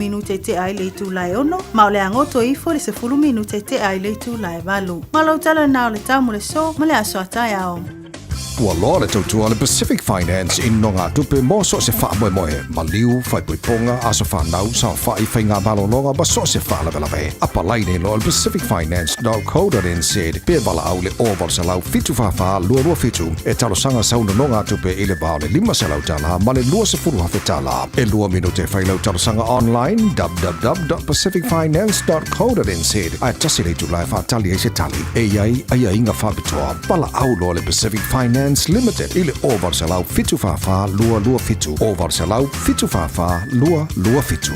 minute te ai le tu lai ono, ma o le angoto i fo le se fulu minute te ai le tu lai valu. Ma lau tala na o le tamu le so, ma le aso atai ao. Ua loa le tautua le Pacific Finance in no ngā tupe mō so se wha moe moe. Ma liu, whai pui ponga, aso wha nau, sa whai whai ngā walo longa, ba so se wha lawe lawe. Apa lai nei lo le pacificfinance.co.nz. Pe wala au le oval sa lau fitu wha lua lua fitu. E talo sanga sauna no ngā tupe i le bao le 5 se lau tala, ma le lua se furu hawhi tala. E lua minute whai lau talo sanga online, www.pacificfinance.co.nz. Ai tasi le tu lai wha tali e se tali. E iai, ai inga whabitoa. Pala au lo le Pacific Finance Limited ile oval sa lau fitu wha lua lua fitu. Oval sa lau fitu wha lua lua fitu.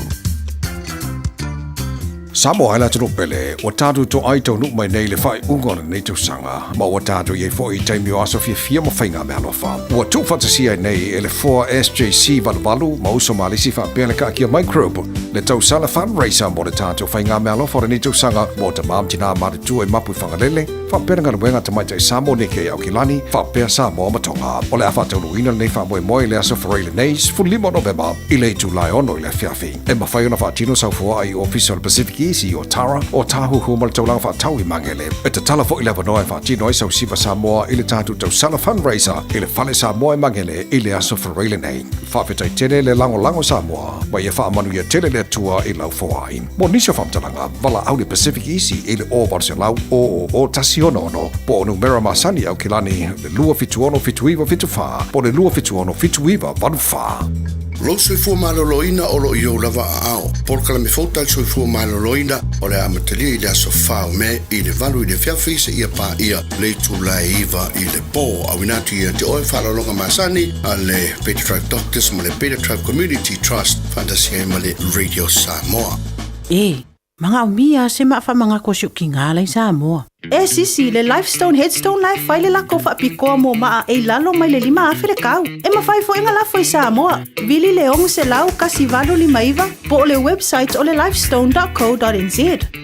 Samo haila tano pele, wa tātu to aitau nuk mai nei le whai ungona nei tau sanga. Ma wa tātu ye fo i taimi o aso fia ma whainga me alofa. Wa tū whatasia nei ele 4 SJC valvalu ma uso malisi wha pēle ka kia microbe. Le tau sala fundraiser mo le tātu whainga me alofa re nei tau sanga. Mo ta maam tina mare tu e mapu whangalele. Wha pēle ngana wenga ta mai tai Samo ne ke au kilani. Wha pēle Samo matonga. O le awha tau luina nei wha moe moe le aso whareile nei. Fulimo November. I le July ono i le whiawhi. E ma whaiona wha tino sau fua ai official Pacific Easy o Tara o tahu humal taulang wha tau I mangele. E te tala fo I lewa noe wha tino I sau siva Samoa I le tātu tau sala fundraiser I le whale Samoa I mangele I le aso whareile nei. Whawhetai tene le lango Samoa. Wa ia wha manu ia tele le tua I lau foain. Mo nisio whamtalanga wala au le Pacific Easy I le o varse lau o tasi ono. Po onu mera masani au kilani le lua fitu ono fitu iwa fitu wha. Po le lua fitu ono fitu iwa vanu wha. Lo soifua maloloina o lo I o lava ao. Porkala me fauta soifua maloloina o le amatalia I le aso whao me I le valu I le whiawhisa ia pā ia le tūlai iwa I le bō awinatu ia te oe whalolonga masani a le Beta Tribe Doctors ma le Beta Tribe Community Trust fantasia ma le Radio Samoa. Mga umia se maa mga kosyo kingalay Samoa. Sisi le Lifestone Headstone Life whai le lako whaapikoa mo maa e lalo mai le 5 Afrikau. E mawhai fo inga lafo I Samoa. Vili le ongu se lau kasi valo 5 iwa po le website o le lifestone.co.nz.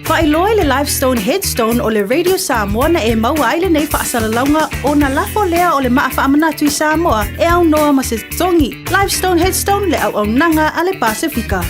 Whai loe le Lifestone Headstone o le Radio Samoa na e maua aile nei whaasalaunga o na lafo lea o le maa whaamanatu I Samoa e au noa ma se tongi. Lifestone Headstone le au nanga a le Pasifika.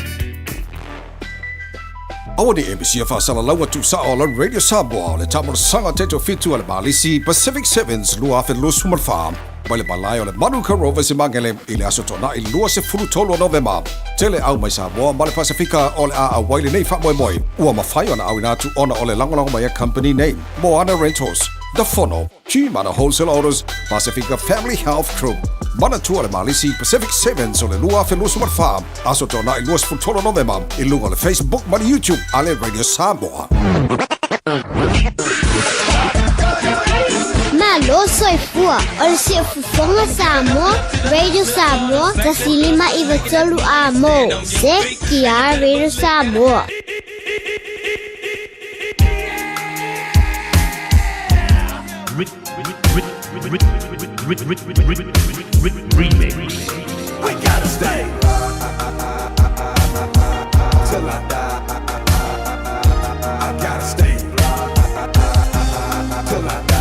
Awa ni emisia whaasala laua tu sa o la Radio Samoa le tamara sanga teto fitu ale malisi Pacific Sevens lua afe lua sumar farm. Mai le balai o le Manuka Rovers I mangele I le aso tona I lua se furu tolo November. Tele au mai Samoa ma le Pasifika o le a waile nei wha moe moe. Ua mawhai ona au inatu ona o le langolango mai a company name. Moana Rentals, The Fono, Chimana Wholesale Orders, Pasifika Family Health Crew. Mana tua le malisi Pacific Sevens o le lua afe lua sumar farm. Aso tona I lua se furu tolo November. I lunga le Facebook ma le YouTube ale Radio Samoa. Malo soifua o le siafufonga Samoa, Radio Samoa, tasilima I vatolu a mo. Se kia Radio Samoa. Remix. We gotta stay till I die. I gotta stay till I die.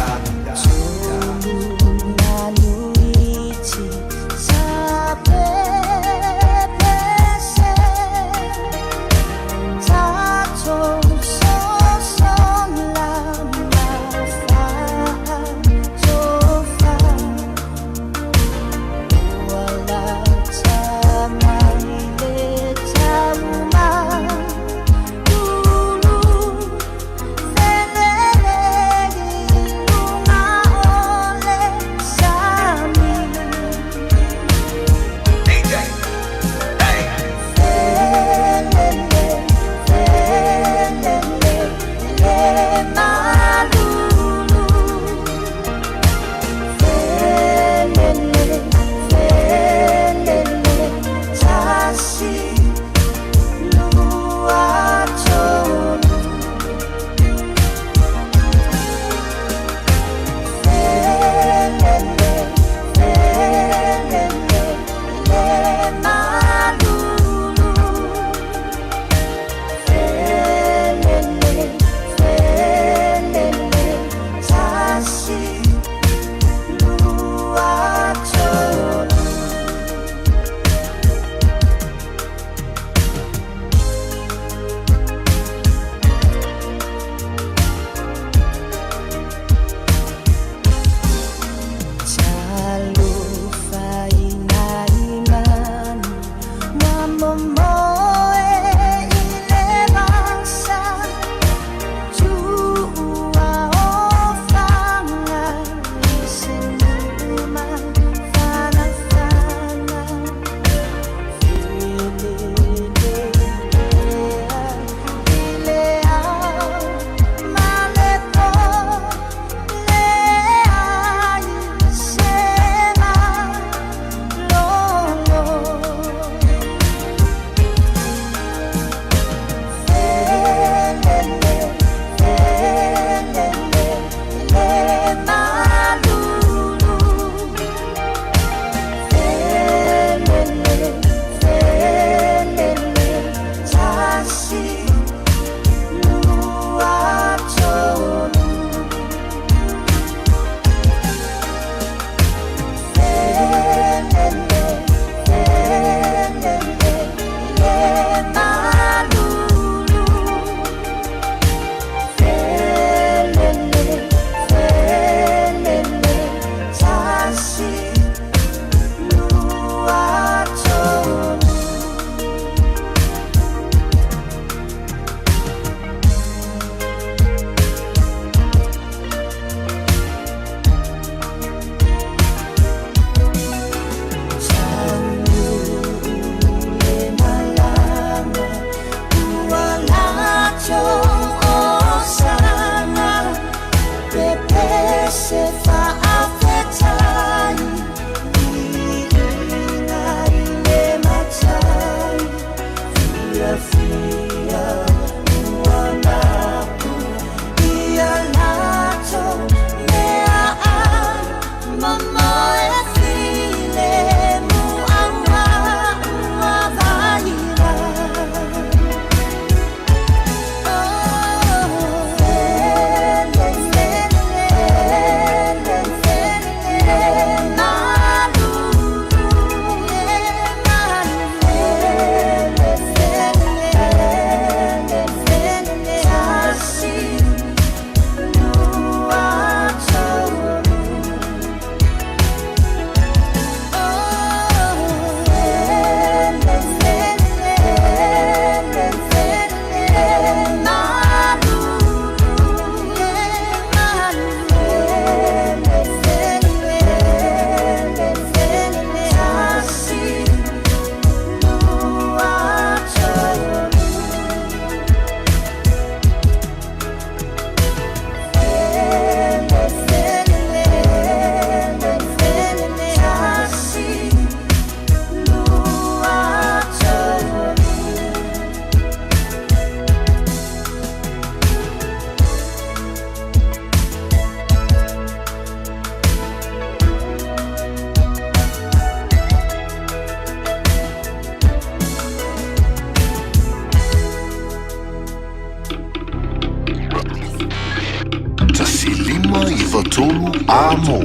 Amo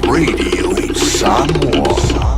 Radio Samoa.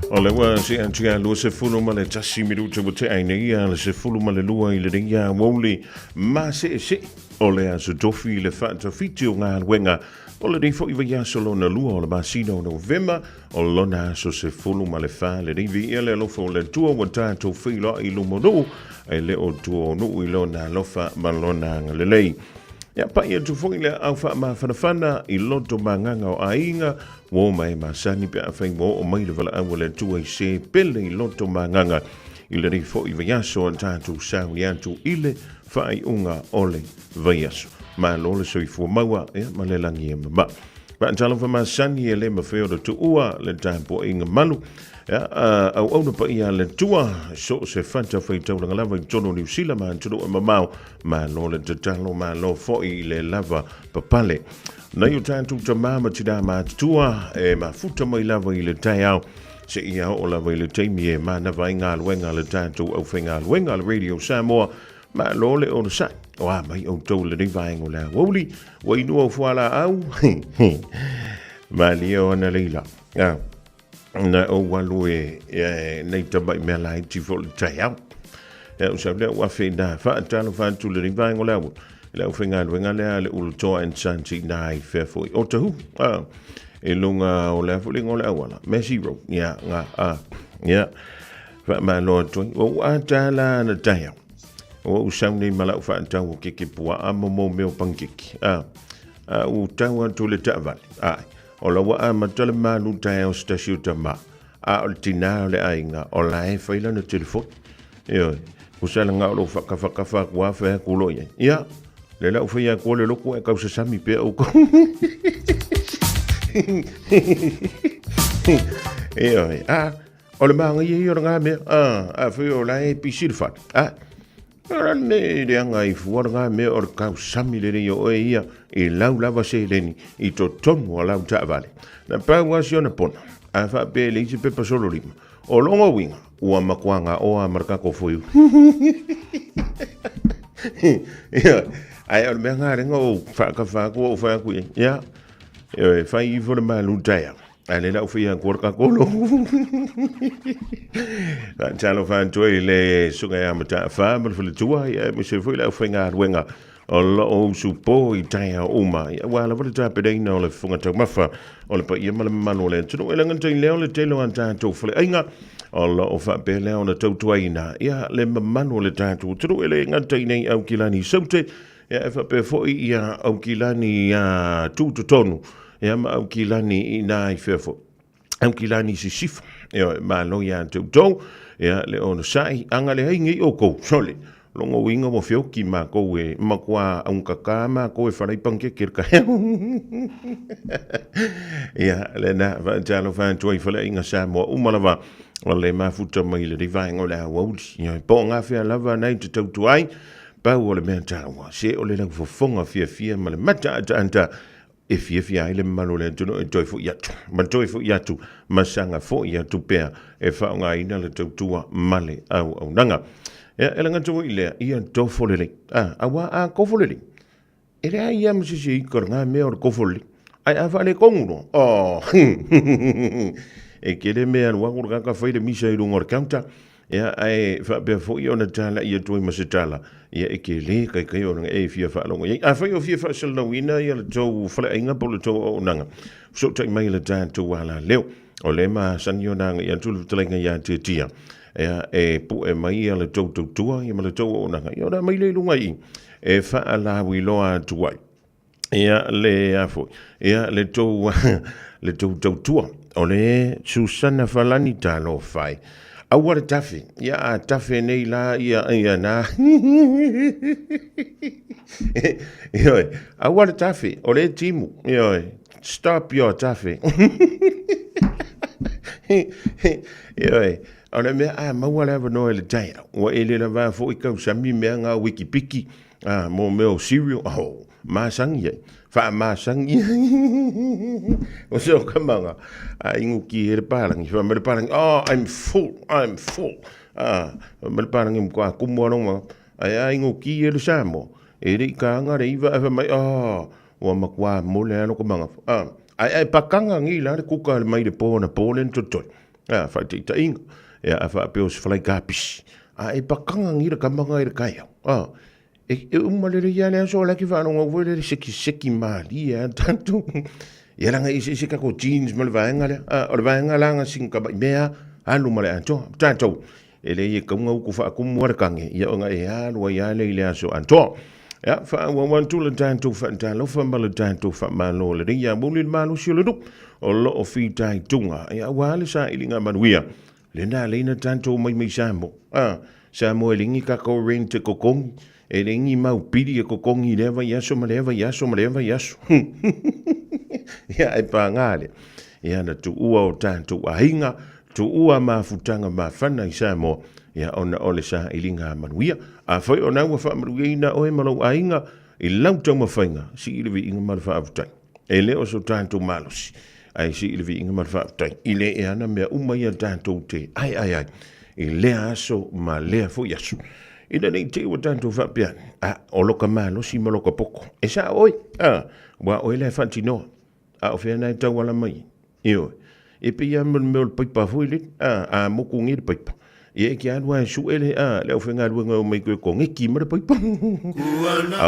O le wa se antia lo se fulu ma le tasi minuta wa te aina ia le se fulu ma le lua i le ringa woli ma se o le aso tofi le whanta fiti o ngā wenga o le rifo iwa ia solo na lua o le masino November o lona aso se fulu ma le wha le rivi ia le lofo le tua wa tātou whilo i lumono ai le o tua o nuu i lona lofa ma lona ngalelei. Ia pa ia tu foi le au fa ma fana I loto manganga o ainga wo mai masani pe afai mo o mai le vala au le tu se pele I loto manganga I le rifo I vayaso tatu sa tu ile fa I unga ole vayaso ma lo le so I fu maua e ma le langi e ma ba talo fa masani e le ma feo de tu ua le tampo inga malu ya au au pa ia le tua so se fanta foi tau nga lava I tono New Zealand ma tudo ma mau ma lo le talo ma lo foi le lava papale na yu tantu tamama tida ma tua e ma futa mai lava I le taiao se ia o lava I le taimi e ma na vai ngā luenga le tantu au whenga luenga le Radio Samoa ma lo le o sa wa mai o tau le ni vai ngola woli wa inu o fuala au ma lio na leila ya na o walu nei tabai me lai ti fo le taiao e o sa le wa fena fa talo fa tu le vai ngola le o whenga luenga le ulu toa en santi nai fefo o tahu e lunga o le fo lingo le awala Messi Road ya nga ya fa ma lo toi o atala na taiao o usauni mala fa tau ke pua amo mo meo pankiki u tau tu le tavali o la wa matale malu taiao stasio tama o tina le ainga o la e faila na telefon yo usala nga lo fa wa fa kulo ya le la fa ya ko le loko e ka se sami pe o ko o le manga ye yo nga me fa yo la e pisirfa ora ne le anga I fuar nga me or ka sami le yo e ia I lau lava se leni I to tomo lau ta vale na pa wa si ona pona a fa pe le si pe pa solo lima o longo winga ua makwanga o a marka ko foi ia ai or me nga rengo fa ko fa ku ia e fa I for ma lu taia ale la ufia korka kolo la chalo fan toi le sunga ya mata fa mal fle tua ya me se foi la ufia wenga o lo supo I taia uma ya wala vole ta pe no le funga ta mafa o le pa ia mal manole tuno ele ngan tai le telo anta to fle ainga o lo fa pe le ona to tuaina ya le manole ta tu tuno ele ngan tai nei au kilani saute ya fa pe foi ya au kilani ya tu tonu ya ma au kilani ina I fefo au kilani si sif ya ma lo ya to ya le ono sai anga le hingi o ko sole longo winga mo fio ki ma ko e ma kwa un kaka ma ko e farai panke kirka ya le na va jalo fa to I fala inga sa mo umalava le ma futa mai le vai ngola wo ya po nga fa lava nai to ai pa o le menta wa se o le lang fo fonga fia ma le mata anta e fia ile manole tuno e toifu yatu ma toifu yatu masanga fo yatu pea e fa nga ina le tua male au nanga ya elanga tu ile ia to folele awa ko folele ele ia msisi kornga me or ko folele ai avale konguno e kele me an wa kurga ka fa ile misa i ngor kanta ya ai fa be fo yo na tala ia tu masitala ya ekele kai o e fia fa longo ya fa yo fia fa sel wina ya to fle inga polo to nanga so tai mai le tan to wala leo o le ma san yo nanga ya tu tlenga ya tia ya e pu e mai ya le to tua ya ma le to nanga yo da mai le lunga I e fa ala wi lo a tu wai ya le afo ya le to tua o le Susana Falani talo fai awara tafe ya tafe nei la ya na yo awara tafe o le timu yo stop your tafe. Ioi, ona mea maua lewa no ele taira. Wa ele na vaa fo ikau sami mea ngā wikipiki. Mo meo cereal. Oh, maasangi ai. Wha maasangi. O seo kamanga. Ingu ki he parangi. Wha mere parangi. Oh, I'm full. Mere parangi mkua kumuaronga. Ai ingu ki he Samoa. E rei ka anga reiwa e mai. Wa makua mole ano kamanga. Ai pakanga ngi la kuka mai de pona polen tutoi. Whai te inga. Ia a wha peo se whalai kāpisi. Ai pakanga ngi ra kamanga i ra kaya. E umalere ia lea so laki whanonga uwele seki maali ia tantu. Ia ranga isi kako jeans ma le vaenga lea. O le vaenga langa singa mai mea. Alu ma le anto. Tantou. E le ia kaunga uku wha kumua kange. Ia onga e alua ia le lea so anto. Ia wha wantu le tantu wha ntalo wha ma le tantu wha malo le ria muli le malo si o le dup. O lo o fi tai tunga. Ia wale sa ilinga manuia. Le na leina tantu mai Samoa. Samoa e lingi kako rente kokongi. E rengi mau piri e kokongi lewa yaso ma lewa yaso. Ia e pa ngale. Ia na tu ua o tantu ahinga, tu ua mafutanga mawhana i Samoa. Ia ona ole sa ilinga manuia. A whai o naua whaamaruina o e malau ahinga i lautau mawhainga si ilewi inga mara whaafutai. E leo so tantu malosi. Ai si ilewi inga mara whaafutai. I le e ana mea umai a tantu te. Ai. I lea aso ma lea fo yaso. Ina nei te ua tanto whapian. O loka malo si ma loka poko. E sa oi. Wa oi le whanti noa. O whea nai tau ala mai. Ioi. E pe ia meo paipa fuilit. Moku ngiri paipa. E ki adua e su ele. Leo whenga adua ngau mai koe ko ngeki ma le paipa.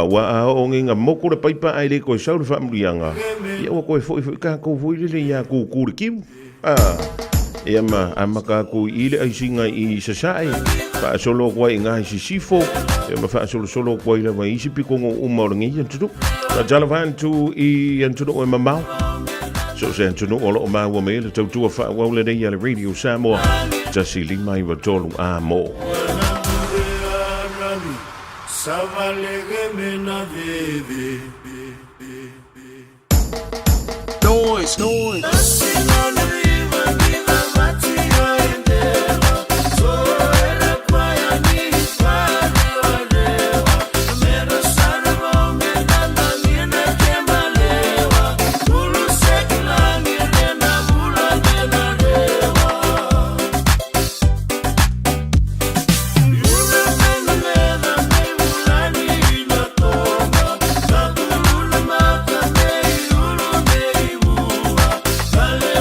Wa o ngenga moku le paipa ai le koe saura whamrianga. Ia wa koe foi ka kou fuilile ia kukuri kimu. Ia ma amaka ku ile ai singa I sasai pa solo kwa inga si sifo ia ma fa solo kwa ile wa isi pikongo umaorangi antu ta jala vantu I antu o mamau so se antu o lo ma wa me le tau fa wa le ia le radio Samoa tasi lima I watolu mo noise Vale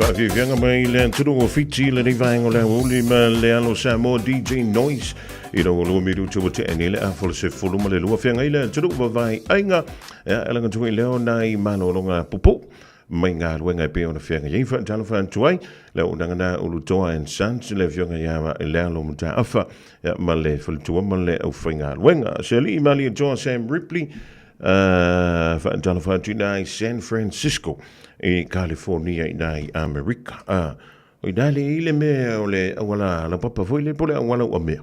Whaafianga mai le turu o fiti le rivaengo le uli ma le alo Samoa DJ Noise. I rongo lua miru tuwa te anele a fole se fulu ma le lua whianga i le turu wawai ainga. Elanga tuwa i leo nai mano ronga pupu. Mai ngā ruenga pe ona whianga i wha talo wha tuai. Le o nangana ulu toa and sons le whianga i awa i le alo mta awha. Ma le fulu tua ma le au whainga ruenga. Se li i mali a Joa Sam Ripley. Wha talo wha tuna i San Francisco. I California i America. O i dale i le mea o le awala la papa foi le pole awala o mea.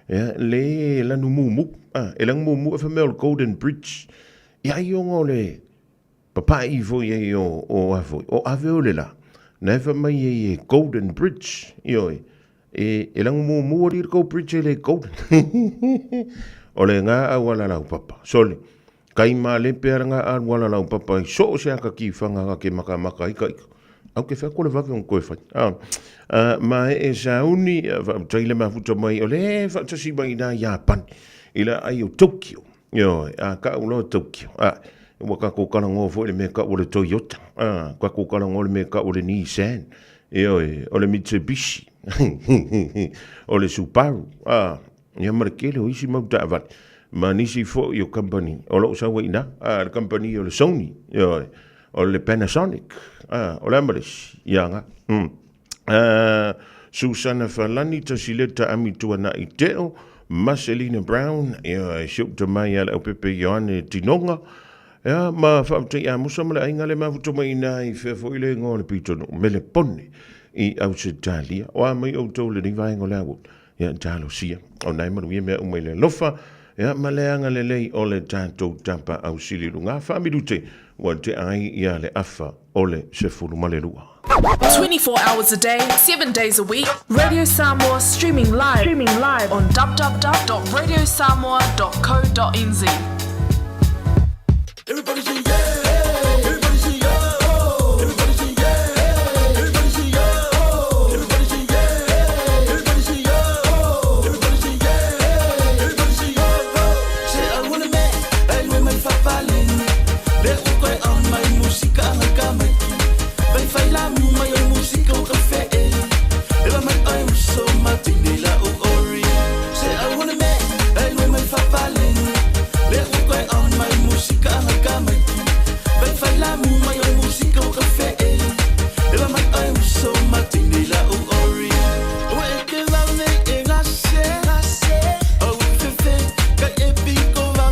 Le lanu mumu. E lang mumu e whamea o Golden Bridge. I ai o le papa i foi e o avoi. O ave o le la. Na e whamai e Golden Bridge. I oi. E lang mumu o li Golden Bridge e le Golden. O le ngā awala lau papa. Sole. Kai mā le pearanga ar wala lau papa i so se aka ki whanga ke maka i kaika. Au ke whako le wake on koe whai. Ma e sauni, taile mafuta mai o le whatasi mai nā Japan. Ila ai o Tokyo. Yo, ka ulo Tokyo. Waka ko karango fo le meka o le Toyota. Ka ko karango le meka o le Nissan. Yo, o le Mitsubishi. O le Subaru. Ia marakele o isi mauta avat. Ma nisi fo i o company. O lo sa waina. Le company o le Sony. O le Panasonic. O le Amaris. Ianga. Susana Falani ta sileta amitua na i teo. Marcelina Brown. Ia siupta mai ala o Pepe Ioane Tinonga. Ia ma whaamtai a musamale ainga le mafuto mai na i whefo i le ngōle pitono. Mele pone i Ausitalia. O a mai au tau le ni vaengo le awut. Ia talo sia. O nai manu ia mea umai le lofa. Ia maleanga le lei o le tātou tampa au siliru. Ngā whamirute wa te ai ia le afa o le sefuru malerua. 24 hours a day, 7 days a week. Radio Samoa streaming live on www.radiosamoa.co.nz. Everybody say yeah. Everybody say yeah. Everybody say yeah. Everybody say yeah. Everybody say yeah. Everybody say yeah. Everybody say yeah. Everybody say yeah. Say I wanna make, I will my fapaling. Let me go on my music, I'm a gamma. By Faila, my music, or cafe. Ever my I'm so matinilla or ori. Say I wanna make, I will my fapaling. Let me go on my music, I'm a gamma. By Faila, my music, or cafe. Ever my I'm so matinilla or ori. Wake it up, make I say. Oh, if you think, got a big over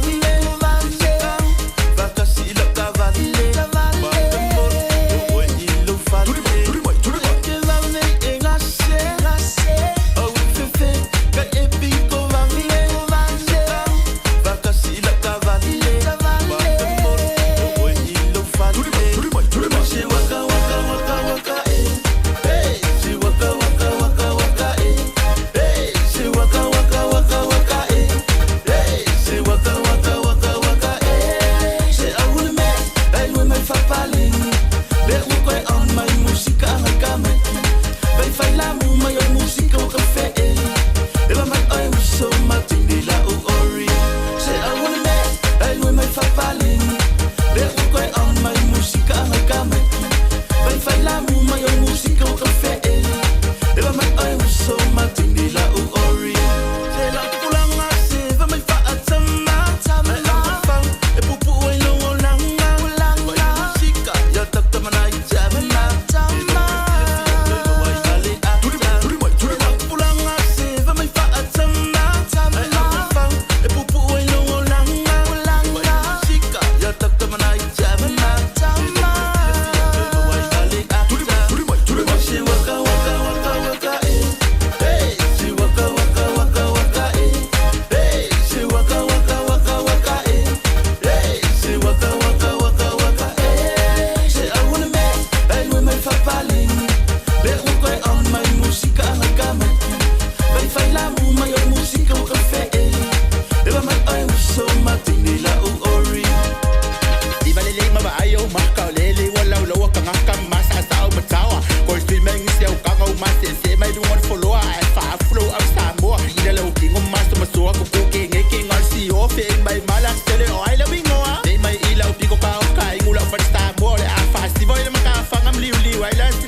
Why last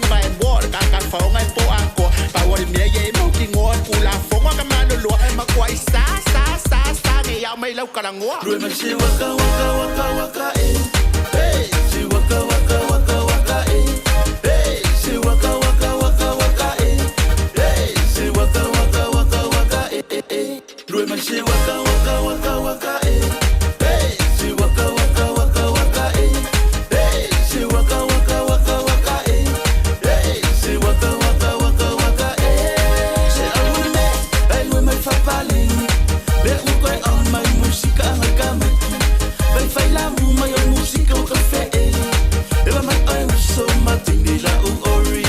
tangoa. Rue mai se waka waka waka waka eh. Hey, se waka waka waka waka eh. Hey, se waka waka waka waka eh. Hey, se waka waka waka waka eh eh eh. Rue mai se waka waka waka waka eh. Hey, se waka waka waka waka eh. Hey, se waka waka waka waka eh. Hey, se waka waka waka waka eh. Se alune, ai rue mai fa pali. Le ukoi on mai musika ngai kamaki. Vai fai la mu mai o musika o cafe eh. E va mai ai so matini la u ori.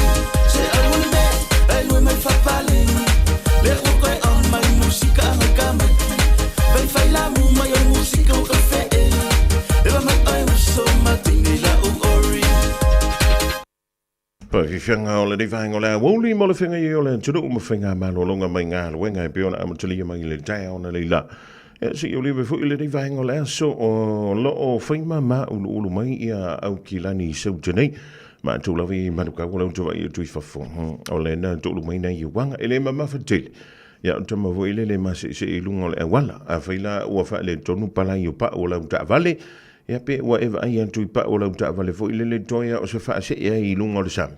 Se alune, ai rue mai fa pali. Le ukoi on mai musika ngai kamaki. Vai fai la mu mai o musika o cafe eh. E va mai ai so matini la u ori. Pa whiwhanga o le ni whainga o le wōli mo le whinga i o le tunu ma whinga malolonga mai ngā luenga e peona amatali mai le tau na le la. E si o liwe fu i le ni whainga o le aso o lo o whaima ma ulu mai ia au ki lani i sau tenei. Ma tūlawi manuka wala utua i tui whafo. O le na tūlu mai nei i wanga e le ma mawhatele. Ia o tama vo ile le masi se i lunga o le wala. A whaila ua wha le tonu pala i o pa o lau ta vale. Ia pe ua ewa ai antu i pa o lau ta vale fo ile le toia o se wha se ia i lunga o le sam.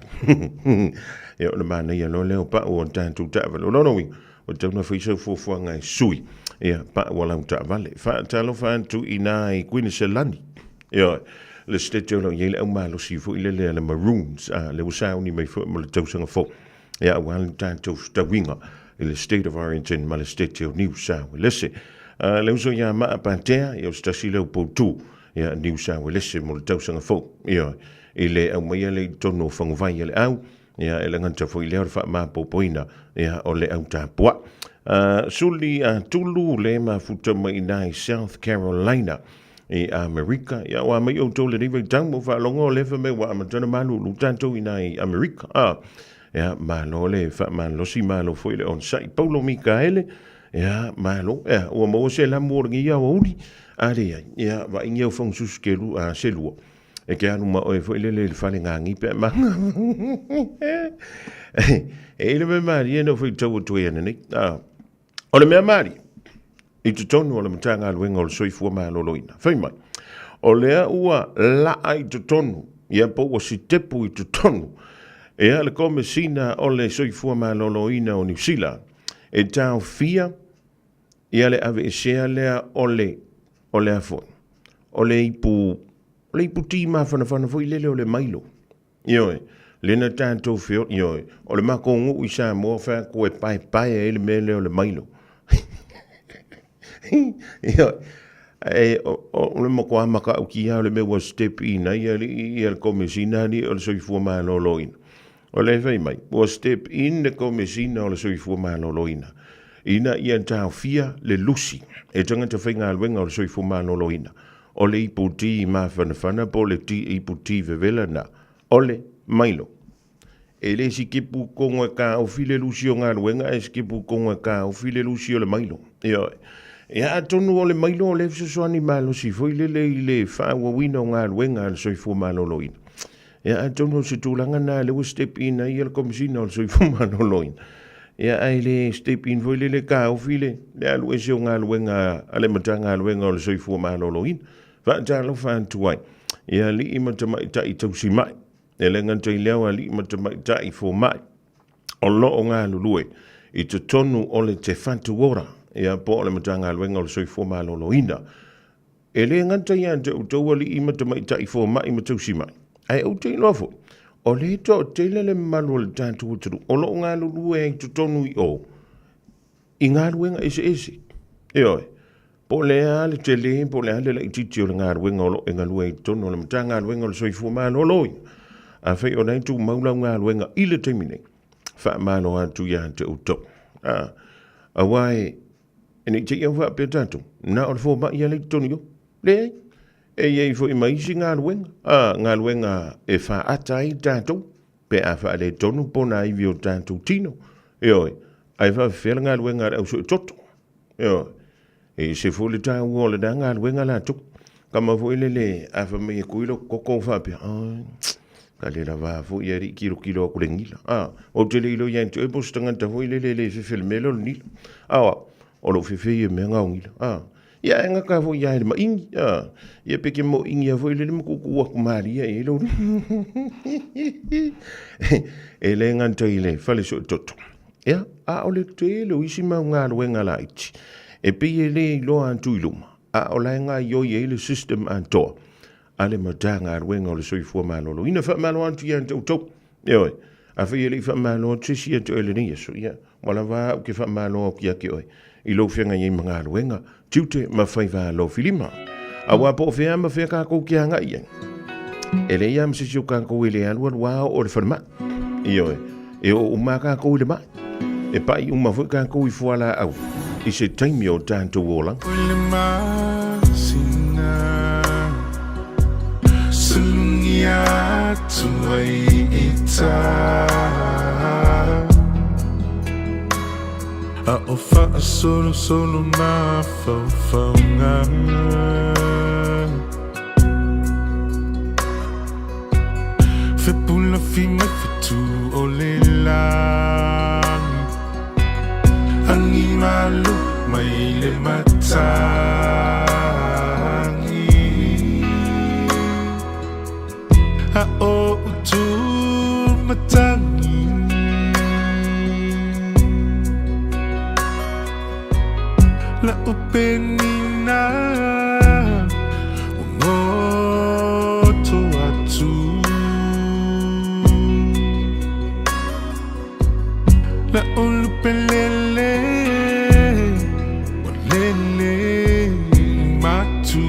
Ia o le mana ia lo leo pa o tantu ta vale. O lono wi, o tauna whaisau fofua ngai sui. Ia pa o lau ta vale. Wha talo wha antu i nā i Queen Selani. Ia le stete o lau iele au malo si fo ile le Maroons. Le usau ni mai fo mo le tausanga fo. Ia o halu tantu stawinga. I le state of Origin ma le state o New South Wales. Le uso ia maa pantea i o stasi leo poutu. Ia New South Wales mo le tausanga fo. Ia i le au mai le tono whangwai le au. Ia e le nganta fo i leo wha maa popoina. Ia o le au tāpua. Suli tulu le ma futa mai nai South Carolina i Amerika. Ia wa mai o tole rive tau mo wha longo lewa me wa amatana malu lutanto i nai Amerika. Ia malo le wha malo si malo fo i le on sai Paulo Mikaele. Ia malo ua mo se la moringi ia o uri. Aria, ia wa ingi au whang suskelu a selua. E ke anu ma oe fo ile le whale ngangi pe ma. E ile me mari e no fo i tau o tue ane nei. O le mea mari, i tu tonu o le matanga aluenga o le soifua maa loloina. Whai mai, o lea ua la ai tu tonu, ia po o si tepu i tu tonu. E ale kome sina o le soifua maa loloina o New Zealand. E tau fia, ia le ave e sea lea o le afo. O le ipu ti maa whanawhana fo i lele o le mailo. Ioe, lena tātou whio, ioe, o le mako ngu i sa mua wha koe pai e le mele o le mailo. Ioe, o le mako amaka au ki hao le mewa step ina, ia le komesina ni o le soifua maa loloina. O le whai mai, o step in le komesina o le soifua maa loloina. Ina ia tau fia le lusi, e tangata whainga alwenga o le soifua maa loloina. O le iputi i maa whanawhana, po le iputi vevela na, o le mailo. E le si kipu konga ka o file lusi o ngā ruenga, e si kipu konga ka o file lusi o le mailo. Ia atonu o le mailo o le fisosoani malo si foi le whawawina o ngā ruenga le soifua maa loloina. Ia atonu o se tūlanga nā le wa step ina i le komisina o le soifua maa loloina. Ia ai le step in foi le ka o file, le alu e se o ngā ruenga, ale mata ngā ruenga o le soifua maa loloina. Whaatalo whaantuai. Ia li i matamai ta i tausi mai. E le nganta i leo a li i matamai ta i fō mai. O lo o ngā lulue. I te tonu o le te whantu ora. Ia po o le mata ngā ruenga o le soifua maa loloina. E le nganta i ante o tau a li i matamai ta i fō mai i matausi mai. Ai au te inoa fo. O le to o te lele malu o le tātu uturu. O lo o ngā lulue i te tonu i o. I ngā ruenga ese. E oi. Po le ale te le, po le ale la i titi o le ngā ruenga o lo e ngā lue i tono o le mata ngā ruenga o le soifua maa loloina. A whai o nei tu maula ngā ruenga i le teimine. Wha malo atu ia te uto. A wai, e nei te iau wha pe tātu. Nā o le fō mai ia le tonu yo. Le ei. E iei fo i maisi ngā ruenga. Ngā ruenga e wha ata i tātu. Pe a wha le tonu pona i vi o tātu tino. E oi, ai wha whila ngā ruenga au so i toto. E oi. E se fo le tāu o le ngā ruenga la tuk. Kama fo i le a wha me e kuilo koko whapia. Ka le la wā fo i ari kilo aku le ngila. O te le ilo iantu e postanga ta fo i le fefele melo le nila. O lo fefe i e mea ngau ngila. Ia e ngaka fo ia le maingi. Ia peke mo ingi a fo ile le mkukua kumaria e lo. E le nganta ile fale so toto. Ia a ole te le isi ma ngā luenga la iti. E pia le lo antu iluma. A ole ngā yo ye le system antoa. Ale mata ngā luenga o le soifua malolo. Ina fa malo antu ia antu tau. Ia oi. A fa ile fa malo trisi antu ele ni yeso. Ia. Wala va ke fa malo ki ake oi. I lo whianga i mga luenga. Tiute ma whaiva lo filima. A wapo whea ma whea kako ki anga i. Ele ia mse siu kako ele alua wao o le whanama. I oi. E o uma kako le mai. E pai uma whea kako i fuala au. I se taimi o tanto wolang. Ole masina Sulungi atu ai ita A o wha solo na whauwhaunga Whepula fi mai whetu o le langi Angi malu mai le matangi A o utu matangi La upenina Ungoto atu La ulupelele Walele matu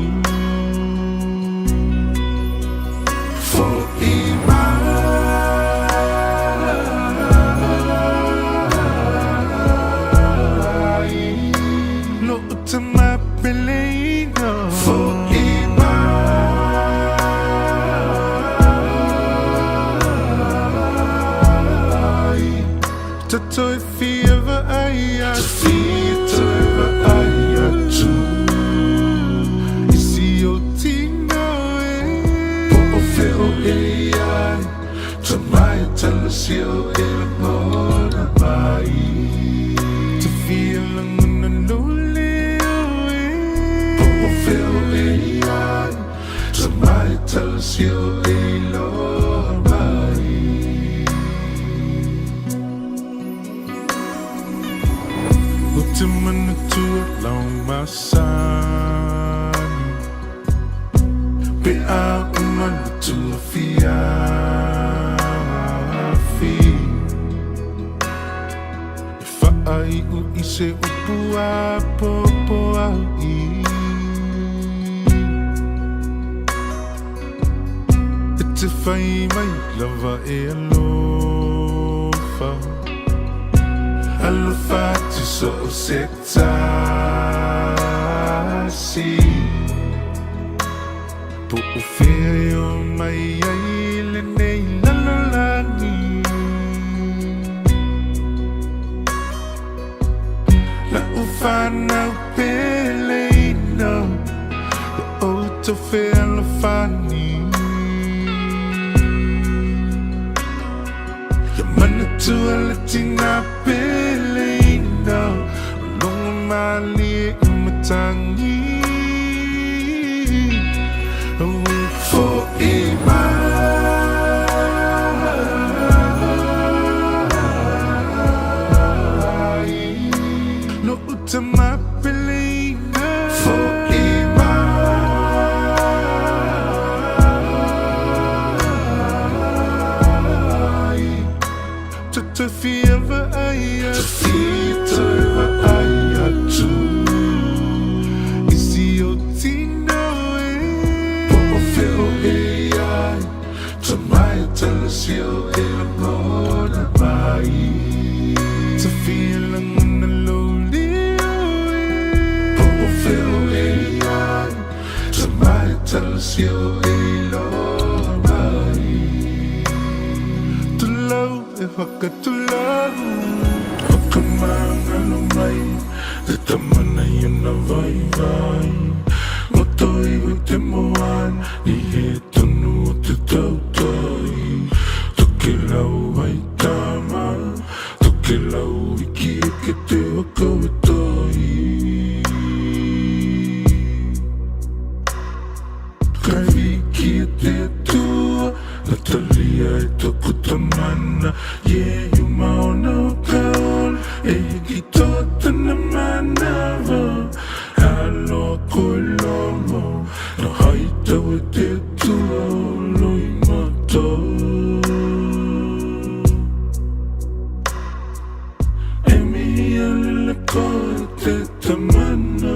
For ima No utama pelena For ima Tatoi fieva aya Tatoi aya tu Isi o tino e Po feo e ai Tamai talasio e la mona mai Te feel nguna lule o e Po feo e ai Tamai talasio e la mai Utimana tua lau masani Pe a umana tua fiafi Ifa ai u ise upua popo ai Ite fai mai lava e alofa Alufati so sektasi Po ufeo mai aile nei lalolani La ufana upeleino La oto fe alufani Yamana tua latina pelena Longa mali umatangi For ima No utama pelena For ima To feel the aya To feel the aya too Isi o tino e Po feo e ai Tamai talasio e la mona mai To feel nguna loli o e Po feo e ai Tamai talasio e la mai To love Haka tulahu Haka mga lumay Tatamana yun na vai Motoy utemuan Niheto no tutautoy Tukilaw ay tama Tukilaw ikikite wakaw itoy talia e toku tamana ye you mauna kaol e gitota na manava halo kolomo no haita we te tua loi mato e mi alele ko te tamana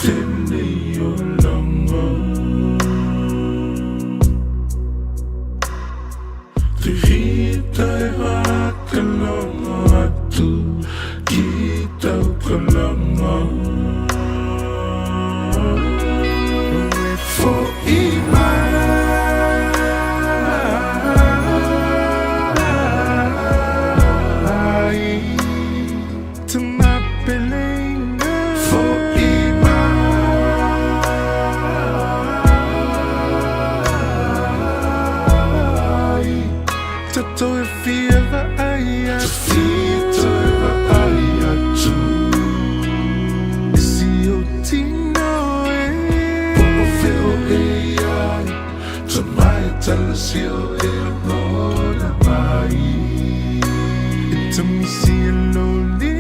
te nei o langa te hita e hakalanga atu kita ukalanga for to my feeling for to if you ever I to ever I to see you tino poco feel to my tell you amor mai to me see lonely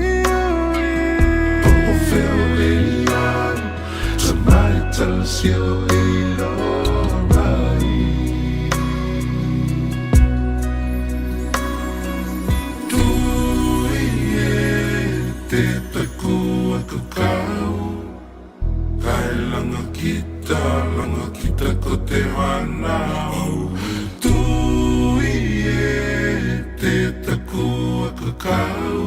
poco feel to my tell you langa kita ko te hanau tu ie te taku a kakau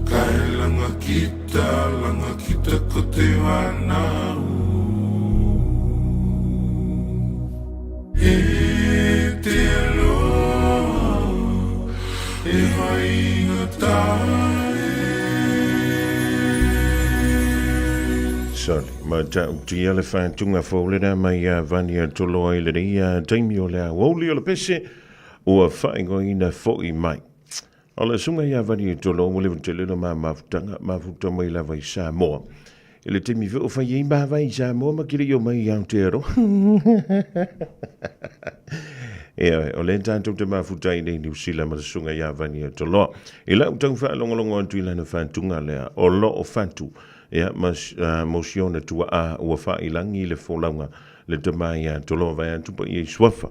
kai langa kita ko te hanau e te alo e hai ngatai Sorry, ma ta uti ale fa tunga fole na mai vania tolo ile dia taimi o le woli o le pese o fa ingo ina fo I mai. Ala sunga ya vania tolo mo le tele no ma futa mai la vai sa mo. Ele temi ve o fa ye ba vai sa mo ma kiri yo mai yang tero. O le tanto te ma futa I New Zealand ma sunga ya vania tolo. Ila utang fa longo tu ila na fa tunga le o lo o fantu. Ya mas motion tu a o fa ilangi le folanga le te mai tolo vai tu pa I swafa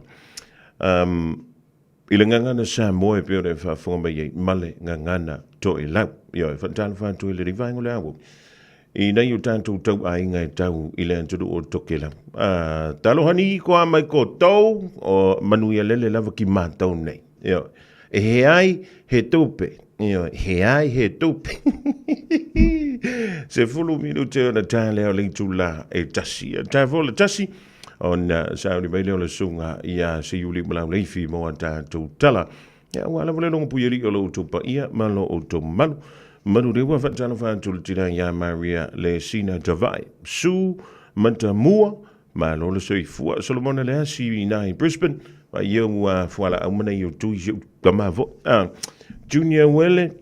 ilanga na sa mo e pio fa fomba ye male ngana to ila yo fa tan fa tu le riva ngole awo I nei o tanto tau ai ngai tau ile tu o tokela talo hani ko mai ko tau o manuia lele lava ki matau nei yo e ai he tope yo he ai he tope se fulu minute ona tale o le tula e tasi ta vola tasi on saudi mai le sunga ia se yuli mala le fi mo ta tu tala ya wala vole no puyeri o lo tu pa ia malo o to manu de wa fa tala fa tu tira ya maria le sina davai su manta mua malo le soi fu solomon le si na Brisbane wa yo fuala au mana yo tu kama vo junior wele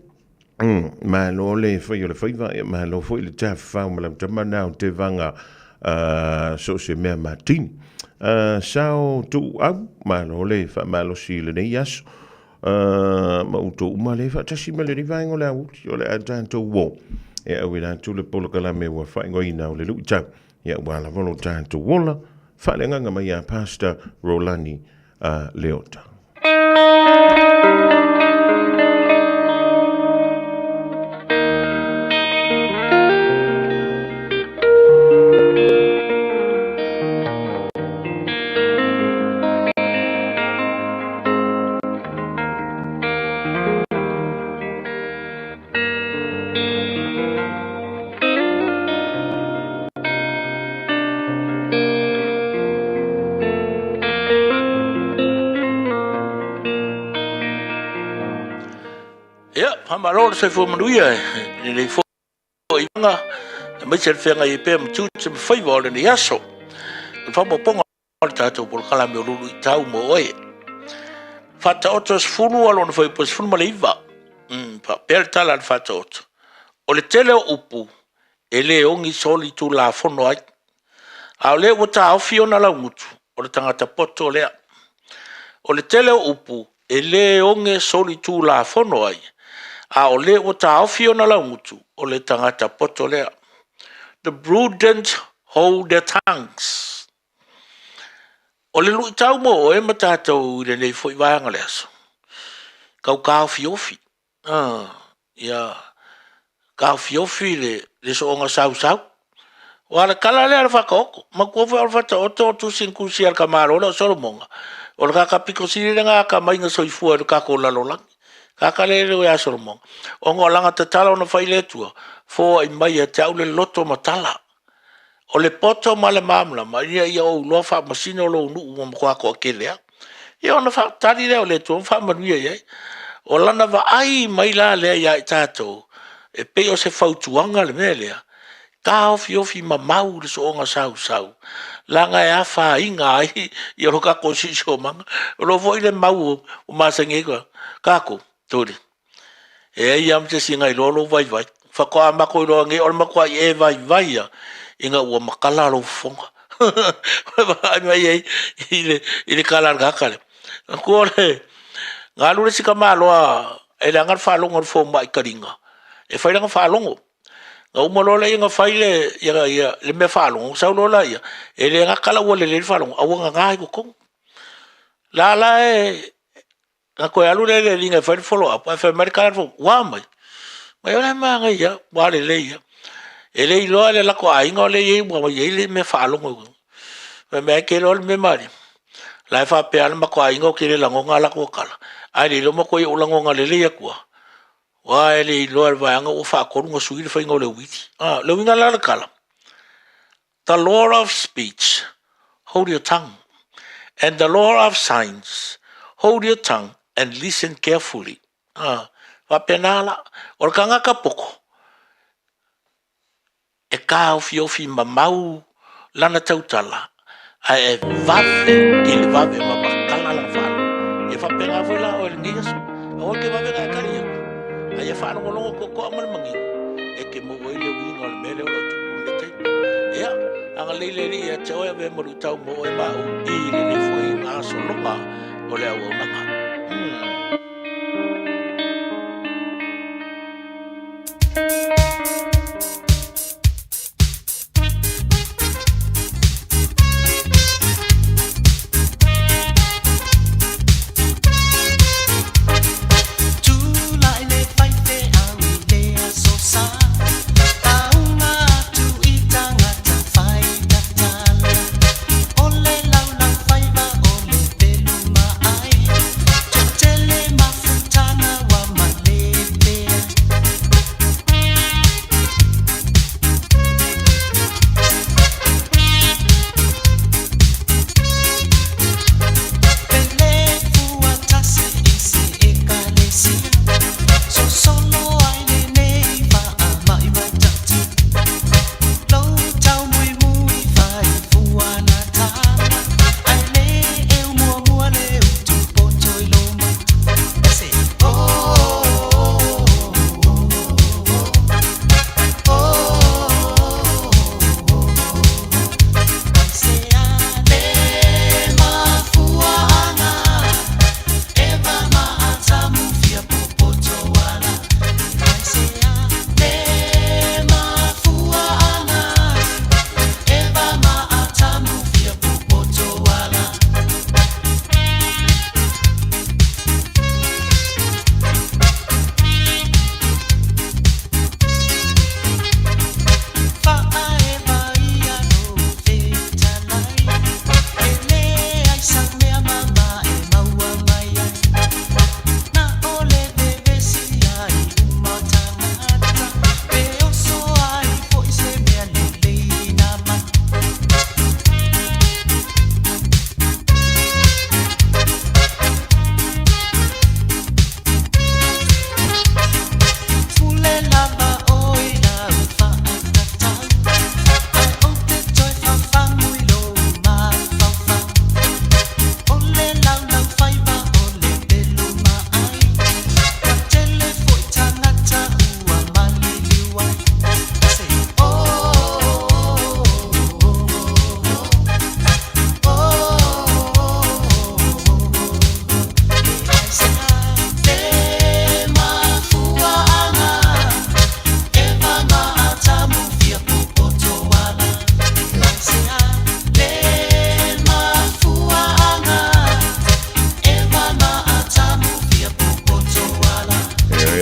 ma lo le foi le foi ma lo foi le ta fa ma te mana te vanga so se me matin sao tu au ma lo le fa ma lo si le nei as ma tu ma le fa tasi ma le rivango la u le tanto wo e o ila tu le polo kala me wa fa ngo ina le lu cha ya wa la volo tanto wola fa le nga ma ya pastor Rolani Leota. Malor se fu manuia ni fu inga me se fenga I pe mtu se foi vola ni aso fa mo ponga ta to por kala me lulu tau mo oi fata otos funu alon foi pos funu maliva pa per tala fata ot o le tele upu ele ongi soli tu la fono ai a le wata au fiona la mutu o le tangata poto le o le tele o upu e le onge soli tū la fono ai. A o le o ta awhi o na la ngutu o le tangata poto lea. The prudent hold their tongues. O le lui tau mo o e matatou i le nei fo i vanga le aso. Kau kao fiofi. Ia kao fiofi le so onga sau. Wala kala le ala whakaoko. Ma kua wha ala whata o tu sinkusi al kamaro o solomonga. O le kaka piko siri nga ka mainga soifua le kako lalolangi. Kaka le o ya solomonga. O ngā langa tatala o na whaile tua. Fo ai mai a te au le loto matala. O le poto ma le mamla. Ma ia o loa wha masina o lo unu ua mkwako a kelea. Ia o na wha tari leo le tua. Wha manuia iai. O lana wa ai mai la lea ia i tātou. E pe o se fautuanga le mea lea. Ka ofi mamau le so onga sau. Langa e awha inga ai. I aro kako si so manga. O lo voi le mau o masangega. Kako, tori. E iam te singa i lolo vai. Whakoa mako i loa nge. Ora makoa i e vai ia. Inga ua makala lo fonga. Ai mai ei. I le kalar kakale. Kua le. Ngā lure sika maloa. E le angar whalonga le fōma i karinga. E whailanga whalongo. Nga umalola ia nga whaile ia le me whalongo. Saulola ia. E le ngakala ua le whalongo. Aua nga ngai ko kong. Lala e. Nga koe alu le linga whaile follow up. E whaile marikala fo. Wā mai. Mai ole maa ia. Wale le ia. E le iloa le lako ainga o le iei. Wama iei le me whalongo. Me mea ke lo le me mari. Lai wha peana mako ainga o ke le langonga lako kala. Ai le ilo mako i ulangonga le le ia kua. Wa ele loa vanga o fa korunga sui le fainga o le witi. Le winga la kala. The law of speech, hold your tongue. And the law of signs, hold your tongue and listen carefully. Wa penala, o kanga ka poko. E ka ofi mamau lana tautala. Ai e vave, il vave mamakala la fala. E fa pena vola o le ngiaso. O ke vave ka kalia. Ai e whanongo longo ko amal mangi. E ke mo wai le winga o le mele o lo tupu le te. Ea, anga leile li e te oe me maru tau mo e mau i le ne fwoi ngā solonga o le au nanga. Telema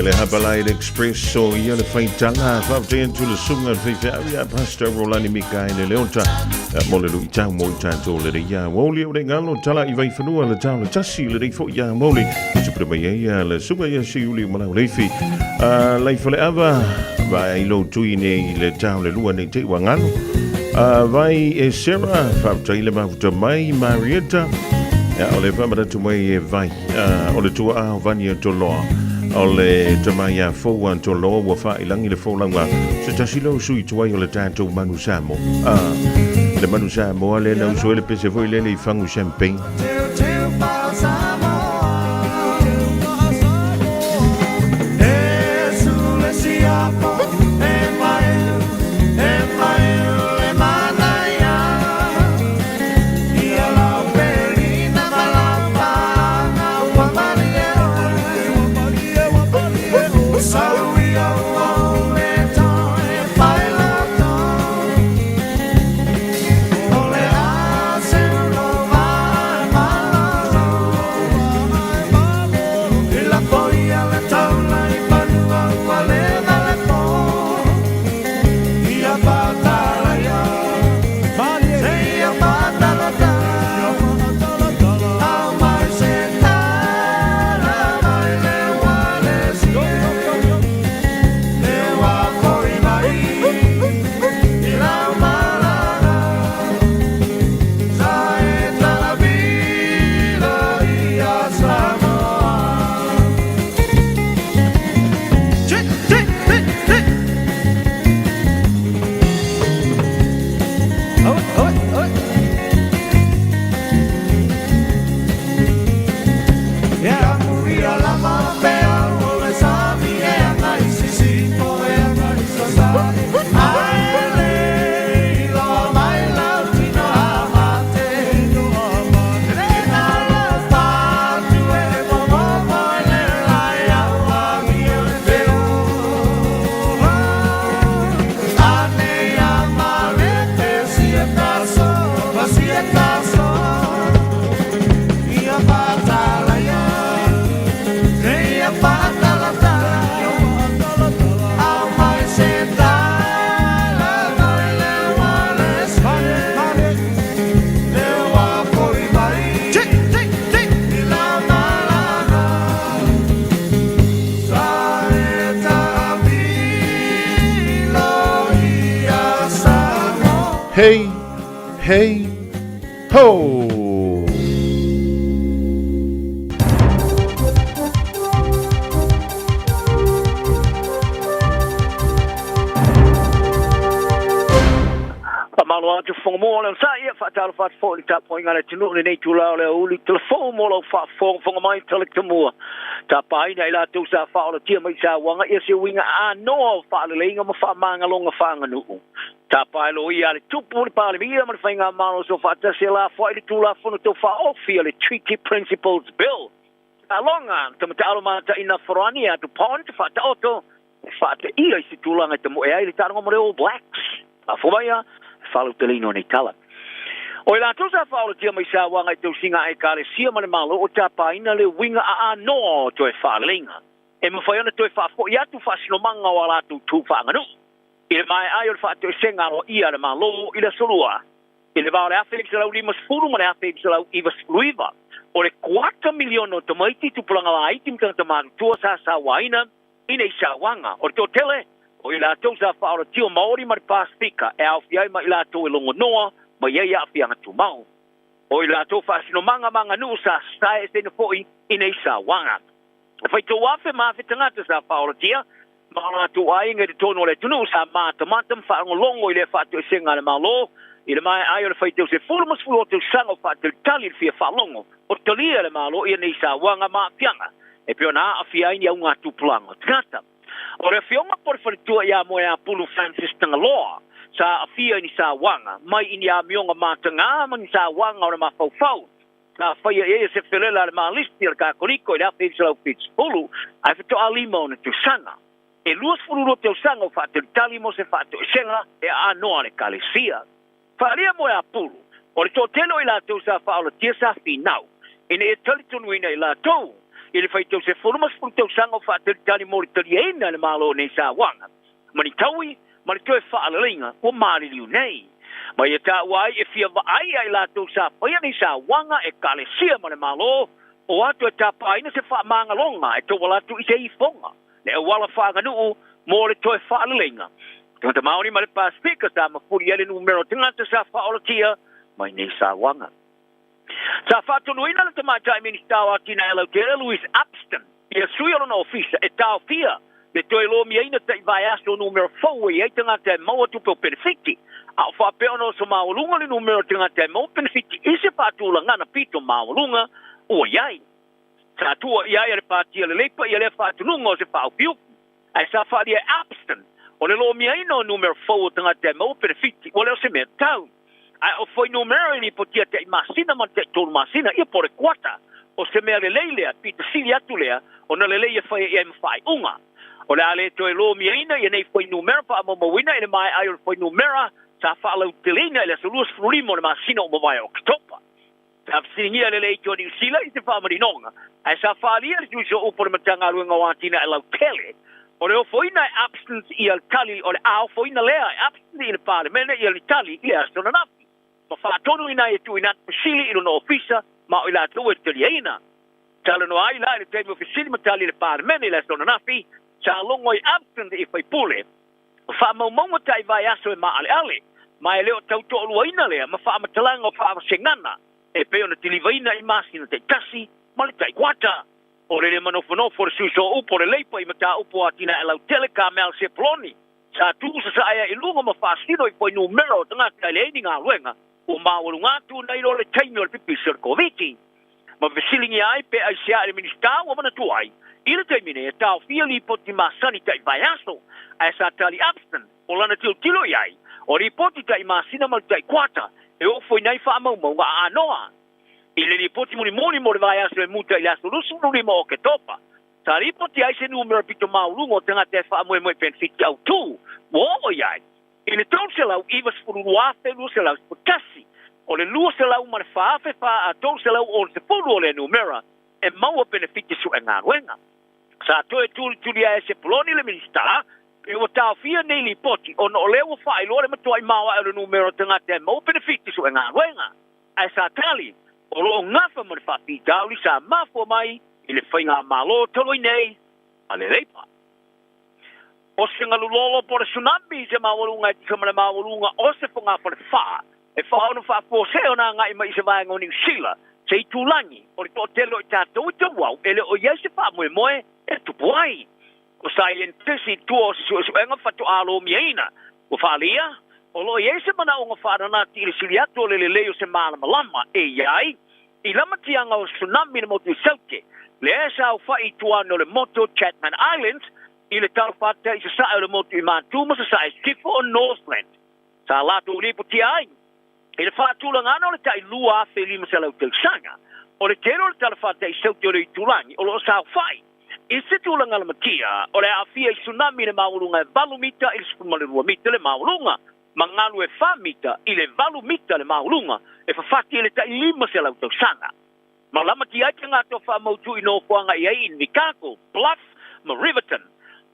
le Habalai Express so ia le faitala fa te tu le sunga fe ia Pastor Rolani Mika le leonta mo le lui tau mo tanto le ia woli o le ngalo tala i vai fanua le tau le tasi le fo ia moli se prema ia le sunga ia si uli mana le fi lai fole ava vai lo tui nei le tau le lua nei te wangano vai e Sarah fa te le ma mai Marietta o le famara tu mai e vai o le tua a vania to loa o le tamaya foan to loa wa fa ilangi le folanga se tasilo sui tu ai o le tanto manu samo le manu samo le na uso le pese voi le le fangu champagne Hey, hey, ho! Malo atu fonga mo le sa ia fa tala fa fo li tap poinga le tunu le nei tu la le uli telefon mo lo fa fonga mai tele temu ta pai nei la tu sa fa o tia mai sa wanga ia se winga a no fa le inga ma fa manga longa fa nganu ta pai lo ia le tupu le pa le via ma fa inga malo so fa ta se la fa le tu la fo no to fa o fia le treaty principles bill alonga te mata ma ta ina forani atu pont fa ta auto fa te ia se tu la ngata mo e ai le ta ngo mo le All Blacks a fo mai falu telino nei tala. O la tusa faulu tia mai sa wanga te singa ai kare sia male malo o tapa ina le winga a no to e falinga. E mo fa ona to e fa fo ia tu fa sino manga wala tu fa nganu. Ile mai ai o fa to senga ro ia le malo ile solua. Ile va le Felix la ulimas fulu male Felix la iva sluiva. O le 4 milione to mai tu planga ai tim tanta ma tu sa waina ina sa wanga o to tele o ila tau sa whaora tio Māori mari Pasifika e au fiai ma ila tau e longo noa ma iei a fianga tu mau. O ila tau whaasino manga nuu sa stae sene foi ina isa wanga. O whai tau afe maafe tangata sa whaora tia ma ona tu ainga de tono le tunu sa mata matam whaango longo ile whaatu e senga le malo ile mai ai o le whai tau se fulumas fulu o tau sanga whaatu tali le fia whalongo o talia le malo ia ne isa wanga maa fianga e pio na a fiai ni au ngā tupulanga tangata. O re fionga por faritua ia mo ia Pulu Francis Tangaloa sa afia ni sa wanga mai ini a mionga matanga man sa wanga o ma fau na faia e se felela ma listi ka koliko ia fitsau fits Pulu ai fito alimo na tu sanga e luas furu te sanga fa te tali mo se fa te senga e a no ale kalesia faria mo ia Pulu o le to teno ila tu sa fa o tia sa finau ine e tali tonu ina ila tu Ele fai tau se fulu mas tau sanga fa tali mori tali ena le malo nei sa wanga. Mani taui, mani toe fa alalinga, o mari liu nei. Ma ia ta wai e fia vai ai la tau sa pai nei sa wanga e kale sia mani malo, o atu e tapa ina se fa manga longa, e to wala tu i se i fonga. Le wala fa nganu, mo le toe fa alalinga. Tanga maoni ma le pa speaker ta ma furi ele numero tangata sa fa olatia, mai nei sa wanga. Sa whātonuina le tamata i ministawa kina e lautere Louis Upston ia sui alo na ofisa e tau fia le toi lo mi aina te vai aso numero 4 i eitanga te maua tupo benefiti a whapeo no so maulunga le numero tinga te mau benefiti ise whātula ngana pito maulunga o iai sa tua iai ale pātia le leipa i ale whātununga o se whaupiuku ai sa whāria Upston o le lo mi aina o numero 4 tinga te mau benefiti o leo se mea tau ai o foi numero ni potia te masina man te tolu masina ia por quata o se me leile a pita sili atulea o na leile foi e mfai unga o le ale to lo miina ia nei foi numero pa mo wina ile mai ai foi numero sa fa lo telina ile solus frulimo le masina o vai o topa ta singia le leile to ni sila i te fa mari nonga ai sa fa lia ju so o por matanga luenga watina e tele o le foi na absence i al tali o le au foi na lea absence i le parlemento i al tali i astona na fa tonu ina e tu ina pisili ino no ofisa ma ila tu e teliaina tala no ai la le temo fisili matali le parlemento ila sona nafi sa longo i absent i fai pule fa mo mo tai vai aso e ma ale ma ele o tau to luina le ma fa matalanga fa sengana e pe ona tilivaina i masina te tasi ma le tai kwata o le manofono for suso u por le po i mata u po atina ela telecamel se ploni sa tu sa ai i lungo ma fa sino i po numero tanga tele ni nga luenga o maulunga tu nei lo le taimi o le pipi Sirkoviti. Ma vesilingi ai pe ai sia le ministau o mana tu ai. Ila taimi ne e tau fia li poti masani tai vai aso. Ai sa tali Upston o lana tilo iai. O li poti tai masina mal tai kwata. E o foi nei wha mau nga anoa. Ile li poti muni mo le vai aso e muta ili aso lusu nuli mo o ke topa. Sa li poti ai se numero pito maulungo tanga te wha moe penfiti au tu. Wo o iai. I le tau se lau iwa spuru luafe lua se lau sputasi. O le lua se lau mana whaafe wha a tau se lau o se pulu o le numera e maua benefiti su e ngā ruenga. Sa toe tuli a e se poloni le minista e o tau fia nei li poti o no leo wha i lore matua i maua e le numera tanga te maua benefiti su e ngā ruenga. Ai sa tali o lo ngafa mana whapi tauli sa mafo mai i le whainga malo taloi nei a le leipa. O se ngalulolo por tsunami se mawalunga i kamana mawalunga o se whunga por wha. E wha ono wha pōseo nā ngai mai se vāenga o New Zealand. Se i tūlangi, o le tō telo i tātou i te wau, ele o iei se wha moe e tupu ai. O sa i entesi tua o se suenga whatu alo miaina. O wha lia, o lo iei se mana o ngā whananati i le sili atu o le leo se malama lama e iai. I lama tianga o tsunami na motu i sauke. Le esa o wha i tuano le moto Chatman Islands, i le talafata i se sae o le motu i Mātuma sa sae Skifo o Northland. Sa lato ulipo ti ai. I le whaatulanga ana o le tai lua a whelima se lau teusanga. O le tero le talafata i sauti o le i tulangi o lo sao whai. I se tulanga la matia o le awhia i tsunami le maulunga e 2 mita i le 2 mita le maulunga. Mangalu e 4 mita i le 2 mita le maulunga e whawhati i le tai 5 se lau teusanga. Ma lama ti ai te ngato whamautu i no whanga i ai in Mikako, Bluff, ma Riverton.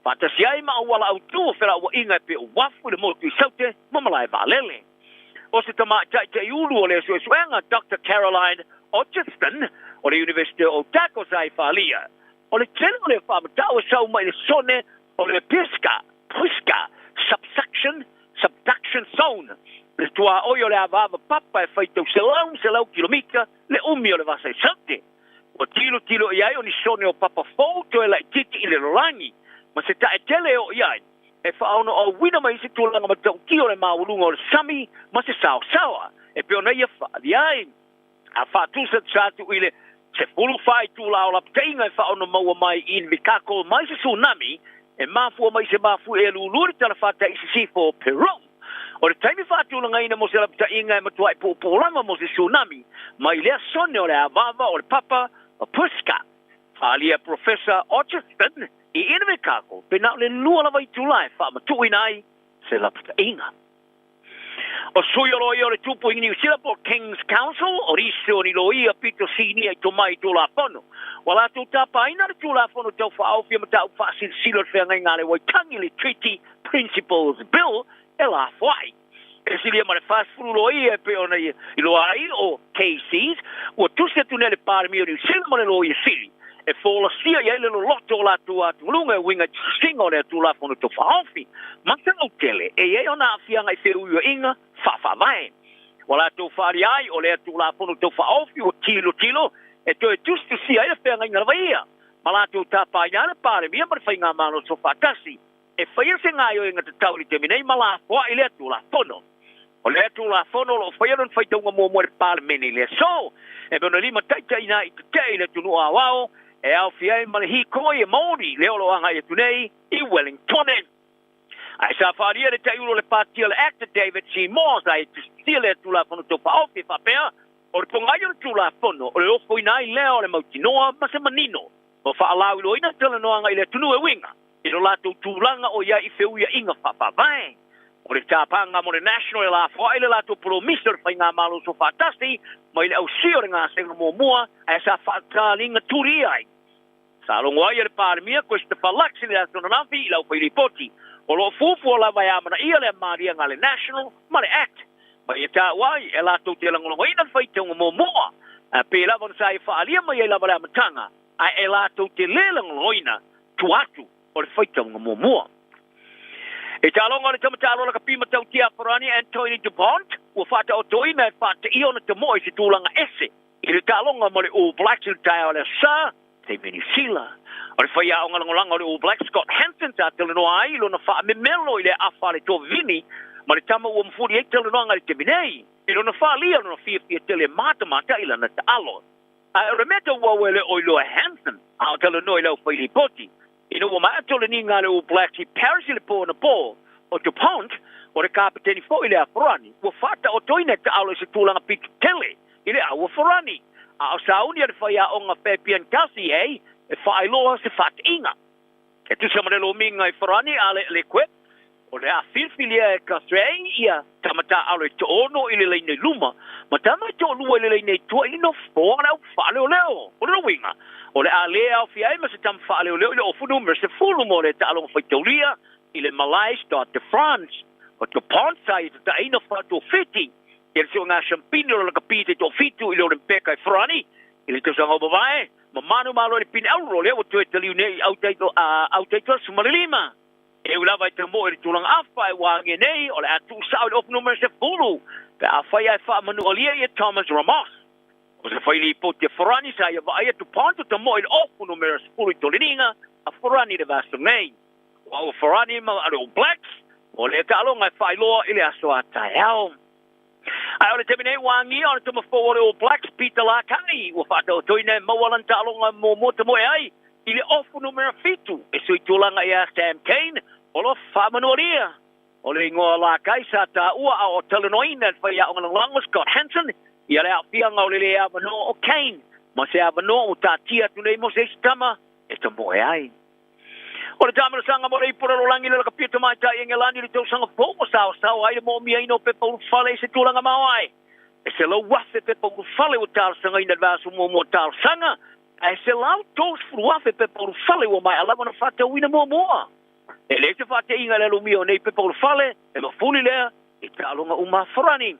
Pata si ai ma wala au tu fera wa inga pe wafu le motu i saute mamalai valele. O se tama te ulu o le suenga Dr. Caroline Ocheston o le University of Otago sai falia. O le teno le whamatau sau mai le sone o le pesca, subduction zone. Le tua oio le avava papa e faitau se lau kilomita le umi o le vasa i saute. O tilo iai o ni sone o papa fauto e la titi i le lorangi. Ma se tae tele o iai, e whaono o wina mai se tūlanga ma tau ki o le maulunga o le sami, ma se sawa, e peo nei a whaadi ai. A whaatusa tatu i le se fulu whai tūla o la pteinga e whaono maua mai in Mikako mai se tsunami, e mafua mai se mafu e luluri tala whata i se sifo Peru. O le taimi whaatulanga ina mo se la pteinga e matua i pōpōlama mo se tsunami, mai lea sone o le avava o le papa o Puska. Whaalia Professor Ocheston, i ina me kako, pe nao le lua lava i tulai, wha matu inai, se la puta inga. O sui olo i o le tupu i New Zealand po King's Council, o risi o ni lo i a pito sini ai to mai tō la pono. Wala tō tapa ina le tō la pono tau whaawhia ma tau whaasil silo te ngai ngale waitangi le Treaty Principles Bill e la whai. E sili ma le fast food lo i e pe ona i lo ai o KCs, o tusia tu le parmi o New Zealand ma le lo i sili. E fola sia ia le loto la tua tulunga winga singo le tu la pono to whaawhi. Mata o tele, e e ona afianga i whiu inga, fa mai. Wala tu fari ai o le tu la pono to whaawhi o tilo, e to e tustu sia ia whenga inga rawaia. Mala tu tapa ia le pare, mia mara whainga mano so whakasi. E whaia se ngai o inga te tauri te minei, mala fua i le tu la pono. O le tu la pono, lo whaia ron whaitaunga mua mua le pare meni le so. E bena lima taita ina i te te le tunu a wao, e au fiai male hi koi e maori, leo lo anga i tunei, i Wellington. Ai sa wharia le te ulo le pātia le actor David C. Moores, ai tu stia le tu la pono to whaofi whapea, o le pongai o le tu la pono, o le ofo ina i leo le mautinoa, ma se manino, o whaalau ilo ina tala noanga i le tunu e winga, i lo lato tūlanga o ia i whiuia inga whapawai. O le tāpanga mo le national e la wha i le lato promiser whai ngā malo so whatasi, ma i le au sio ngā senga mua, e sa whatalinga turi ai. Sa longo ai le pārmia, ko ste palaksi le ato nanafi i lau whairipoti, o lo fufu o la vai amana ia le maria ngā le national, ma le act. Ma i tā wai, e lato te langolongo ina whaitaunga mua, pe lawan sa i whaalia ma i lava le amatanga, a e lato te le langolongo ina, tuatu, o le whaitaunga mua. E talonga le tamatalo la kapima tau tia Farani Anthony DuPont, ua whata o toina e whata iona te moe se tūlanga ese. I le talonga mo le All Blacks il tae o le sa, te Venezuela. O le whaia o ngalangolanga o le All Blacks Scott Hansen ta tele noa ai, lo na wha me melo i le awha le tō vini, ma le tama ua mfuri e tele noa ngali te minei. I lo na wha lia lo na fia tele mata ila na te alo. A remeta ua wele o ilo Hansen, a o tele noa i lau whaili poti. Ina ua maato le ni ngā le All Blacks i Paris i le pō na pō, o DuPont, o le kapiteni fo i le Afarani, ua whata o toina te alo se tūlanga pitu tele, i le au Afarani. A o sauni le whaia o ngā Fabian Kasi e whaailoa se whata inga. E tu sa marelo minga i Afarani a le kwep, o le a filfilia e Kasrei ia tamata alo i te ono i le leine luma, ma tama i te olua i le leine tua i no fōna au whaaleo leo, o le winga. O le a lea o fiai ma se tam whaaleo leo i le ofu numero se fulu mo le te alonga whaitauria, i le Malay Start de France, o te ponsa i te taina whatu fiti, i le sio ngā champini o le kapite to fitu i le Olimpeka i Frani, i le tausanga o babae, ma manu malo le pini auro leo o tue taliu nei au teito sumalilima. E ulava i te mo i le tūlanga awha e wāngi nei, o le atu sao i le ofu numero se fulu, pe a whai ai wha manu alia i Thomas Ramos. O se whaili i poti a Frani sa i a vai atu ponto te mo i le ofu numero se fulu i tolininga, a Frani le vaso nei. O Farani ma All Blacks, o le talonga e whailoa i le aso a taeao. Ai o le temine wangi o le tumafo o le All Blacks, Peter Lakani, o whata o toine mawalan talonga mo te moe ai, i le ofu numero fitu, e sui tūlanga i a Sam Kane, o lo whamanoria. O le ingoa Lakai sa ta ua a o talanoina, whaia o ngalango Scott Hansen, i a le awhianga o le le avano o Kane, ma se avano o ta tia tunei mo se stama, e te moe ai. O le tamara sanga mo rei pura rolangi le kapia tamai tai e ngelani le tau sanga fōko sao ai le mo mia ino pe paulu fale se tūlanga mawai. E se lau wafe pe paulu fale o tāra sanga ina vasu mo tāra sanga, e se lau tōs furu wafe pe paulu fale o mai alama na whate uina moa. E le te whate inga le lumio nei pe paulu fale, e ma fuli lea, e tālonga uma Farani.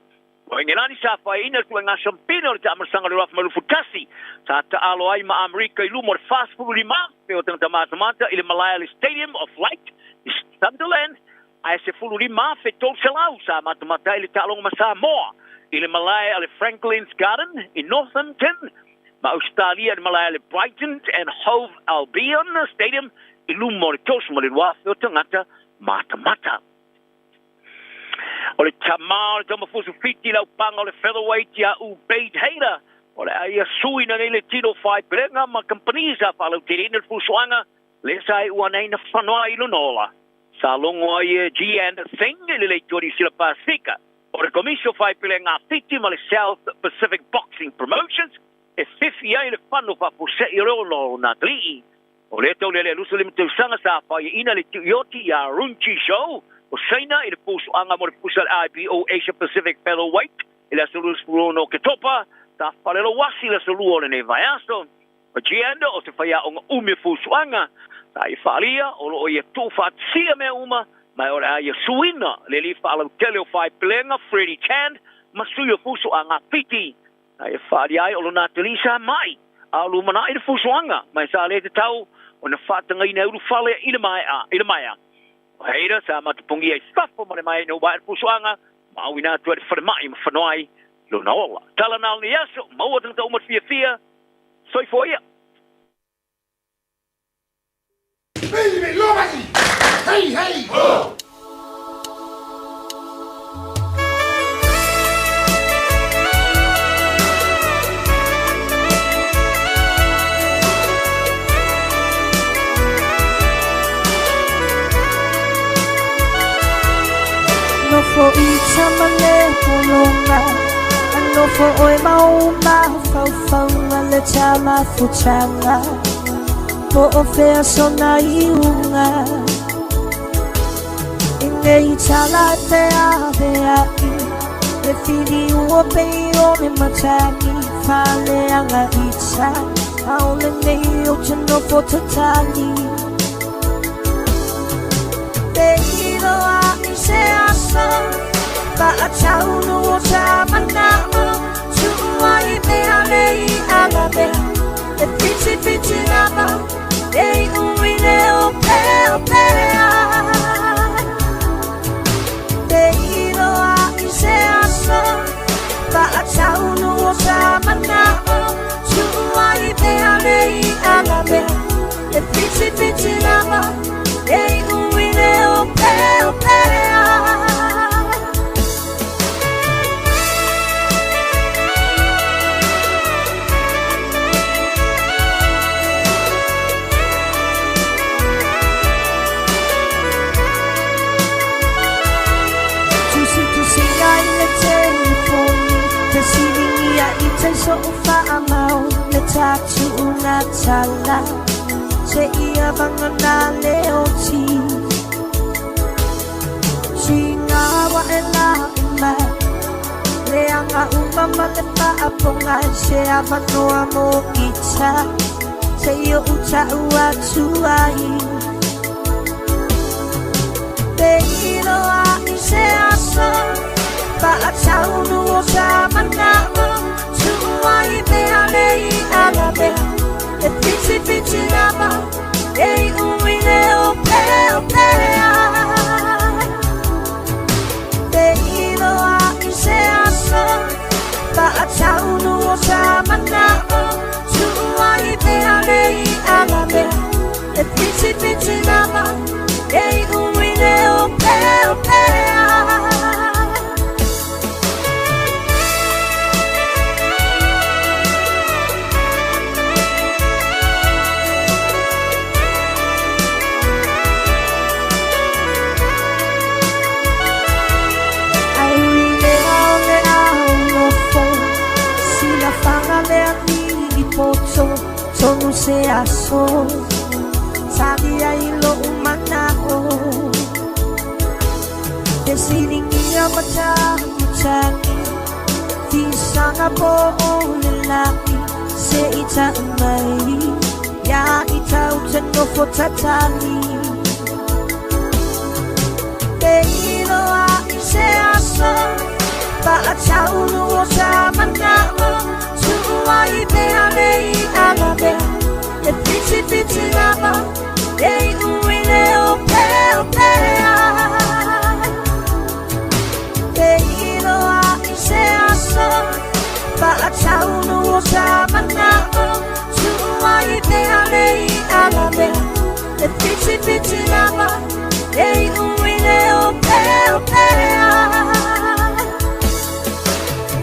O e ngelani sa whai ina kua ngā sampina o le tamara sanga le rafa malufu tasi, sa ta alo ai ma Amerika i lumo le fast food lima, pe o tangata mata i le Malaya Stadium of Light, i Sunderland, ai se fulu lima fe tol selau sa mata i le talonga ma Samoa, i le Malaya le Franklin's Garden i Northampton, ma Australia le Malaya le Brighton and Hove Albion Stadium, i lumo le tosma le wafe o tangata mata. O le tamau le tamafusu fiti lau panga o le featherweight ia Ubaid Hader. O le aia sui na nei le tino whai perenga ma companies a whalau te rina fusuanga le sai ua nei na whanua i lunola. Sa longo ai G. Anderson le le tori sila Pasifika. O le komisio whai perenga fiti ma le South Pacific Boxing Promotions e fifi ai le whanu whapuse i rolo na trii. O le tau le lusa le mtau sanga sa whai ina le tioti ia Runchi Show o China i le pusu anga mo le pusa IBO Asia Pacific Featherweight i le sulu spurono ke topa ta falelo wasi le sulu o le ne vai aso o giendo o te whaia o ume pusu anga ta i whalia o lo o ia tūwha tia me uma mai ora a ia suina le li whaala tele o whai pelenga Freddie Chand ma suyo pusu anga piti ta i whalia ai o lo nā telisa mai a lu mana i le pusu anga mai sa le te tau o na whatanga i na uru whale i le mai a o heira sa matupungi ai stafo ma le mai no wa i le pusu anga ma au ina tua le whanemai ma whanoi lo na ola tala nal ni aso maua tangta umat fia soi fo ia Baby, Lomani! Hey, hey! Oh! No for each amale polonga, no for oi mauma fau le chama fuchanga. Po o fea sona iunga Inei chala te avea I Le fili ua pei o me matani Fale anga icha Aole nei o tino po tatani Te hiro a I se asa Pa a chaunu o chamanao Tua I mea nei ala mea E fiti lava Ei umine o pea Te hiro a I se asa Pa a chaunu o samanao Tua I mea nei ala mea E fiti lava Ei umine o pea Te so whaamau le tatu una tala Se ia vangana leo ti Si ngā wa e la uma Le anga uma ma le paaponga Se avanoa mo ita Se io uta ua tuai Te hiro a I se asa Pa a taunu o sa manao Tuai mea nei ala mea E fiti lava Ei umine o pea Te hiro a I se asa Pa a taunu o sa manao Tuai mea nei ala mea E fiti lava Ei umine o pea Tonu se aso Sabi ai lo umanao Te siringia mata mutani Tisanga po o lelaki Se ita umai Ya ita uteno fo tatani Te hiro a I se aso Pa a taunu o sa manao Tuai mea nei ala mea E fiti lava Ei umine o pea Te hiro a I se asa Pa a taunu o sa manao Tuai mea nei ala mea E fiti lava Ei umine o pea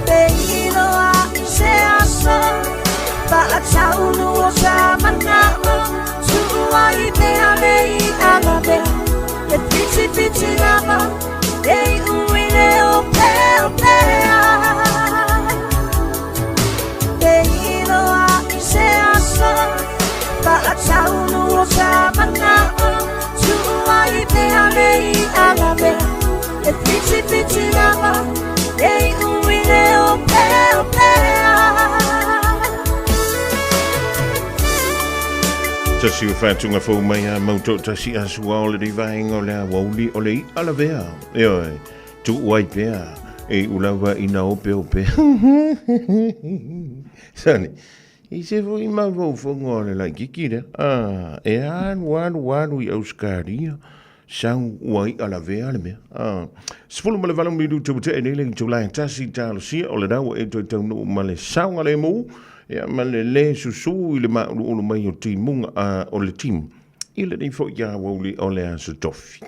Te hiro a I se asa Pa a taunu o sa manao Tuai mea nei ala mea E fiti lava Ei umine o pea Te hiro a I se asa Pa a taunu o sa manao Tuai fiti fiti lava Ei uine o pea Tasi o whātunga whau mai a mauto tasi a sua o le rivainga o lea wauli o le i ala vea. Eoi, tu uai pea, e ulawa ina ope ope. Sani, i se fo i mawau whonga o le lai kikire. E anu i auskaria. Sang uai ala vea le mea. Sifulu male walang midu tu te enele i tu lai tasi talo sia o le rau e toi tau no male saunga le mou. Ia malele susu i le maulu mai o timunga o le timu. I le nei fo ia wauli o le aso tofi.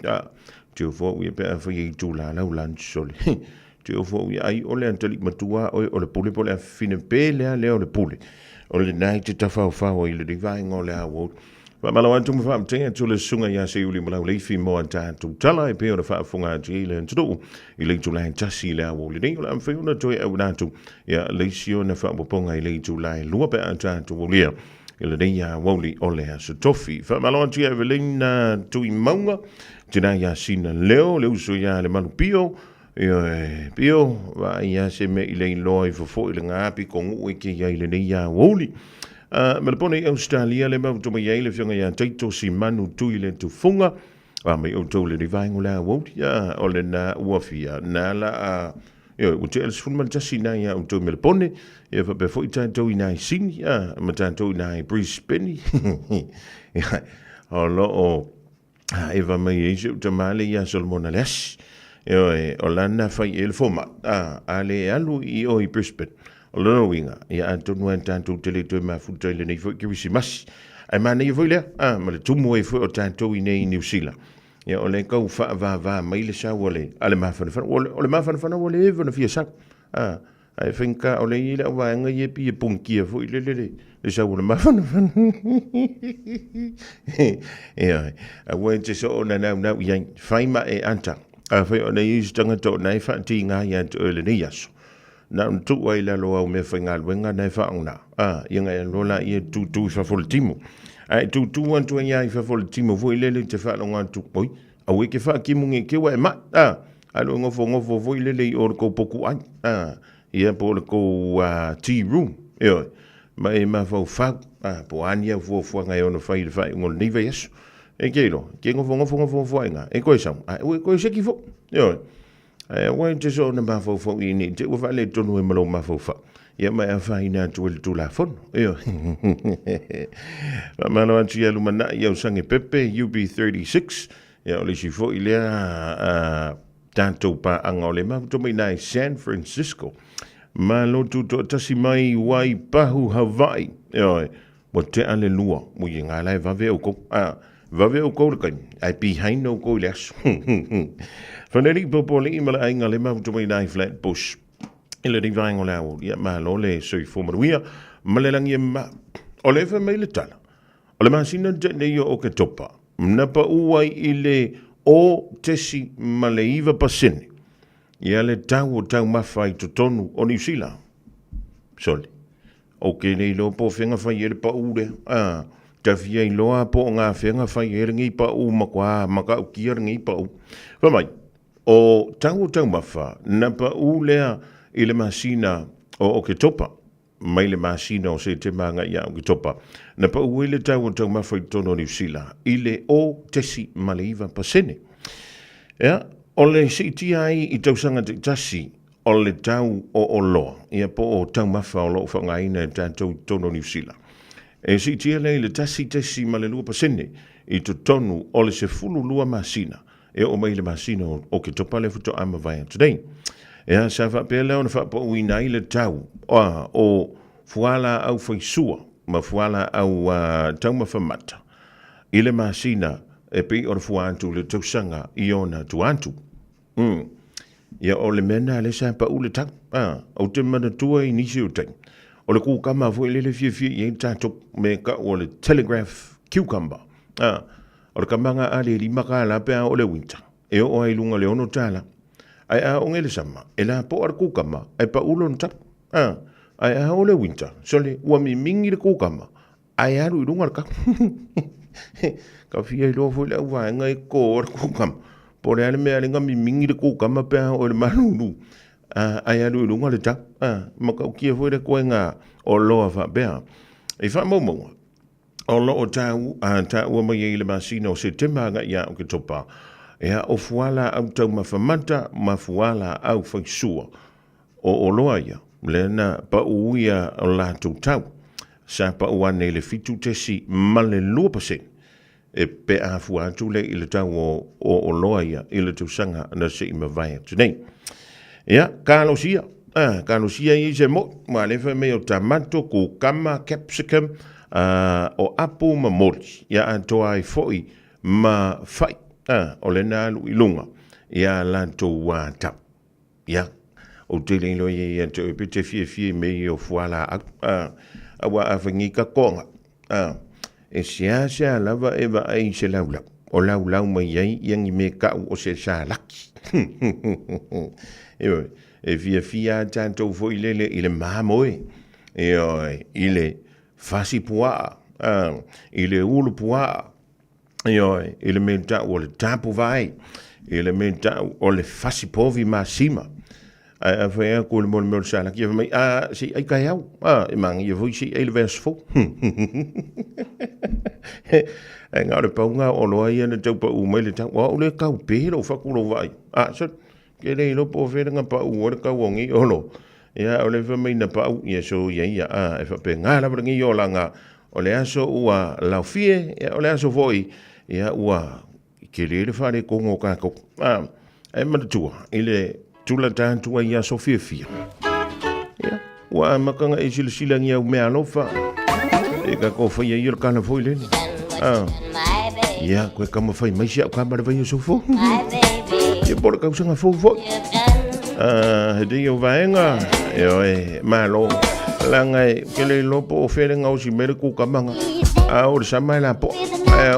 Te o fo ia pea fo i tu la lau lansole. Te o fo ia ai o le antali matua o le pule po le fine pe lea lea o le pule. O le nai te tafau i le rivainga o le awau. Wa malo antu mo fam tenga tu le sunga ya se uli mo leifi mo anta tu tala e pe o le fa funga ti le ntu i le tu lai tasi le awo le nei o am fe una toi au natu ya leisio na fa mo ponga i le tu lai lua pe anta tu wolia i le nei ya woli o le so tofi fa malo antu e velina tu i maunga tina ya sina leo le uso ya le malu pio pio wa ya se me i le loi fo i le ngapi kongu i ke ya i le nei ya woli me le pone i Australia le mau tuma iei le fionga ia teito si manu tui le tu funga me o tau le rivaingo la wauti o le na uafia na la o te elis funma le tasi na ia o tau me le pone ia fa pe fo i tātou i nai sini ma tātou i nai Brisbane o lo o eva mai eise o tamale ia Solomona les o lana fai ele foma ale alu i o i Brisbane o lona winga ia atonu an tātou tele toi mafuta i le nei fo i kirisi masi ai mana i foilea ma le tumu e fo o tātou i nei New Zealand ia o le kau wha mai le sau o le ale mawhanawhana o le mawhanawhana o le ewa na fia sau ai whenka o le i le awanga i e pi e punkia fo i le sau o le mawhanawhana ia a wai te so o na nau iai whaima e anta a whai o nei istanga to nei whaati ngā i anta o le nei aso na tu ai la loa o me whaingal wenga nei whaona inga e lola i e tu whafol timu ai tu antu ai whafol timu voi lele te whaonga tu poi a weke whakimungi ke wa e ma alo ngofo voi lele i or ko poku ai ia po le ko tea room ma e ma fau po ania fo ngai ona whai le whai ngol nive yesu e keilo ke ngofo inga e koe sam koe seki fo wai te so na mafau i ni te ufa le tonu e malo mafau ia mai a whaina tu ele tu la fono malo antu ia lumana i au sange pepe UB36 ia o le si fo i lea tātou pa anga o le mafuto mai nai San Francisco malo tu to tasi mai wai pahu Hawaii mo te ale lua mo i ngā lai vave o ko vave o ko le kai ai pi haino ko i leas Whaneri popole i mala ainga le mafuto mai nai Flatbush. I le rivaingo lao, ia malo le soi fumaruia, malelangi e ma. O le wha mai le tala. O le masina nei o ke topa. Napa uai i le o tesi ma le iwa pasene. Ia le tau o tau mawhai to tonu o New Zealand. Soli. O ke nei lo po whenga whai e le pa ure. Tawhia i loa po ngā whenga whai e ngi pa u makua maka u kia ngi pa u. Whamai. O tau mawha, napa u lea i le masina o ke topa, mai le masina o se te manga ia o ke topa, napa u le tau mawha i tono New Zealand, i le o tesi maleiva pasene. O le CTI i tausanga te tasi, o le tau o loa, ia po o tau mawha o loo whangaina i tātou tono New Zealand. E CTI le tasi malelua pasene, i to tonu o le se fulu lua masina, e o mai le masina o ke topa le futo ama vai today. Ea sa wha pia leo na wha po ui nai le tau o fuala au whaisua ma fuala au tau mawhamata. I le masina e pi o le fuantu le tausanga i ona tu antu. Ia o le mena le sa pa u le tau. O te mana tua i nisi o teng. O le kukama fo i le fia i tātuk me ka o le Telegraph Cucumber. O le kamanga a le limaka la pea o le winter. E o ai lunga le ono tala. Ai a ongele sama. E la po ar kukama. Ai pa ulo nta. Ai a o le winter. So le ua mi mingi le kukama. Ai aru i lunga ka. Ka fia i loa fo le au vaenga e ko ar kukama. po le ale mea le ngami mingi le kōkama pēa o le manunu. Ai alu ilunga le tau. Maka ukia fwere koe ngā o loa wha pēa. E wha maumau. O lo o tau ua mai e le masina o se temanga ia o ke topa. Ea o fuala au tau mawhamata, ma fuala au whaisua. O loa ia, le na pa uia o lātou tau. Sa pa uane le fitu tesi ma le lua paseng. E pe a fua atu le i le tau o loa ia, i le tausanga na se i mawai atu nei. Ea, kālosia. Kālosia i se mo, ma lefa me o tamato ko kama capsicum, o apu ma mori. Ia antoa ai foi ma fai. O le nālu i lunga. Ia lantou wā tau. Ia. O te leilo i anto e pete fie me i o fuala awa a whangika konga. E sea lava e wa ai se laulau. O laulau mai ai iangi me kau o se sa laki. E fia tantou fo i lele i le mamoe. I le fasi pua. I le ulu pua. I le menta o le tapu vai. I le menta o le fasi povi masima. A whaia ko le mole mole sala ki mai si ai kai au e mangi e voi si ai le vers fo e ngā re paunga o loa ia na tau pa u mai le tau o le kau pēro whakulo vai so ke le ilo po whenga pa u o le kau ongi o lo ia o le whamai na pa u ia so ia e whape ngā labrangi o langa o le aso ua laufie o le aso voi ia ua ke le whare kongo kako e matatua i le tula tātua ia so fia. Wa makanga e sila ngia u mea lofa. E ka kofa ia ira kana foi leni. Ia, koe kama fai mai sia ka mara vai so fo. Ia bora kausanga fo. He dei o vaenga. E malo. Langa e kele lopo o ferenga o si mere ku kamanga. O le samai la po.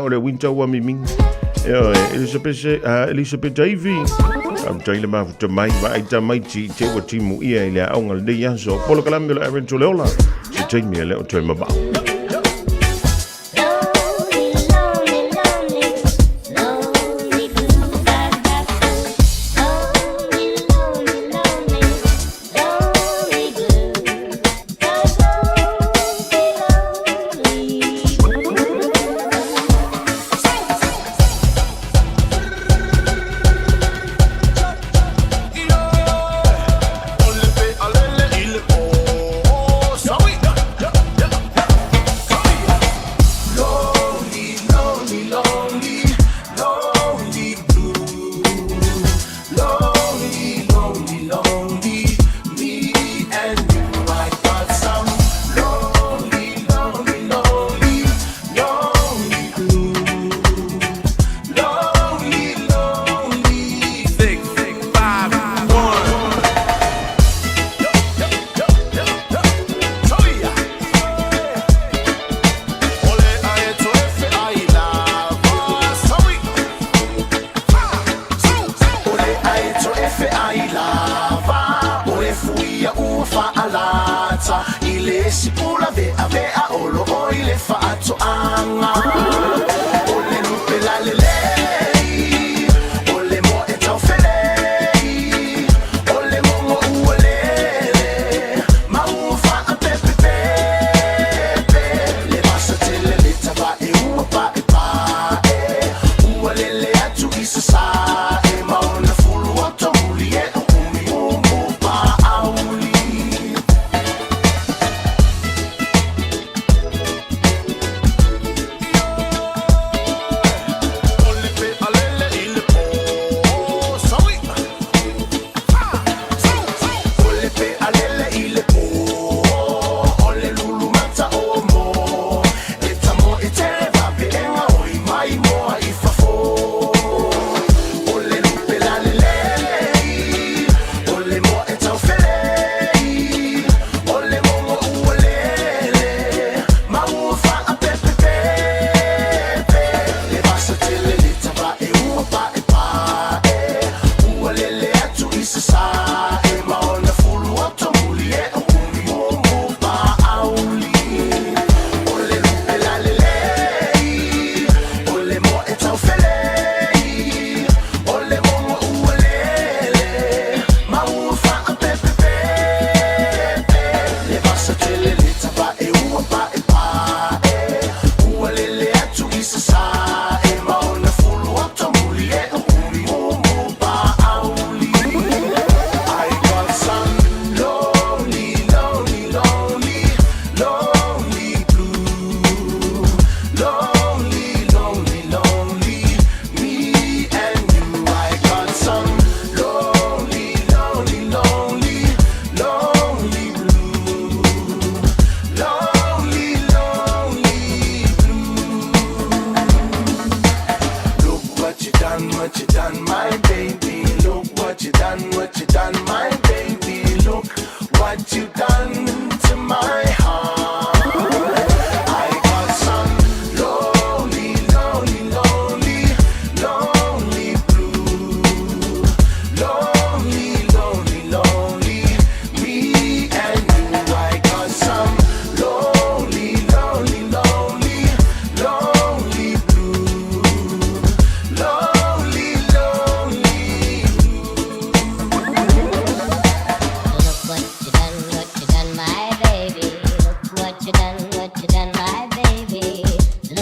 O le winter wa miming. Elizabeth Davey. Am taile mafuta mai aita mai ti te wa timu ia ile aunga le ia so polo kalame le evento leola se taimi le o toi maba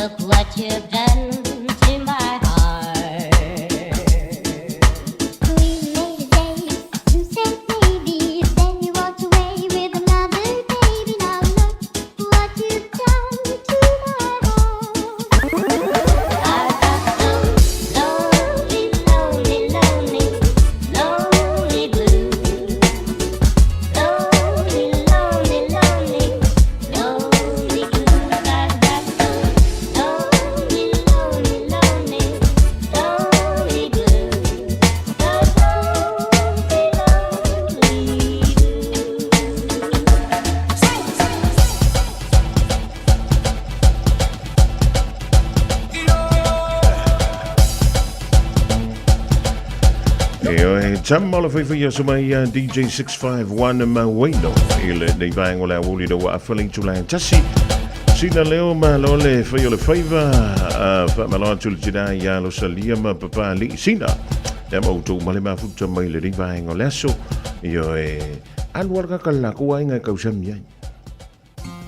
look what you've done to my heart. We made a date, you said maybe, then you walked away with another baby. Now look what you've done to my heart. I got so lonely, lonely, lonely, lonely blue. Lonely, lonely, lonely, lonely blue. I got so lonely, lonely, lonely, lonely blue. So lonely, Tamala Fifia Sumaya DJ 651 Mawino il dei vangola wuli do wa feeling to land Tassi Sina leo ma lole fio le favor fa malon to jida ya lo salia ma papa li sina demo to malema futa mai le dei vangola so yo anwar ka kala ko ai ngai kausam ya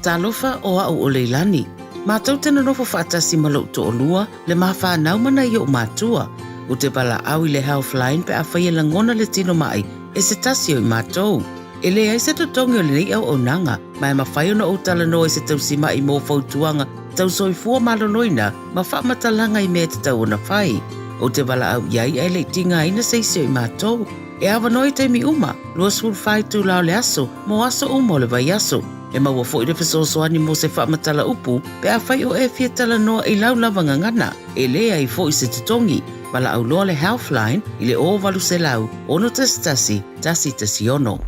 Talofa o au o leilani. Mātou tena nofo whaatasi malau to o lua, le mawha nau mana i o mātua. O te pala au i le Healthline pe a whaia langona le tino mai, e se tasi o i mātou. E le ai se totongi o le nei au o nanga, mai ma whai ona o tala no e se tau sima i mō fautuanga, tau soifua malonoina, ma wha matalanga i mea te tau ona whai. O te pala au iai e le tinga ina seisi o i mātou. E awa noi te mi uma, lua sul whai tu lao le aso, mo aso umo le vai aso. E maua fo i le fesoasoani mo se whaamatala upu, pe a whai o e fia tala noa i lau lawanga ngana, e lea i fo i se tutongi, pala au loa le Healthline, i le o walu se lau, ono tasi tasi ono.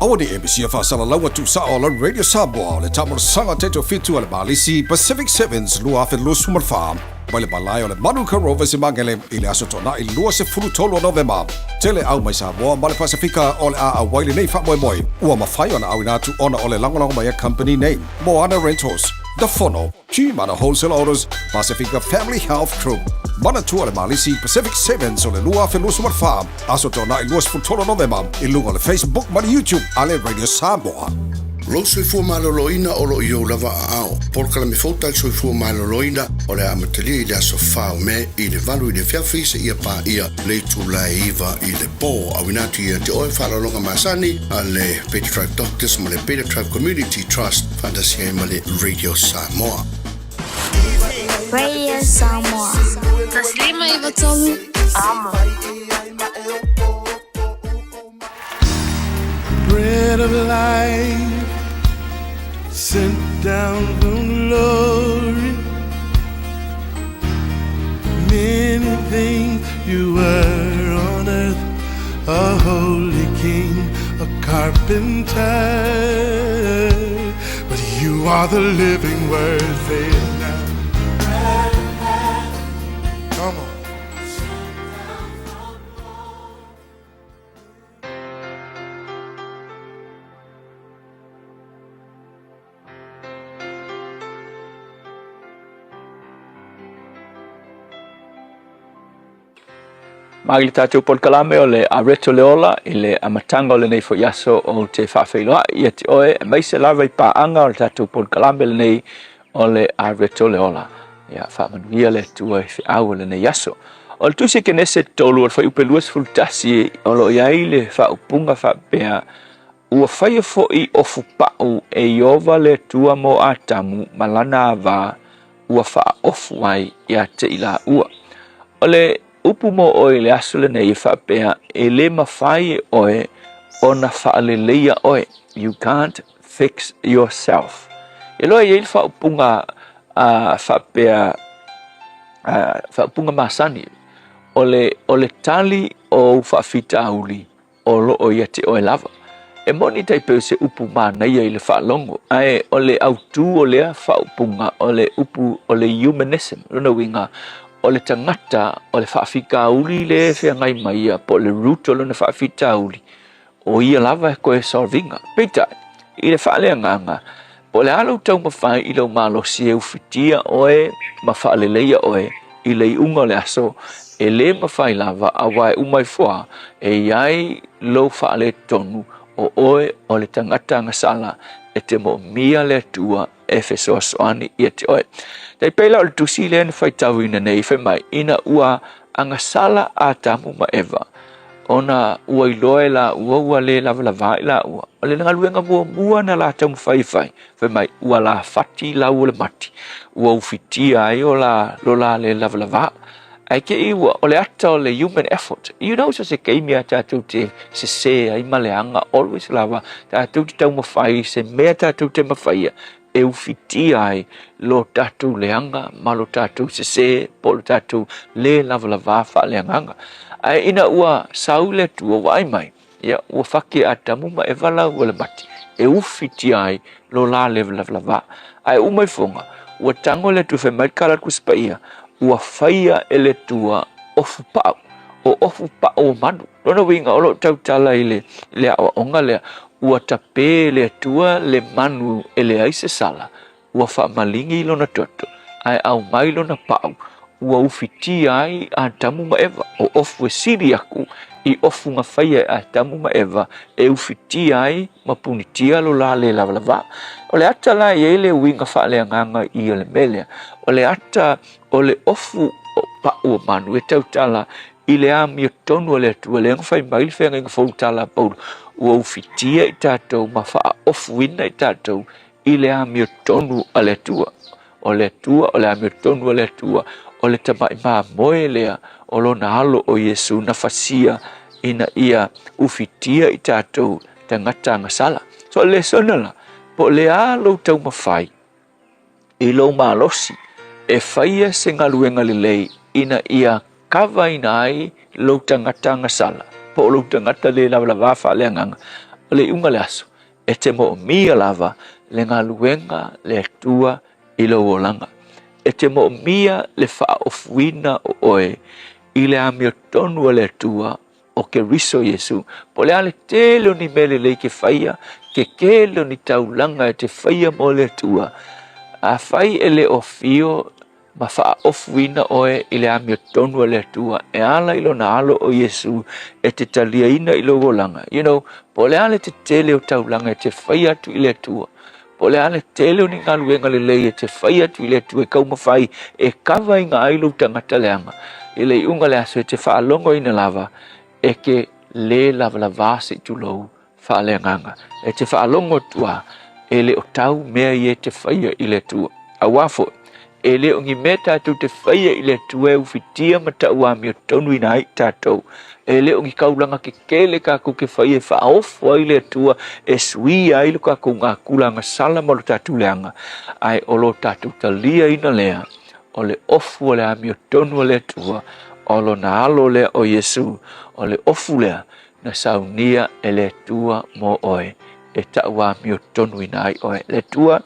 Awa ni MBC Fasala Lawa tu sa on Radio Sabwa le tamor sanga teto fitu al Balisi Pacific Sevens lua fe lo sumar farm Wale balai ole Manuka Rovers imangele ile asotona i lua se fulu tolo November tele au mai Sabwa male Pacifica ole a waile nei fa moi ua mafai ona au inatu ona ole langolongo mai company name Moana Rentals The Fono Chi Mana Wholesale Orders Pacifica Family Health Group Mana tu ole Malisi Pacific Sevens ole lua fe lo sumar farm asotona i lua se fulu tolo November i lunga le Facebook mana YouTube ale Radio Samoa. Lo soifua maloloina o lo iou lava ao. Porkala me fauta soifua maloloina o le amatalia i le aso fao me i le valu i le fiafisa ia pa ia le tulai iwa i le po awinatu ia te oe whalalonga masani a le Pediatric Doctors ma le Pediatric Community Trust fantasia ma le Radio Samoa. Radio Samoa. Taslima iwa tolu. Amo. Bread of life sent down from glory. Many things you were on earth, a holy king, a carpenter, but you are the living word. Say it now. Come on. Magi tātou por kalame o le areto leola i le amatanga o le nei fo yaso o te whawhailoa i ati oe mai se lawa i paanga o le tātou por kalame le nei o le areto leola ia whamanuia le tua i whiau le nei yaso o le tusi ke nese tolu o le whai upe luas fultasi o lo iai le whaupunga whapea ua whaia fo i ofu pau e iova le tua mo atamu malana wā ua wha ofu ai i ate i la ua o le upu mo oe le aso le nei whapea e le mawhai oe o na whaaleleia oe. You can't fix yourself. E loa i whaupunga whapea whaupunga masani o le tali o whawhita auli o lo o iate oe lava. E moni tai peo se upu mana ia i le whaalongo. Ae o le autu o lea whaupunga o le upu o le humanism. Runa winga o le tangata o le whaafika uli le whea ngai mai a po le root o le whaafita uli o ia lava e koe solvinga peita i le whaalea nganga po le alau tau mawhai i lau malo si e uwhitia oe ma whaaleleia oe i le unga le aso e le mawhai lava a wae umai fua e iai lau whaale tonu o oe o le tangata ngasala e te mo mia le tua e fesoasoani ia te oe. Tei peila o le tusi le na whaitau ina nei whai mai ina ua angasala a tamu ma Eva. Ona ua iloe la ua le lava la ua. O le nga luenga mua na la tamu whai mai ua la fati la ua le mati. Ua ufitia ai o la lola le lava. Ai ke iwa o le ata o le human effort. You know so se keimi a tātou te se ai maleanga always lava. Tātou te tau mawhai se mea tātou te mawhaia. E ufitia ai lo tātou leanga ma lo tātou se po lo tātou le lava wha leanganga. Ai ina ua saule tua wai mai. Ia ua whake a tamu ma e wala ua le mati. E ufitia ai lo la le lava. Ai umai fonga. Ua tango le tu whai kala kuspaia. Ua whaia ele tua ofu pao. O ofu pao manu. Rona winga olo tau tala ile awa onga lea. Ua tape le tua le manu ele aise sala. Ua wha malingi lona toto. Ai au mai lona pao. Ua ufiti ai a tamu ma Eva. O ofu e siri aku. I ofu nga whaia a tamu ma Eva. E ufiti ai ma punitia lo la le lava. O le ata la i ele winga wha le nganga i le melea. O le ata o le ofu pa o manu e tau tala i le ami o tonu o le atu le ngawhai mai le whenga inga whau tala paulu ua ufitia i tātou ma wha ofu ina i tātou i le ami o tonu o le atua o le ami o tonu o le atua o le tamai maa moe lea o lo na halo o Yesu na fasia ina ia ufitia i tātou tangata ngasala so le sonala po le a lo tau mawhai i lo maa losi e whaia se ngaluenga lelei ina ia kawa ina ai lo tangata ngasala. Po lo tangata le lava wha le nganga. O le unga le aso. E te mo mia lava le ngaluenga le tua i lo olanga. E te mo mia le wha ofuina o oe i le ami o tonu le tua o ke riso Yesu. Po le ale telo ni mele le ke whaia ke kelo ni taulanga e te whaia mo le tua. A whai ele o fio ma wha ofuina oe i le ami o tonu le tua e ala ilo na alo o Yesu e te talia ina ilo golanga. You know, po le ale te tele o taulanga e te whai atu i le tua. Po le ale tele o ni ngaluenga le lei e te whai atu i le tua e kauma whai e kawa inga ailo tangata leanga. I le unga le aso e te wha alongo ina lava e ke le lava vase tu lou wha leanganga. E te wha alongo tua e le o tau mea i e te whaia i le tua. A wafo e le o ngi me tātou te whaia i le tua e ufitia ma tau ami o tonu ina ai tātou. E le o ngi kaulanga ke kele kako ke whaia e whaofo i le tua e sui ai lo kako ngā kulanga sala ma lo tātou leanga. Ai o lo tātou talia ina lea o le ofu o le ami o tonu le tua o lo na alo lea o Yesu o le ofu lea na saunia e le tua mo oe e tau ami o tonu ina ai oe le tua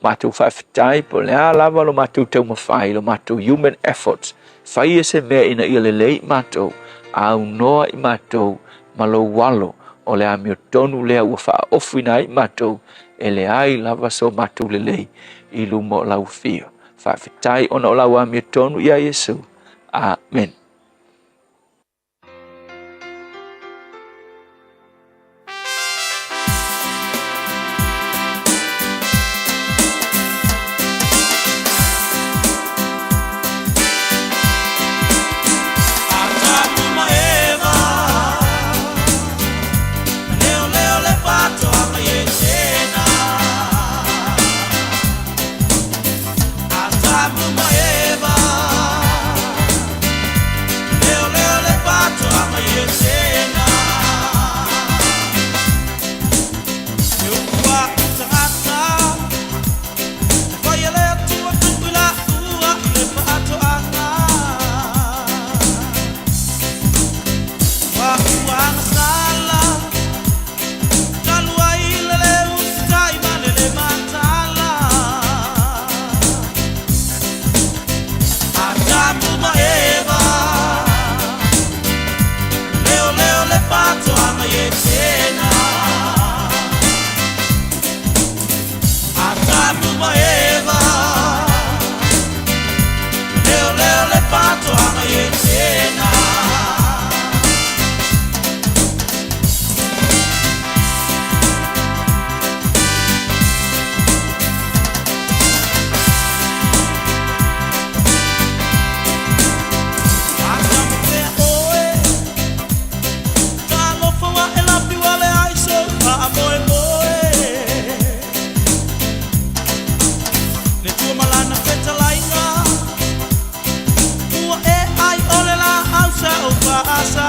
mātou whaiwhitai po le lava lo mātou tau mawhai lo mātou human efforts whai e se mea ina ia le lei mātou au noa i mātou malo walo o le ami o tonu lea ua wha ofu ina i mātou e le ai lava so mātou le lei i lumo lau fio whaiwhitai ona o lau ami o tonu ia Yesu. Amen.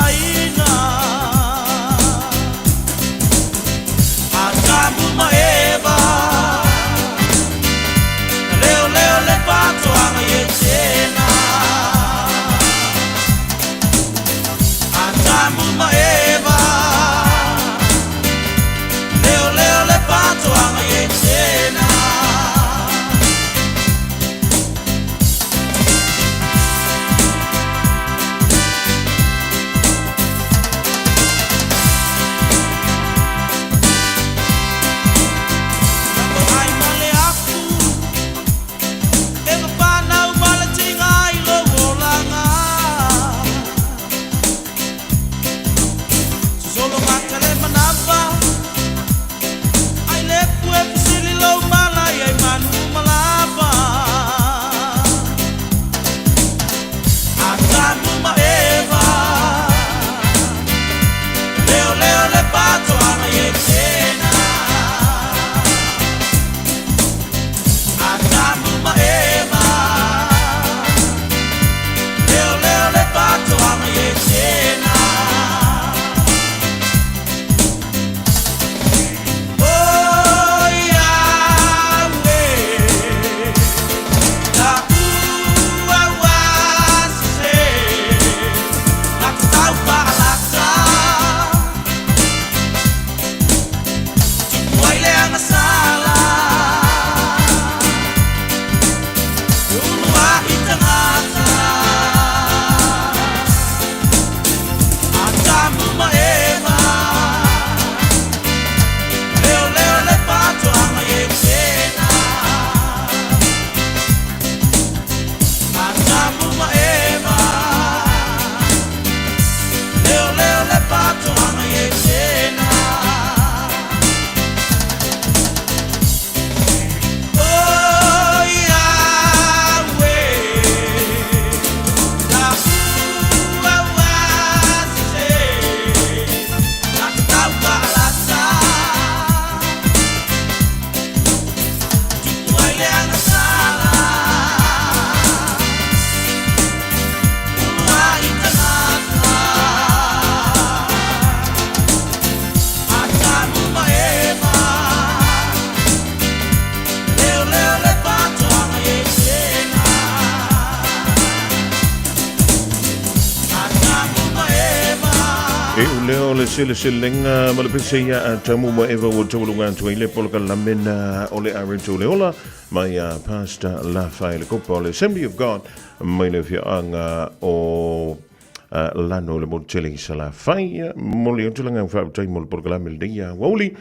aina Atamu maeva Leo leo le pato anga yetena Atamu maeva Leo leo le pato anga yetena leo le sele ma le pese ia tamu ma eva o tolunga tu ile polka lamena ole arento le ola mai pastor Rafael Kopa le Assembly of God mai le fia anga o lano le montele sala fai mo le tolunga fa tai mo polka lamel dia woli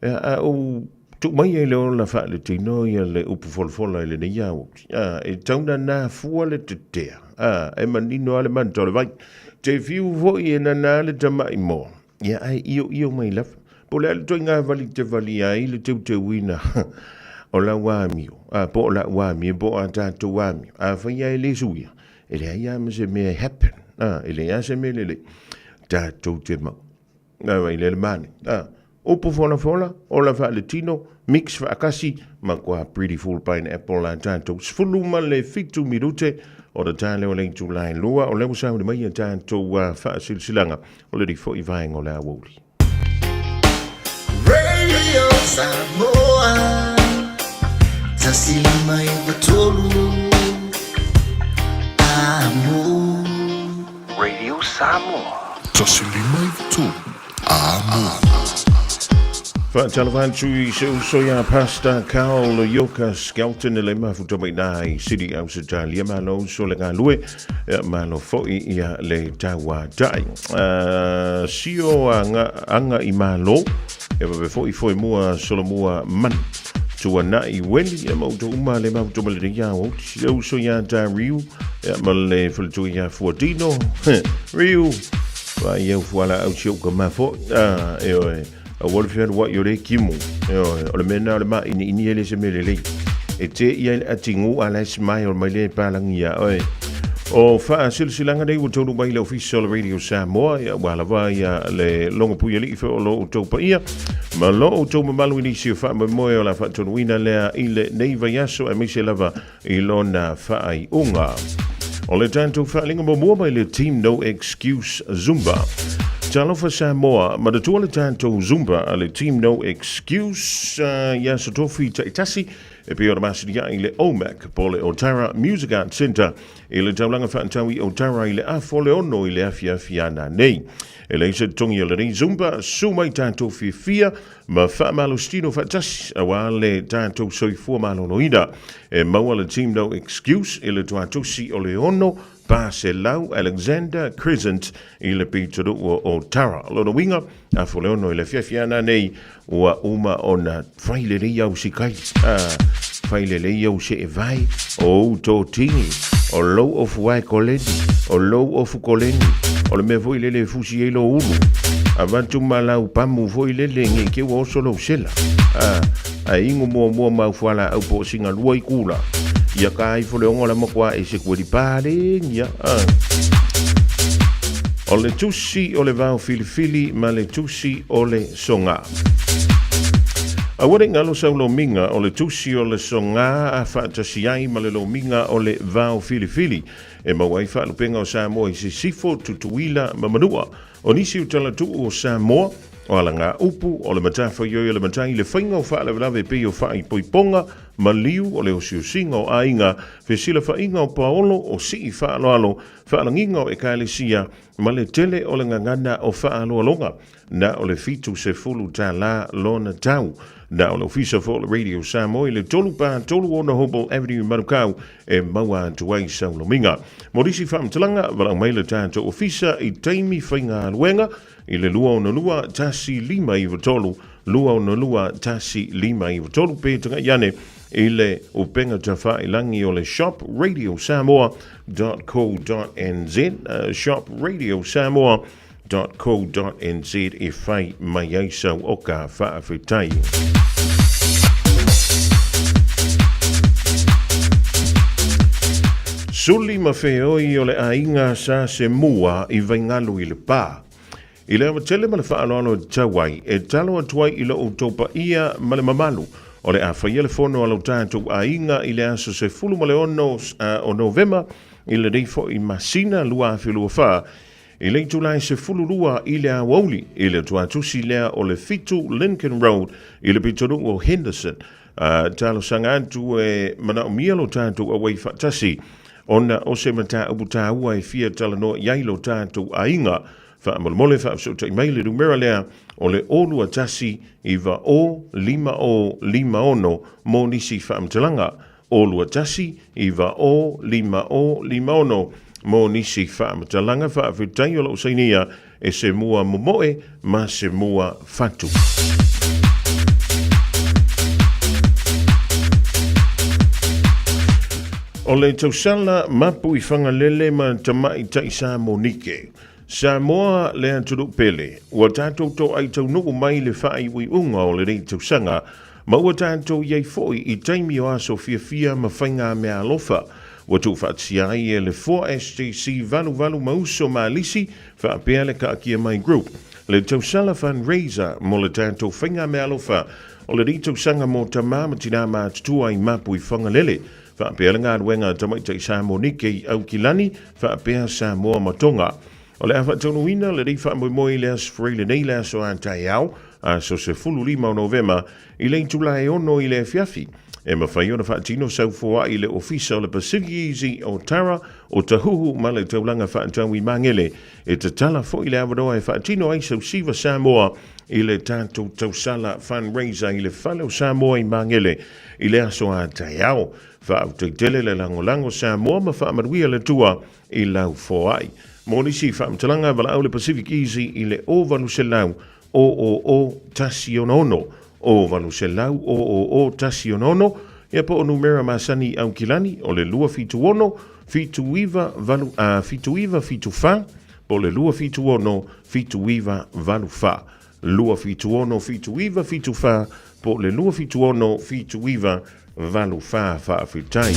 o tu mai le ola fa le tino ia le upu folfola le dia e tauna na fu le te e manino ale man tole vai te fiu vo i na na le tamai mo ia ai io mai laf po le to nga vali te vali ai le te wina o la wa mi po la wa mi po ata to wa mi fa ia le suia e le ia me se me happen ele ia se me le ta to te ma na vai le mani o po fola o la fa le tino mix fa kasi ma kwa pretty full pineapple la tanto sfulu ma le fitu minute o da tale o le July lua o le musa o le mai tanto fa silsilanga o le di fo i vai o la woli Radio Samoa Tasili mai batolu Amo Radio Samoa Tasili mai batolu Amo Talavan chui soya pasta Carl Yoka Skelton le mafuta mai nai City House Italia malo so le galue malo foi ia le tawa dai sio anga I malo e be foi mua solo mua man tu ana I weli e mo tu ma le mafuta le dia o so ya da riu ma le fultu ya fordino riu va eu voilà au chio comme fo a wolfian wa yore kimu o le mena le ma ini ele se melele e te ia atingu ala smile mai le palangia oi o fa silsilanga dei wo tonu mai le official radio Samoa ya wala va ya le longa puia li fo lo utopa ia ma lo utoma malu ni si fa mo la fa tonu ina le ile nei va yaso e mi se lava ilona fa ai unga O le tātou whaalinga mua mai le Team No Excuse Zumba. Talofa Samoa, ma le tua le tātou Zumba a le Team No Excuse ia sa tofi taitasi e pe ora masiria i le OMAC po le Otara Music Art Center i le taulanga whaantawi Otara i le afole ono i le afiafiana nei. E le isa tongi le rei Zumba sumai tātou fia ma whaamalo stino whaatasi a wā le tātou soifua malo noida e maua le Team No Excuse i le tuatosi o le ono Baselau Alexander Crescent i le pitoro o Tara. Lono winga, a foleono i le fiafiana nei ua uma ona whaile rei au si kai. Whaile rei au se e vai o tō tingi, o low of wai koleni, o low of koleni, o le mea voi lele fusi e lo ulu. A vantu malau pamu voi lele nge ke wa oso lau sela. A ingo mua mau whala au po singa lua i kula. Ia kai foleonga la makua e se kua di pare ngia. O le tusi o le vau filifili ma le tusi o le songa. A wale ngalo sau lo minga o le tusi o le songa a whaatasi ai ma le lo minga o le vau filifili. E mawai whaalupenga o Samoa i se sifo tutuila mamanua. O nisi utala tu o Samoa o ala ngā upu o le matafa yoi o le matai le whainga o whaalawe pe o whai poiponga ma liu o le o siusinga o ainga whesila whainga o paolo o si whaaloalo whaalanginga o e kaelesia ma le tele o le ngangana o whaaloalonga na o le fitu se fulu tā la lona tau na o le ofisa fo le Radio Samoa i le tolu pa tolu o na Hobel Avenue Marukau e maua tuai saulominga. Morisi whaamtalanga walang mai le tātou ofisa i teimi whainga aluenga i le lua o na lua tasi lima i watolu, lua o na lua tasi lima i watolu pe tanga iane i le upenga tawha i langi o le shop Radio Samoa.co.nz shop Radio Samoa.co.nz e whai mai eisau o ka whaafetai. Suli mawheoi o le ainga sa se mua i vaingalu i le pā. I le amatele ma le whaaloalo tawai e talo atuai i lo utopa ia ma le mamalu o le awhaia le fono alo tātou ainga i le aso se fulu ma le ono o November i le reifo i masina lua awhilua wha i le tulai se fulu lua i le awauli i le tuatusi lea o le fitu Lincoln Road i le pitoru o Henderson. Talo sanga antu e mana o mialo tātou awai whatasi ona o se mata ubuta ua e fia tala no yailo tātou ainga whaamole whaafsota i maile numera lea o le olua tasi i wa o lima ono mo nisi whaamtalanga. Olua tasi i wa o lima ono mo nisi whaamtalanga whaafetai o la usainia e se mua momoe ma se mua fatu. O le tausala mapu i whangalele ma tamai taisa monike. Samoa le anturu pele, ua tātou tō ai tau nuku mai le whai ui unga o le rei tausanga, ma ua tātou iei foi i taimi o aso fia ma whainga mea alofa. Ua tū whaatsia ai e le 4SJC valu mauso ma lisi, whaapea le ka akia mai group. Le tausala fundraiser mo le tātou whainga mea alofa, o le rei tausanga mo tamamatina ma tutua i mapu i whangalele. Whaapea le ngā ruenga tamaita i Samonike i Aukilani, whaapea Samoa Matonga. O le afa taunuina le rei whaamoimoi le as freile nei le aso antai au, aso se fulu lima o November, i le intula e ono i le fiafi. E mawhai ona whaatino saufoa i le ofisa o le Pacific Easy o Tara, o tahuhu ma le taulanga whaataui mangele, e te tala fo i le awaroa e whaatino ai sau siva Samoa, i le tātou tausala fundraiser i le whale o Samoa i mangele, i le aso antai au. Whaatele le lango Samoa ma whaamaruia le tua i lau foai. Monisi whaamtalanga wala au le Pacific Easy i le o valu se lau o tasi ono. O valu se lau o tasi ono. Ia po o numera masani au kilani o le lua fitu ono, fitu iwa fitu fa, po le lua fitu ono, fitu iwa valu fa. Lua fitu ono, fitu iwa fitu fa, po le lua fitu ono, fitu iwa valu fa fitai.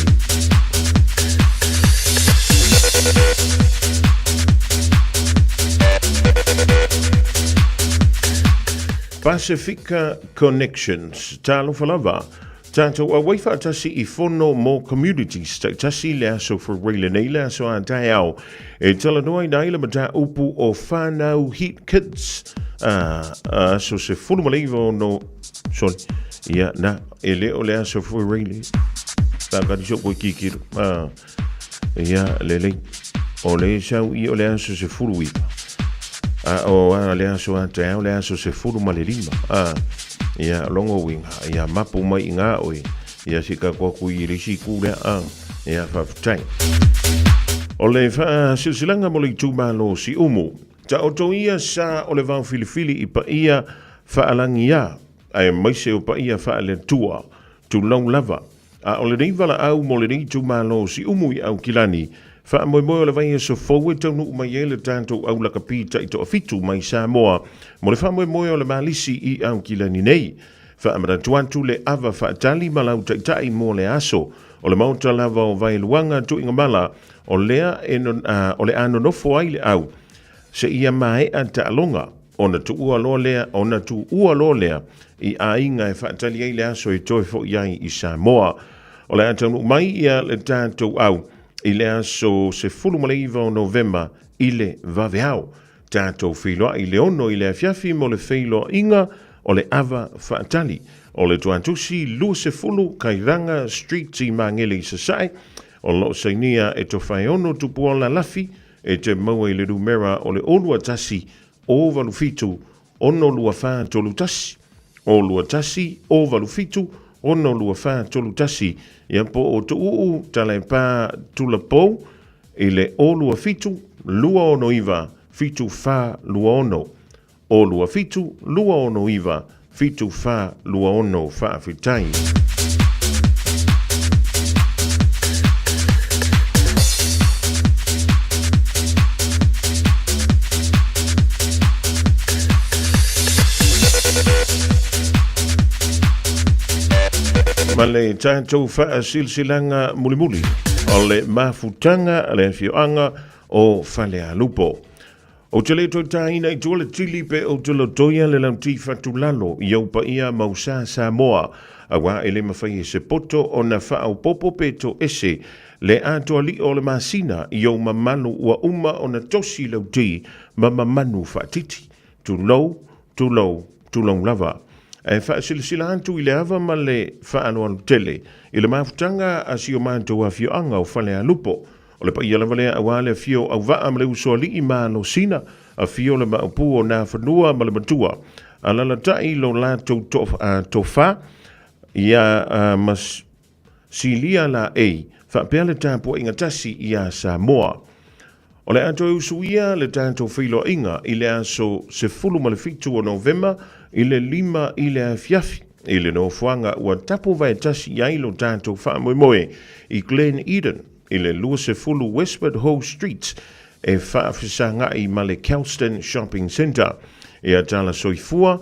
Pacifica Connections, talo falava, Tātou a waifa atasi I whono mo communities, tasi le aso for reile nei le aso a tai au. E tala noa I naila mata upu o whanau hit kids. So se whono maleiva no, sorry, ia na, e leo le aso for reile. Tākari so koe kikiru. Ia lelei. O le sau I o le aso se whono iwa. O le aso a tai au le aso se whono malelima. Ia longo winga, ia mapu mai I ngā oi, ia sika kua kui risi kūrea ia whawhitai. O le wha silsilanga mo le tūmalo si umu, ta oto ia sa o le vau filifili I pa ia whaalangi ia, ai maise o pa ia whaale tua, tu long lava, a o le nei wala au mo le nei tūmalo si umu I au kilani, wha moi o le vai so fau e taunu mai e le tātou au laka pita I to afitu mai Samoa, mo le wha moi o le malisi I au kilani nei, wha amara tuantu le ava wha tali malau taitai mo le aso, o le mauta lava o vai luanga tu inga mala, o lea o le ano nofo ai le au, se ia mai a ta alonga, ona tu ua lo lea, I a inga e wha tali ai le aso I toi fo iai I Samoa, o le atanu mai ia le tātou au, I le aso se fulu maleiva o Novemba I le vaveau. Tātou whiloa I le ono I le afiafi mo le whiloa inga o le ava whaatali. O le tuantusi lua se fulu Kairanga Street I Mangele I Sasai. O lo sainia e to whai ono tupu o la lafi e te maua I le rumera o le olua tasi o valufitu ono lua wha tolu tasi. O lua tasi o valufitu ono lua wha tolu tasi. Ia po o tu uu tala pa tula pou I le o lua fitu lua ono iwa fitu wha lua ono. O lua fitu lua ono iwa fitu wha lua ono wha fitai. Ma le tātou wha silsilanga mulimuli, o le mafutanga le fioanga o whalea lupo. O te le toi tāina I tua le tili pe o te lotoia le lauti whatulalo I au pa ia mausa Samoa, a wā ele mawhai se poto o na whaau popo pe to ese, le atua li o le masina I au mamanu ua uma o na tosi lauti ma mamanu whatiti, tu long lava. E wha silasila antu I le ava ma le whaano anu tele, I le mafutanga a si o manto a fioanga o whalea lupo. O le pa ia lava lea awa le fio au waa ma le usoa li I maano sina, a fio le maupu o na whanua ma le matua. A lala tai lo la tofa, ia mas silia la wha pea le tāpua inga tasi ia Samoa. O le ato usuia le tātou whilo inga I le aso se fulu ma le fitu o Novemba, I le lima I le afiafi, I le no fuanga ua tapu vai tasi iai lo tātou wha moe I Glen Eden, I le lua se fulu Westward Ho Street, e wha afisanga I ma le Kelston Shopping Centre, e a tala soifua,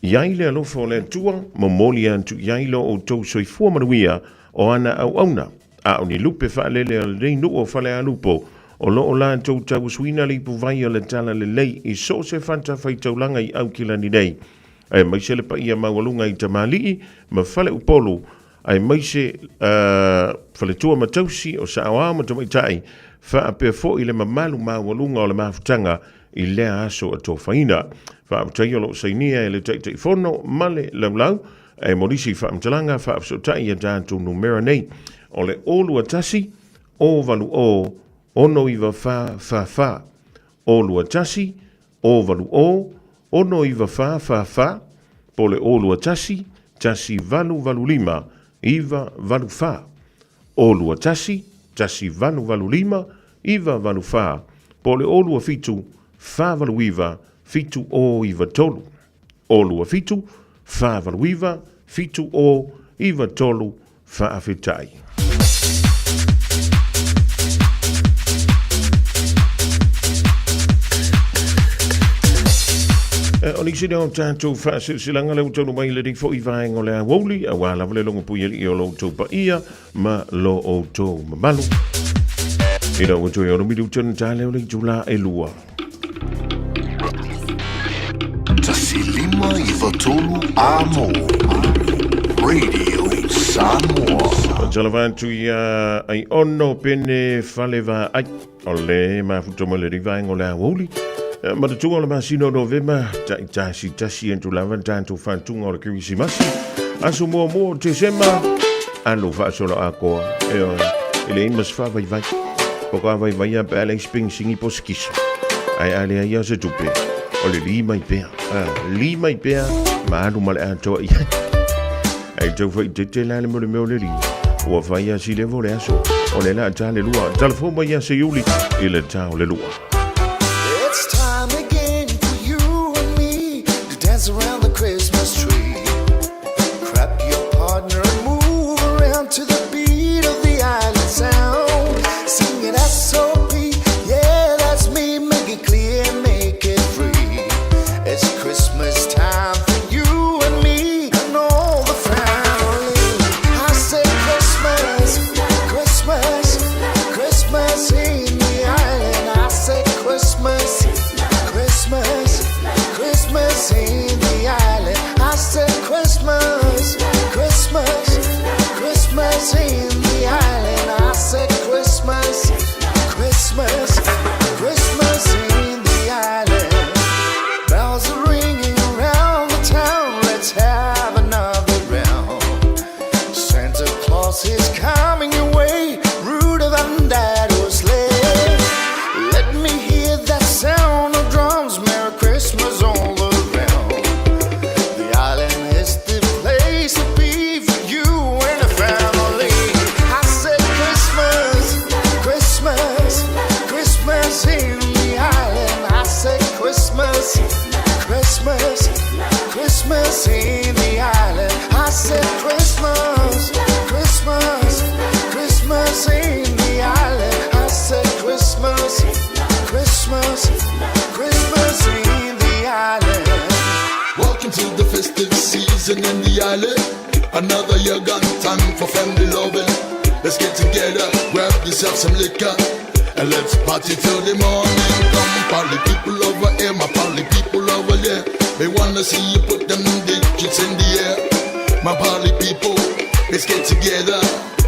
iai le alofo le tua, momoli antu iai lo o tau soifua manuia o ana au auna, a o ni lupe wha lele al reinu o whale a lupo, o lo o la tau tau suina li pu vai o le tala le lei I so se fanta fai taulanga I au kilani nei. Ai maise le pa ia mawalunga I tamalii, ma fale upolu, ai maise fale tua matausi o sa awa matamaitai, fa a pia fo I le mamalu mawalunga o le mafutanga I lea aso a tō whaina. Fa a mtai o lo sainia e le taitai fono, male laulau, ai morisi fa amtalanga, fa a sotai a tātou numera nei, o le olu atasi, o valu o, ono iwa fa, o lua tasi, o valu o, ono iwa fa, po le o lua tasi valu lima, iwa valu fa. O lua tasi valu lima, iwa valu fa, po le o lua fitu, fa valu iwa, fitu o iwa tolu. O lua fitu, fa valu iwa, fitu o iwa tolu, fa afitai. O ni sine o tātou whaasilanga leo tonu mai le rifo I vaeng o le a woli, a wala vale longa pui I o lo tau pa ia, ma lo o tau mamalu. Ina o tau i ono midu tanu tā leo le tula e lua. Tasilima I vatolu amo. Radio Samoa. Jalavantu ia ai ono pene faleva ai ole mafuto mo le rivaing o le awoli. Ma te tunga o le masino novema tasi entu lavantantu fantunga o le kirisimasi. Asu mua te sema alo whaasola a koa. Ele imas whawai. Poka vai a pēle spring singi po skisa. Ai ale ia se tupe. O le lima i pēa. Ma anu male atoa ia. Ai tau whai te lale mo le meo le lima. Ua whai a si levo le aso. O le la ta le lua. Talafoma ia se iuli. I le tau le lua. It's time again for you and me to dance around the Christmas tree. Grab your partner and move around to the beat of the island sound. Sing it S.O.P. Yeah, that's me. Make it clear, make it free. It's Christmas time for you and me and all the family. I say Christmas, Christmas, Christmas in the island. I say Christmas, Christmas, Christmas in the island. I said Christmas, Christmas, Christmas in the island. I said Christmas, Christmas, Christmas in the island. Bells are ringing around the town. Let's have another round. Santa Claus is coming your way, ruder than that or sleigh. Let me hear that sound of drums. Merry Christmas all around. The island is the place to be for you and a family. I said Christmas, Christmas, Christmas in the island. I said Christmas, Christmas, Christmas in the island. I said Christmas, Christmas, Christmas in the island. I said Christmas, Christmas, Christmas in the island. Welcome to the festive season in the island. Another year gone, time for family loving. Let's get together, grab yourself some liquor, and let's party till the morning. Come party people over here, my party people over there. They wanna see you put them digits in the air. My party people, let's get together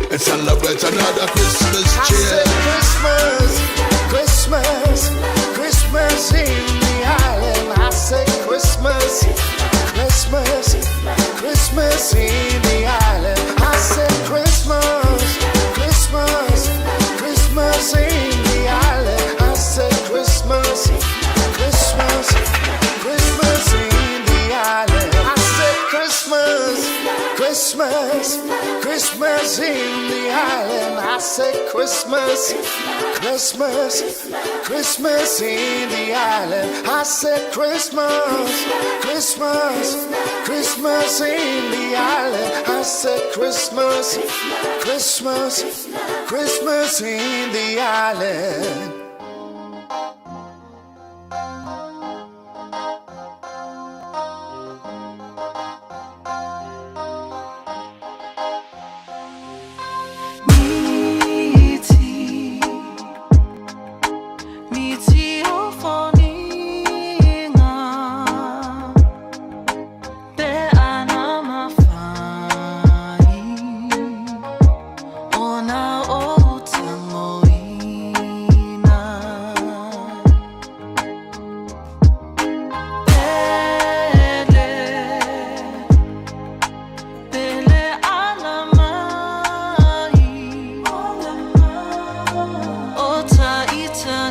and celebrate another Christmas I cheer. said Christmas, Christmas, Christmas in the island. I said Christmas, Christmas, Christmas in the island. I said Christmas, Christmas, Christmas in the island. I said Christmas, Christmas, Christmas in the island. I said Christmas, Christmas, Christmas in the island. I said Christmas, Christmas, Christmas in the island. I said Christmas, Christmas, Christmas in the island. I said Christmas, Christmas, Christmas in the island. Miti o foninga Te ana mawhai Ona o tangoina Pele ala mai O taita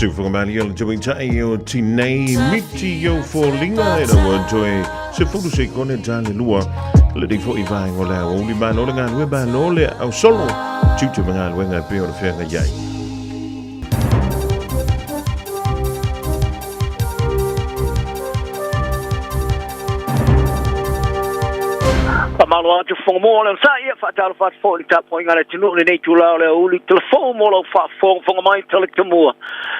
Sifungmali o join tai o tinei miti o folinga e o joy se fudu se kone jale lua le di fo ivai ngole o li mano le ngan we ba no le au solo chitu ngan we nga pe o fe nga yai Malo atu fonga le sa ia fa talo fa fo li tap poinga le tunu le nei tula le uli telefon mo lo fa fonga mai tele temua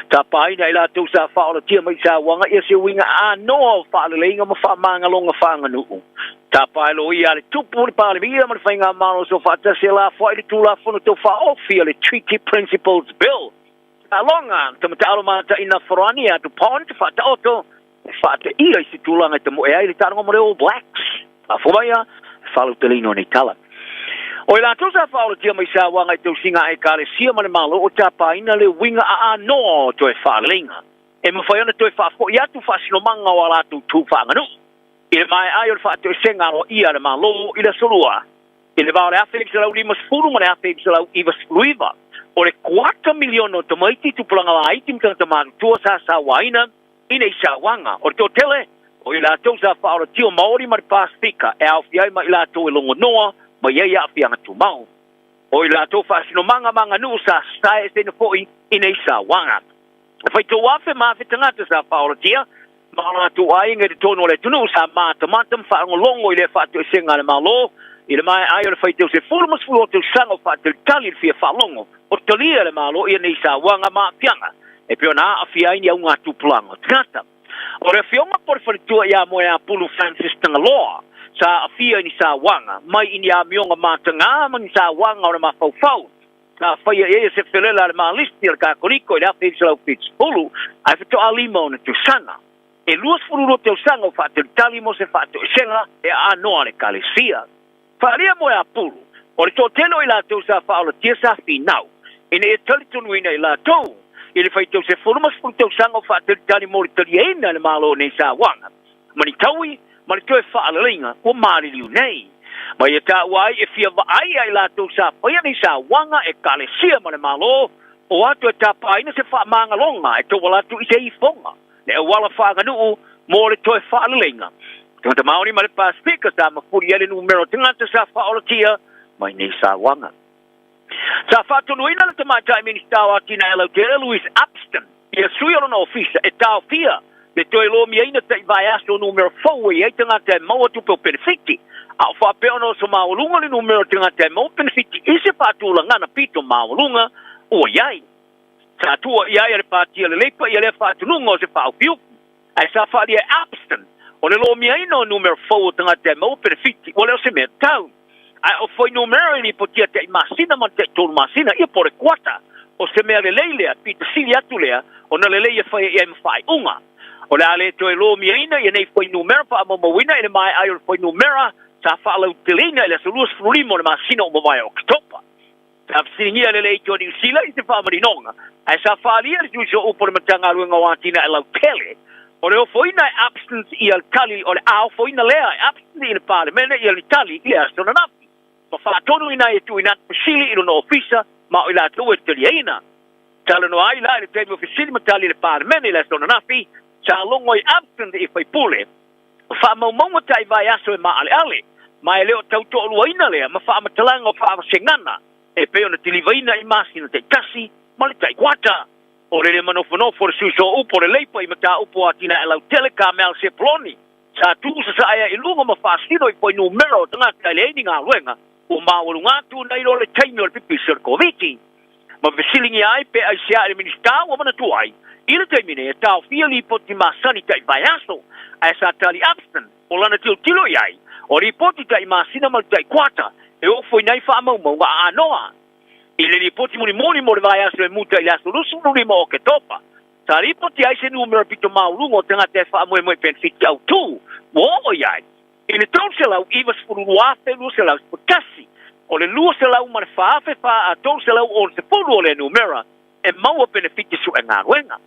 ta pai nei la tu sa fa o tia mai sa wanga ia se winga a no fa le inga ma fa manga longa fa nganu ta pai lo ia le tupu le pa le ia ma fa nga malo so fa ta se la fo le tula fo no to fa o fia le treaty principles bill alonga te mata ma ta ina forani atu pont fa ta auto fa ta ia se tula nga te mo e le tango mo le All Blacks fa mai falu telino ni tala. O ila tosa faulu tia mai sa wanga to singa e kare sia male malo o tapa ina le winga a no to e falinga. E mo fa ona to e fa fo ya tu fa sino manga wala tu fa nganu. Ile mai ayo fa to senga ro ia le malo ila solua. Ile ba le afex la uli mas fulu male afex la iva fluiva. O le 4 milione to mai tu planga la item kan ta man tu sa waina ina sa wanga o to tele o ila tosa faulu tio maori mar pasifika e au fiai ma ila to longo noa ma ia ia fianga tu mau. O ila to fa sino manga nu sa stai se no foi ina sa wanga. Fai to wafe ma fe tangata sa faulu tia ma la tu ai nge to no le tunu sa ma tomatum fa longo ile fa to singa le malo ile mai ai le fai to se fulmas fulo to sango fa to tali fi fa longo o tali le malo ina sa wanga ma fianga e piona a fiai ni unga tu planga tata. O re fionga por faritua ia mo ia pulu Francis Tangaloa sa afia ni sa wanga mai ini a mionga matanga man sa wanga o ma fau na faia e se felela le malisti el kakoliko ia fe selo pitch pulu ai fito alimo na tu sana e luas fulu te sanga fa te talimo se fa te senga e a no ale kalesia faria mo ia pulu o to telo ila tu sa fa o tia sa finau ine e talitun wina ila to ele fai teu se formas por teu sango fa te tali mori taliena le malo nei sa wanga mani taui mani teu fa alinga o mari liu nei mai ta wai e fia vai ai la tu sa pa nei sa wanga e kale sia mani malo o atu ta pa ina se fa manga longa e to wala tu i se i fonga le wala fa nganu mo le teu fa alinga tu te maori mari pa speaker sa ma furi ele numero tengata sa fa olatia mai nei sa wanga. Sa fatto lui na le mata ministra wa tina elo tele Louis Upston ia sui ona ofisa e tau fia le toi lo mi ina te vai aso numero 4 e tanga te mo tu pe perfetti a fa pe ono so maulunga le numero tanga te mo perfetti ise fatto la ngana pito maulunga o yai sa tu yai le pati le lepa ia le fatto lungo se fa più ai sa fa di Upston o le lo mi ina numero 4 tanga te mo perfetti o le se me tau ai o foi numero ni potia te masina man te tol masina ia por quata o se me leile a pita silia tulea o na leile foi m5 unga o la le to lo miina ia nei foi numero pa mo wina ina mai ai foi numero sa falo telina le solus frulimo na masina o vai o topa ta sinia le le to di sila i se fa mari nonga ai sa falia ju so o por matanga luenga watina la tele o le foi na absence ia tali o le au foi na le absence in parliament ia tali ia so na fa tonu ina e tu ina sili ino no ofisa ma ila tu e teliena tala no ai la le temo ofisili ma tali le parmene la sona nafi sa longo i absent e fai pule fa mo tai vai aso e ma ale ma ele o tau to luina le ma fa matalanga fa sengana e pe ona tilivaina i masina te kasi ma le tai kwata o le manofono for suso upo le leipa i mata upo atina ela teleka mel se ploni sa tu sa ai i lungo ma fa sino i foi numero tanga tale ni nga luenga o maulunga tu na ilo le taimi o le pipi sirkoviti ma visilingi ai pe ai sia le ministau o mana tuai ilo taimi ne tau fia li poti masani tai vaiaso ai sa tali abstan o lana tilo iai o li poti tai masina mal tai kwata e o foi nai fa mau nga anoa ile li poti muni mo le vaiaso e muta i aso lusu luli mo ke topa Sa ripoti ai se numero pito maulungo tanga te fa mo benefit au tu. Wo o yai. Ile tau se lau iwas furu wafe lu se lau kasi. O le lua se lau mar fa a tau se lau o se furu o le numera e mau benefit su e ngā wenga.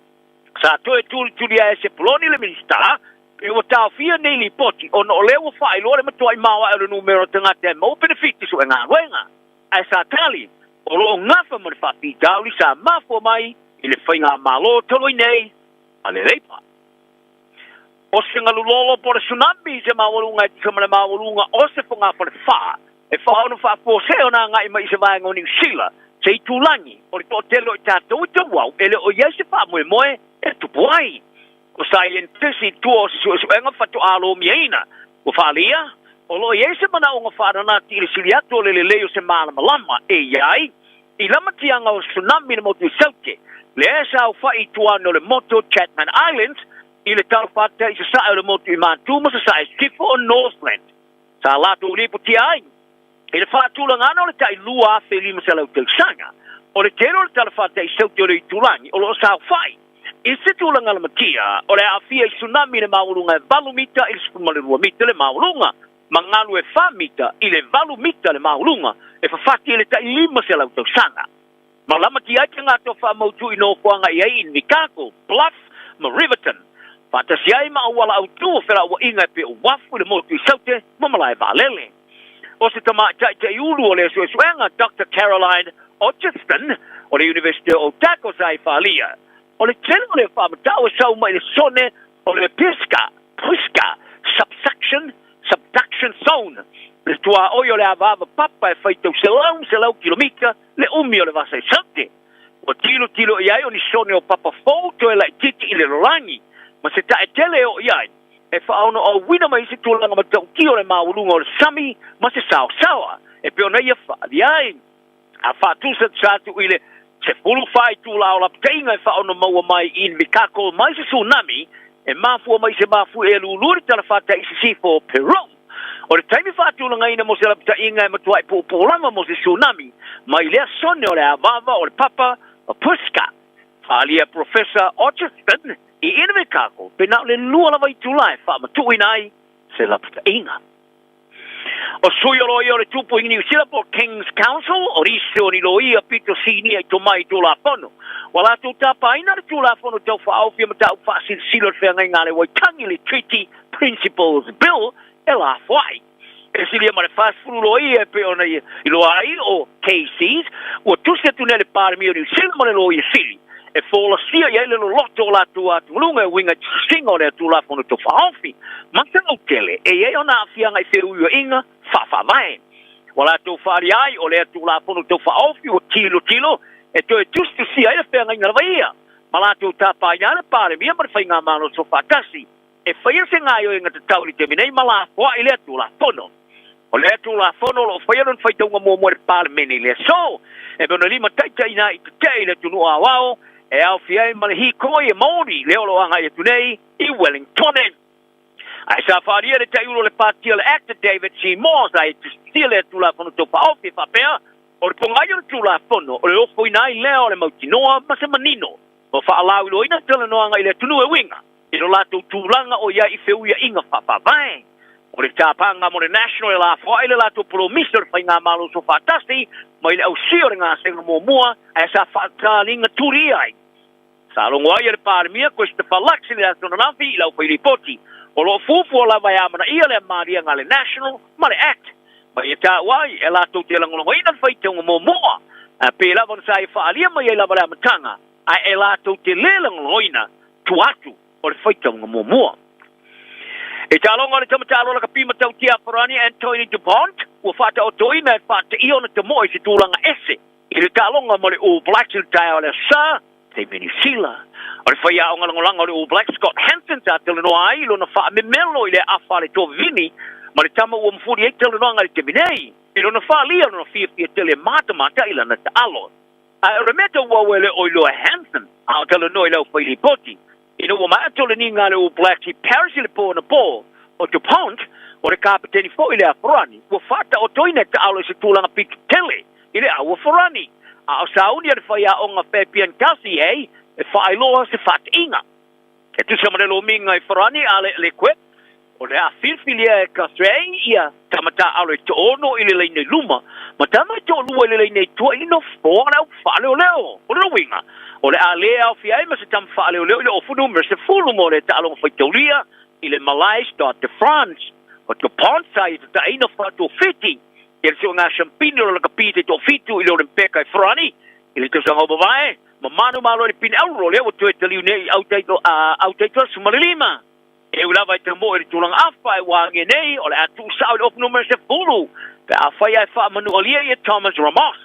Sa toe tuli ai se poloni le minista e o tau fia nei li poti o no lewa fa ilo le matua i mawa e le numero tanga te mau benefit su e ngā wenga. Ai sa tali o lo ngafa mo le fa pita li sa mafo mai i le whainga malo tolo i nei a le leipa. O se ngalulolo po le tsunami se mawalunga i tika male mawalunga o se whunga po le wha. E wha ono wha po se o nā ngai mai se vaenga o New Zealand. Se i tūlangi, o le tō telo i tātou i tau au, ele o iei se wha moe moe e tupu ai. O sai en tisi tua o se suenga whatu alo miaina. O wha lia, o lo iei se mana o ngā whanana ti le sili atu o le leo se malama lama e iai. I lama tianga o tsunami na motu i sauke. Le esa o whai tua no le moto Chatman Islands, i le tau whata i se sae o le motu i Mantuma sa sae Skifo o Northland. Sa lato ulipu ti ai. I le whaatula ngana o le tai lua a whelima se lau tausanga. O le tero le tala whata i sauti o le itulangi, o lo sao whai. I se tula ngana matia, o le awhia i tsunami le maulunga e 2 mita i le 2 mita le maulunga. Mangalu e 4 mita i le 2 mita le maulunga, e whawhati i le tai 5 se lau tausanga. Malama ki ai ngā tō whamautu i nō kuanga i ai in Mikako, Bluff, ma Riverton. Whatasi ai ma awala au tū whera ua inga pe o wafu le motu i saute, mamalai vālele. O se tama tai ulu o le suenga Dr. Caroline Ocheston o le University of Otago sai whalia. O le tēnā o le whamatau sau mai le sone o le Pisca, subduction zone. Le tua oi o le avava papa e whaitau se lau kilomita le umi o le vasa i saute. O tilo iai o ni sone o papa fōto e lai titi i le rorangi. Ma se tae tele o iai. E whaono o wina mai se tūlanga ma tau ki o le maulunga o le sami ma se sawa. E peo nei a whaadi ai. A whaatusa tatu i le se fulu whai tūla o la pteinga e whaono maua mai in Mikako mai se tsunami e mafua mai se mafu e luluri tala whata i se sifo Peru. O le taimi whaatulanga ina mo se la pteinga e matua i pōpōlanga mo se tsunami mai lea sone o le avava o le papa o Puska. Whaalia Professor Ocheston i ina me kako, pe nao le lua lava i tūlai, wha ma tui nai, se la puta inga. O sui o loi o le tupu i New Zealand po King's Council, o risi o ni loi a pito sini ai to mai tūla pono. Wala tū tapa ina le tūla pono tau wha au fia ma tau wha sin silo le whenga ngale wai tangi le Treaty Principles Bill e la whai. E silia ma le fast furu loi e pe ona i loa ai o KCs, o tusia tune le parmi o New Zealand ma le loi e sili. E fola sia ia le loto la tua tulunga winga singo le tula fono to faofi mata o tele e ia ona afianga i feu inga fa mai wala to fari ai o le tula fono to faofi o tilo e to justo sia ia fenga inga vaia mala to tapa ia le pare mia per fainga mano so fatasi e faia se nga yo inga tauli te minei mala wa ile tula fono o le tula fono lo faia non faita un mo pale meni le so e beno lima taita ina i te le tunu awao e au fiai malehi koi e Māori leo lo anga e tunei i Wellington. Ai sa wharia le taiulo le pātia le actor David C. Moss ai tia le tula whono tō whaofi whapea o le pongai o le tula whono o le ofo inai leo le mautinoa ma se manino o whaalau ilo ina tala noanga i le tunu e winga i lo lato tūlanga o ia i wheuia inga whapawai. O le tāpanga mo le national e la whaile lato polo mister whai ngā malo so whatasi ma i le au sio re ngā senga mua e sa whatalinga turi ai. Sa longo ai le pārmia ko este palaksi le ato na nafi i lau whai ripoti o lo fufu o la vai amana ia le maria ngā le national ma le act. Ma i tā wai e lato te langolongo ina whai te unga mua pe lava sa i whaalia ma i lava le amatanga a e lato te le langolongo ina tuatu o le whai te unga mua. E talonga le tamatalo la kapima tau tia Farani Anthony DuPont ua whata o toina e whata iona te moe si tūlanga ese. I le talonga mo le All Blacks il tae o le sa, te Venezuela. O le whaia o ngalangolanga o le All Blacks Scott Hansen ta tele noa ai lo na wha me melo i le awha le tō vini ma le tama ua mfuri e tele noa ngali te minei. I lo na wha lia lo na fia tele mata ila na te alo. A remeta ua wele o ilo Hansen a o tele noa i lau whaili poti. Ina ua maa tole ni ngā le All Blacks i Paris i le pō na pō o DuPont o le kapiteni fo i le Farani ua whata o toina te alo i se tūlanga pitu tele i le aua Farani. A o sauni le whaia o ngā Fabian Kasi hei e whaailoa se whaateinga. E tu sa marelo minga i wharani a le koe, o le a whilwhilia e ka threi ia tamata alo i to ono i le leine luma, ma tama i to lua i le leine tua i no fōra au whaaleo leo, o le winga. O le a lea au fiai ma se tam whaaleo leo i le ofu numero se fulu mo le ta alonga whaitauria i le Malais de France. O te ponsa i ta ina whātua whiti, e le ngā champine o le kapite to fitu i le Olimpeka i wharani, i le tausanga o babae, ma manu malo i pini auro leo o tue te liu nei au teito sumarilima. E ulava i te mo i tulang awhai wangi nei o le atu sao i le ofu numero se fulu, pe a whai ai wha manu alia i Thomas Ramos.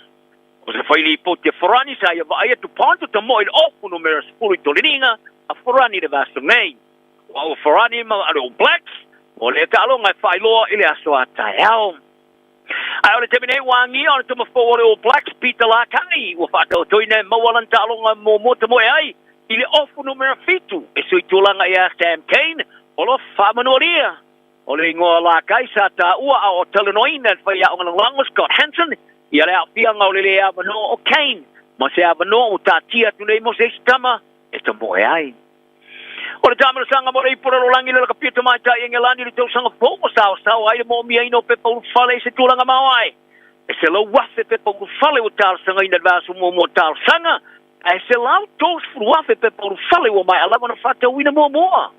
O se whai li po te wharani sa ia wa ai atu ponto te mo i le ofu numero se fulu i tolininga a wharani le vaso nei. O wharani ma alo Blacks, o le ka alonga i whai loa i le aso a tai au. Ai ole te mine wangi o le tuma fōre o Blacks Peter Lakani, o whātau toine mawalan ta alonga mo te moe ai, i le ofu numero fitu, e sui tūlanga i a Sam Kane, o lo whamanuaria. O le ingoa Lakai sa ta ua a o talanoina whai a onga lango Scott Hansen, i ale a whianga o le le avano o Kane, ma se avano o ta tia tunei mo se stama, e ta moe ai. O le tamara sanga mo rei pura rolangi le kapita mai ta ingelani le tau sanga fōmo sao ai le mo mia ino pe pau fale se tūlanga mawai. E se lau wafe pe pau fale o tār sanga ina vasu mo tār sanga, e se lau tōs fruafe pe pau fale o mai alama na whate wina moa.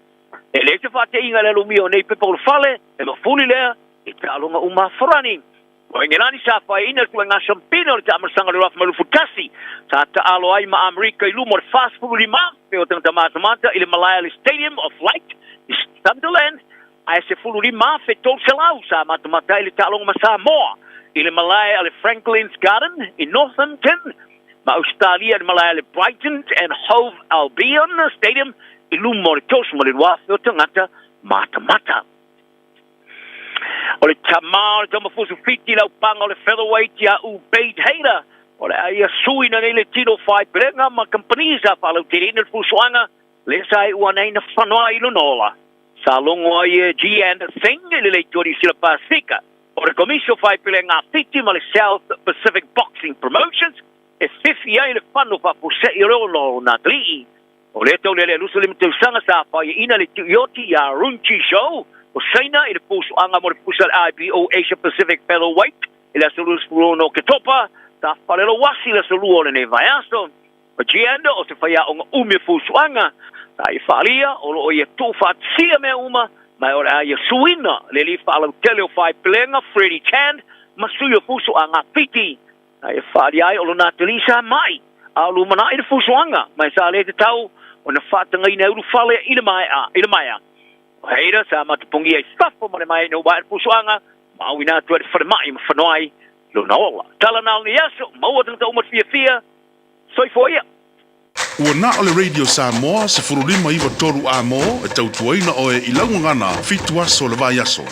E le te whate inga le lumio nei pe pau fale, e ma fuli lea, e te alonga uma wharani. O ingelani sa whai ina kua ngā champina o le tamara sanga le rafa malufutasi, sa ta alo ai ma Amerika i lumo le fast food lima, pe o tangata matamata i le Malaya Stadium of Light, i Sunderland, ai se fulu lima fe tol selau sa matamata i le talonga ma Samoa, i le Malaya le Franklin's Garden i Northampton, ma Australia le Malaya le Brighton and Hove Albion Stadium i lumo le tosma le wafe o tangata matamata. O le tamau le tamafusu fiti lau panga o le featherweight ia Ubaid Hader, o le aia suina nei le tino whai perenga ma kampanisa whalau te rina fusuanga, le sai ua nei na whanua i lunola. Sa longo ai G. Anderson le le tori sila Pasifika, o le komisio whai perenga fiti ma le South Pacific Boxing Promotions, e fifi ai le whanu whapuse i rolo na glii. O le tau le lusalim te usanga sa whai ina le tuioti ia Runchi Show, o Saina i le pusu anga mo le pusa IBO Asia Pacific Featherweight i le solus no Ketopa ta whalelo wasi le solu o le ne vaiaso o Gianda o se whaia o umi pusu anga ta i whalia o lo o ia tūwhat sia mea uma mai o le aia suina le li whalau tele o whai pelenga Freddie Chan ma sui o pusu anga piti ta i whalia ai o lo Natalisa mai a lo mana i le pusu anga mai sa le te tau o na whatanga i na uru whale i le maia Haida sa matupungi ai stafo ma le mai no ba pusuanga ma wina tu le farmai ma fanoi lo nola tala na ni yaso ma o tanga o fia soi foia Ua na o le Radio Samoa se furulima iwa toru a mo e tautuaina o e ilaungangana fitu aso le vai aso.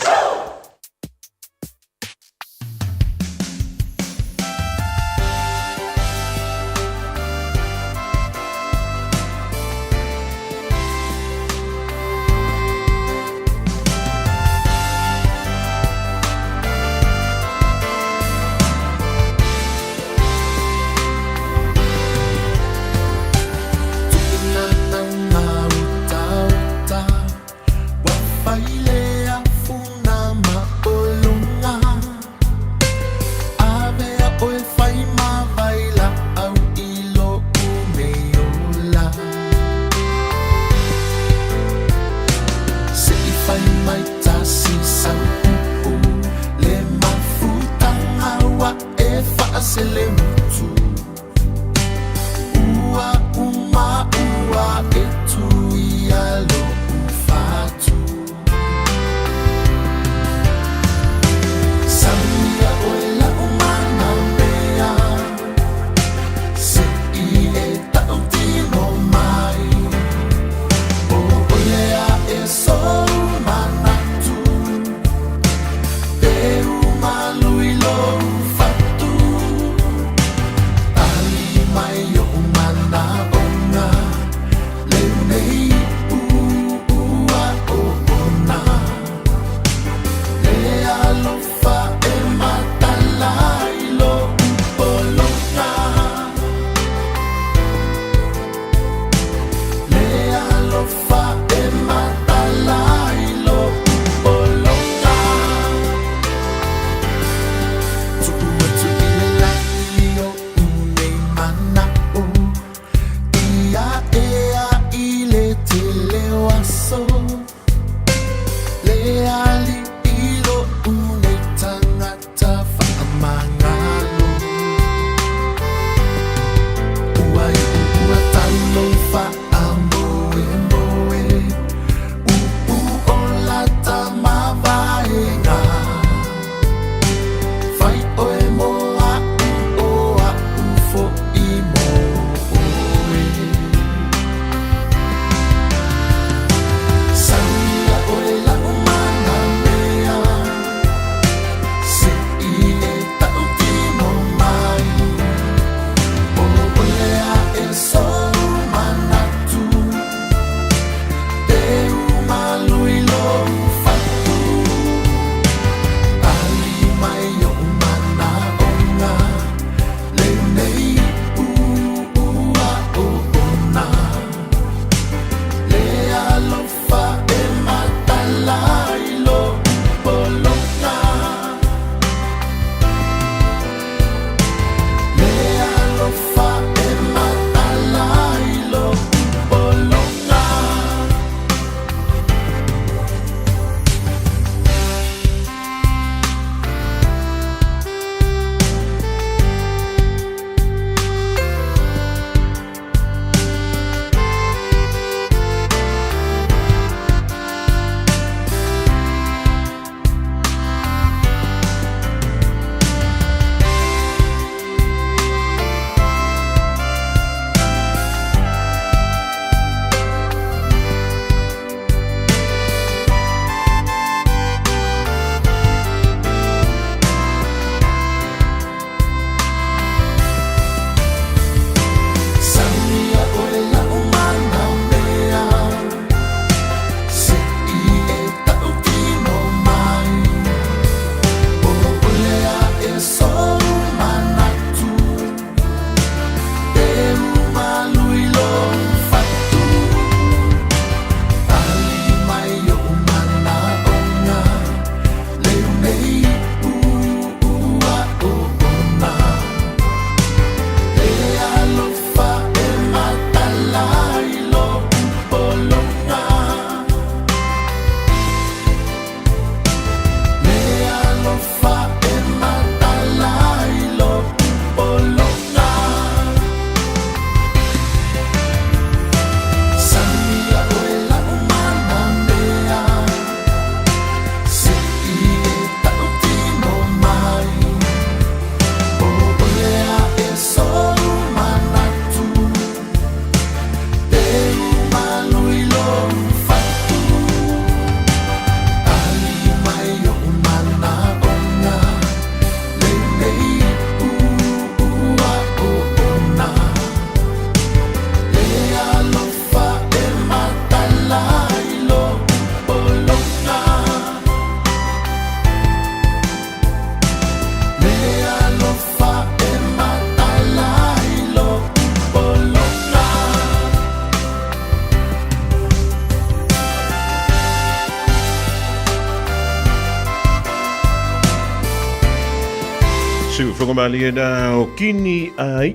Whakamaliena o kini ai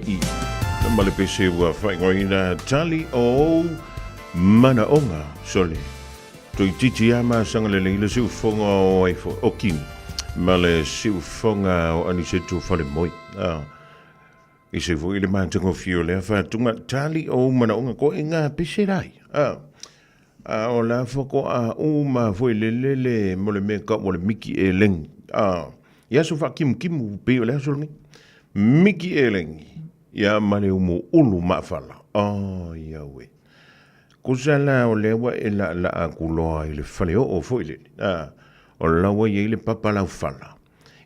na malepese ua whaingoina tali o manaonga sole. Toi titi ama sanga le leila siu fonga o aifo o kini. Male siu fonga o anisetu whale moi. I se fu ile mantango fio lea whatunga tali o manaonga ko inga pese rai. O la foko a uma foi lelele mole meka mole miki e lengi. Ia so fa kim pe le so ni Miki Elengi ia male umo ulu mafala ia we kusala o lewa ela la akuloa ile fale o fo ile o lawa ile papa la fala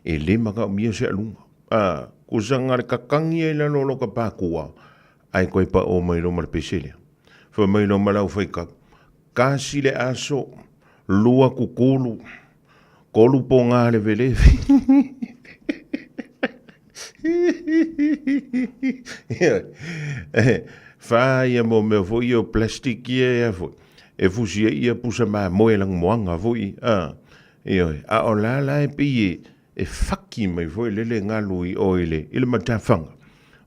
ele maka mia se alunga kusanga le kakangi ele no lo kapakua ai koi pa o mai lo mar pesele fo mai lo mala foi kasi le aso lua kukulu kolu ponga le vele fa ia mo me vo io plastic ia vo e fusia ia pusa ma moelang moanga vo a o la e pi e faki mai vo le ngalu i oile ile matafanga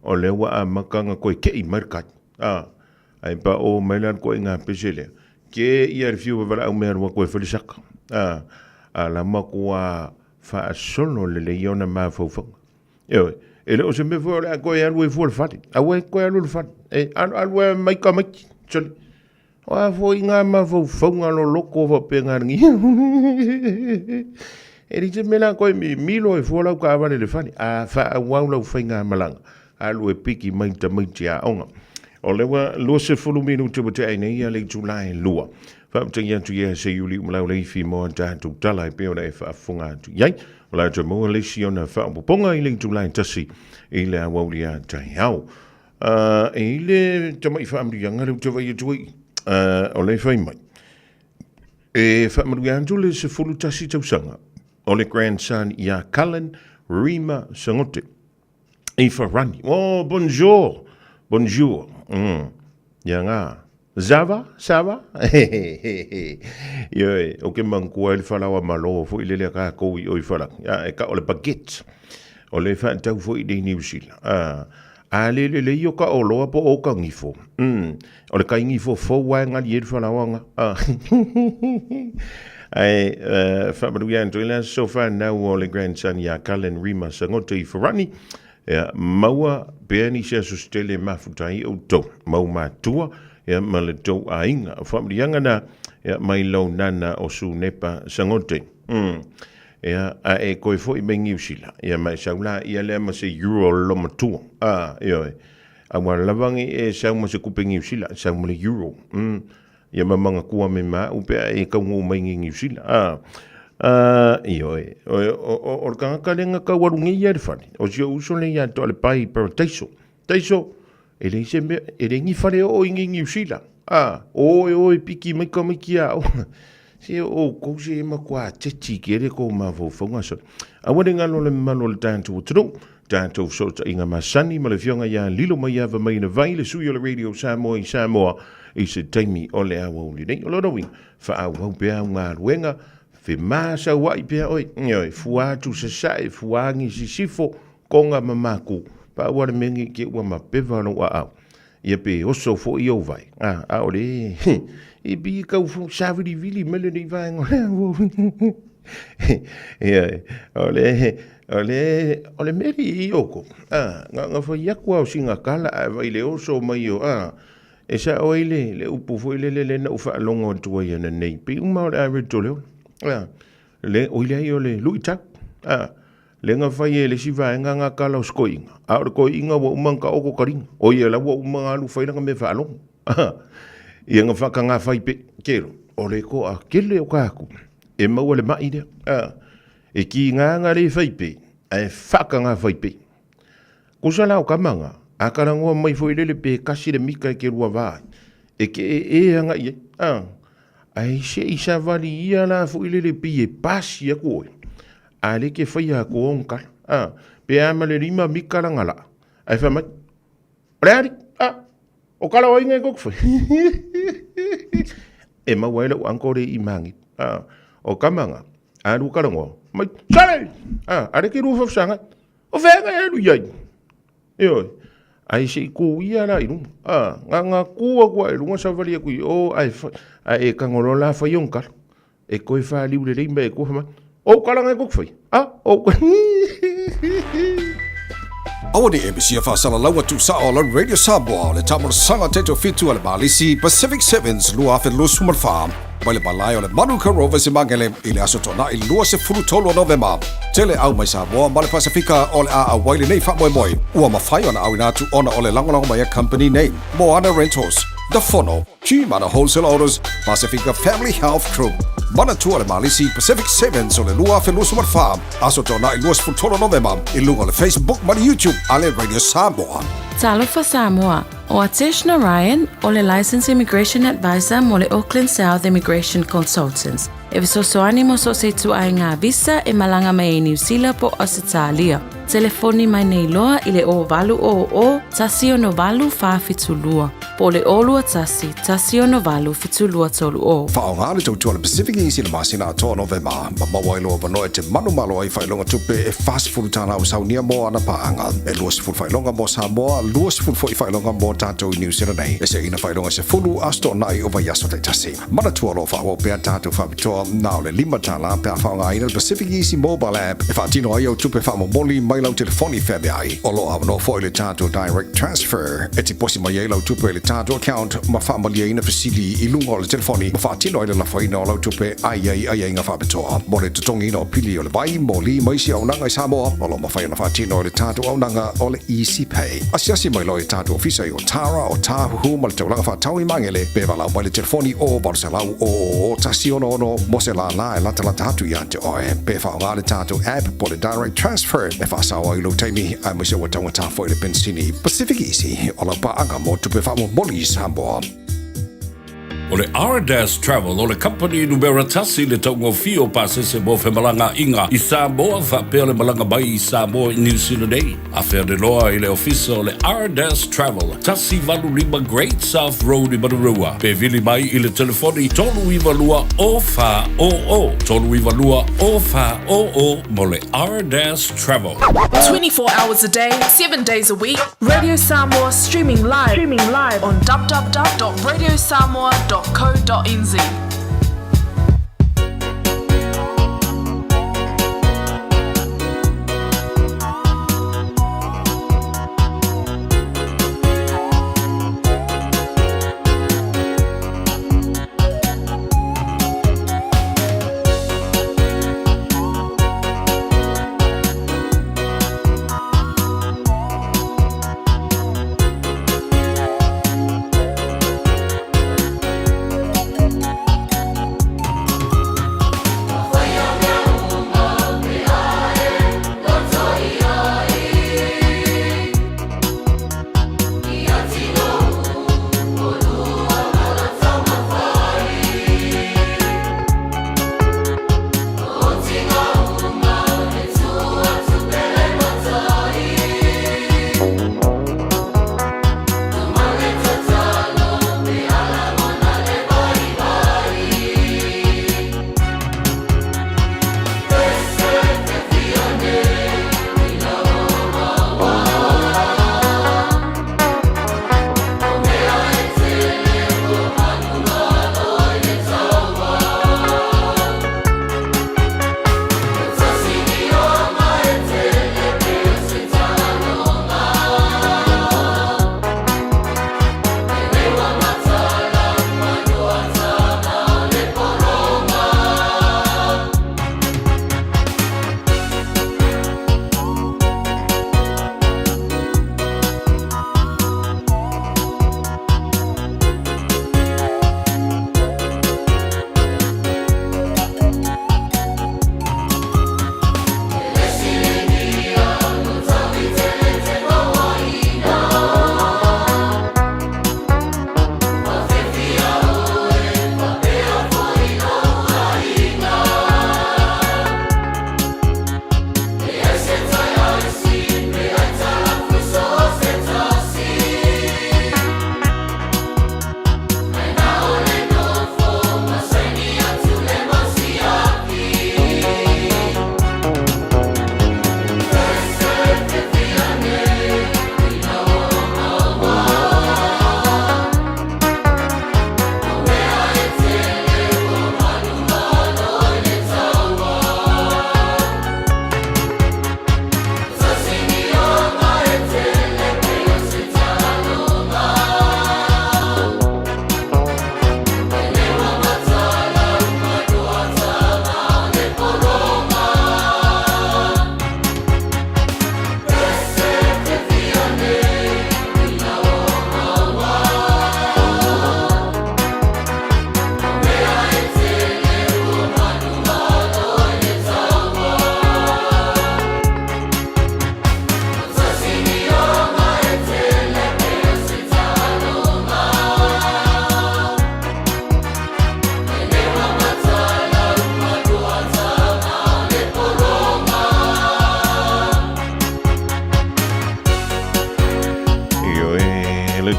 o le wa makanga ko ke i markat ai pa o melan ko nga pesele ke ia review va o mer ko fe sak la makua fa solo le iona ma fo ele o se me vo la ko ia lu vo fat a we ko ia lu fat al we mai ka mai chol o vo inga ma vo fonga lo loko vo penga ngi ele je me la ko mi lo vo la ka va le fat fa wa lo finga malang al we piki mai ta mai tia onga o le wa lo se fulu minuto te ai nei le July lua fa mtengia tu ye se yuli mla le fi mo ta tu tala pe o le fa funga tu yai la te mo le siona fa ponga ile July tasi ile a waulia ta yau ile te mai fa mri yanga le te vai tu o le fa mai e fa mri anju le se fulu tasi tu sanga o le grandson ya Cullen Rima Sangote e fa rani bonjour yanga Zava, Sava? Ie, o ke mangkua il falawa malo fo ile le ka ko i fala. Ya e ka o le baguette. O le fa tau fo i de New Zealand. Ale le yo ka o lo po o ka ngifo. O le ka ngifo fo wa nga i falawa nga. Ai fa ma duia ntoila so fa now o le grandson ya Cullen Rima Sangote i Ferrani. Ya maua beni se sustele mafutai o to. Mau matua ya malato ainga family yanga na ya mai lo nana o su nepa Sangote ya a e koi fo i mengi usila ya mai saula ia le ma se euro lo matu yo a wa lavangi e sa mo se kupengi usila sa mo le euro ya mamanga kuwa me ma upe e ka ngo mengi usila yo o kanga kalenga ka warungi ya fani o jo uso le ya to le pai per taiso ele sembe ele ngi fare o ingi usila oi piki mai ka mai kia se o ko se ma kwa teti kere ko ma vo fonga so a wone ngalo le malo le tanto tanto so inga masani ma le fionga ya lilo mai ya va mai na vai le suyo le radio Samoa i se taimi o le awa uli nei o lo wing fa a wau pe nga wenga fe ma sa wa i pe oi ngoi fua tu se sai fua ngi sifo konga mamaku pa wa mengi ke wa ma peva no wa ia pe oso fo i ovai ole i bi ka fu savidi vili melodi vai ngo Ia, ole meri I oko. Nga whai aku au singa kala vai le oso mai o. E sa oile le upu foi le na ufa longo tua ia na nei. Pi uma ole awe toleo. Le oile ai ole lui tak. Le nga whai le si vai nga kala o skoinga. Aore ko inga wa umanga oko karinga. O ia la wa umanga alu whainanga me whaalongo. Ia nga whaka ngā whai pe. Kero, ole ko a kele o kāku. E maua le mai rea. E ki ngā le whai pe. E whaka ngā whai pe. Kusa lau kamanga. A karangoa mai foi lele pe kasi le mika e ke rua vai. E ke anga ia. Ai se isa vali ia la foi lele pe e pasi a koe. A le ke whai a ko onka. Pe ama le rima mika rangala. Ai wha mai. Reari. O kala o inga e kok whai. E mawaila o ankore I mangi. O kamanga. A lu karangoa. Mai. Sare! A le ke rua whafsanga. O whenga e lu iai. Ioi. Ai se ko ia la iru. Nga kua kua e runga savali kui o ai e kangolo la fa yonka. E ko fa liu le rimba e ko ma. O kala nga ko fai. O Awani ABC Fasala Lawa tu sa on Radio Samoa le tamor sanga teto fitu al Balisi Pacific Sevens lua fe lo sumar farm. Mai le balai o le Manuka Rovers I Mangele I le aso tona I lua se furu tolo November. Tele au mai Samoa ma le Pasifika o le a waile nei fa moi moi. Ua mawhai ona au inatu ona o le langolongo mai a company name. Moana Rentals, The Fono, Chimana Wholesale Orders, Pacifica Family Health Crew. Mana tua le Malisi Pacific Sevens o le lua fe lo sumar farm. Aso tona I lua se furu tolo November. I lunga le Facebook ma le YouTube ale Radio Samoa. Talofa Samoa, o Ateshna Ryan, o le Licensed Immigration Advisor mo le Auckland South Immigration Consultants. E visosoani mo so se tu ai ngā visa e malanga mai New Zealand po Australia. Telefoni mai nei loa I le o valu o tasi o no valu wha fitulua. Po le olua tasi o no valu fitulua tolu o. Whaonga le tautua le Pacific Easy le masina atoa November. Ma mawailoa wanoe te manu malo ai whailonga tupe e fast food tana au saunia mo ana paanga. E luas food whailonga mo Samoa, luas food foi whailonga mo tātou I New Zealand nei. E se ina whailonga se fulu asto nai o vai aso te tasi. Mana tua lo whaua pēr tātou whabitoa nao le lima tala pēr whaonga ina le Pacific Easy mobile app. E whaatino ai au tupe whamomoli mai lau telefoni whebe ai. O lo awano foi le tātou direct transfer. E ti posi mai ai lau tupe le tātou account ma whaamalia ina fasili I lunga o le telefoni. Ma whaatino ai le la whaina o lau tupe ai ngā whabitoa. Mo le tutongi ina o pili o le vai mo li maisi au nanga I Samoa. O lo ma whaina whaatino o le tātou au nanga o le Easy Pay. Asiasi mai loi tātou ofisa I o Tara o Tāhuhu ma le taulanga whaatau I Mangele. Pe walau mai le telefoni o Barsalau o tasi ono mo se la e lata hatu I ante oe. Pe whaonga le tātou app po le direct transfer. E whaasawa I lo taimi a mese wa taunga tāwhoi le pensini. Pacific Easy o la paanga mo tupe whaamo moli Samoa. O le R-Dash Travel o le company numera tasi le taungo fio pasese mo fe malanga inga I Samoa whapea le malanga mai I Samoa I New Zealand nei. A whea de loa I le ofisa o le R-Dash Travel tasi valu lima Great South Road I Marurua. Pe vili mai I le telefoni tolu iwa lua o wha o o. Tolu iwa lua o wha o o mo le R-Dash Travel. 24 hours a day, 7 days a week. Radio Samoa streaming live on www.radiosamoa.co.nz.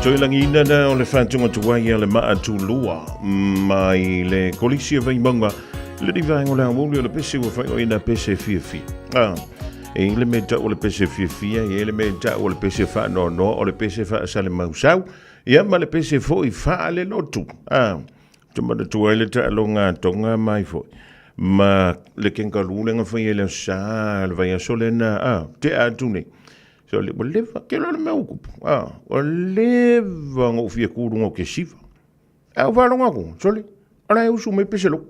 Toi langina na o le whantunga tuwai a le maa tu lua mai le kolisia vai manga le di vai ngola ngoli o le pese wa whai o ina pese fiafi. E le me ta o le pese fiafia, e le me ta o le pese wha no o le pese wha sale mausau, ia ma le pese fo I wha le lotu. Tumata tuwai le ta alonga tonga mai fo. Ma le kenka lulenga whai e le sa, le vai a solena, te atune. So le leva ke lo me okupu o leva ngo fia kuru ngo ke siva e va lo ngo soli ala usu me peselo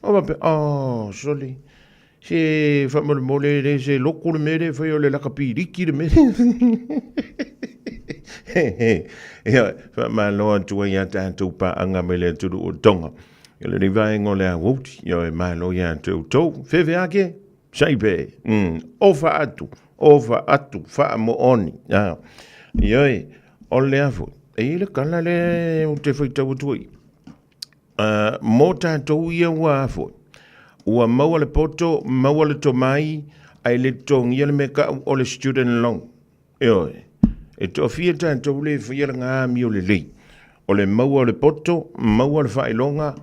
o va pe soli se fa mo le le se lo ku me le fa yo le la kapiri ki me ya fa ma lo tu ya ta tu pa anga me le tu o tonga le ni va ngo le wot yo e ma lo ya tu to fe ve ake sai be over atu fa mo oni yoi o le afu e le kala le te foi tau tui mo tātou ia ua afu ua maua le poto maua le tomai ai le tong ia le meka o le student loan yoi e to fia tātou le fia ngā mi o le lei o le maua le poto maua le whailonga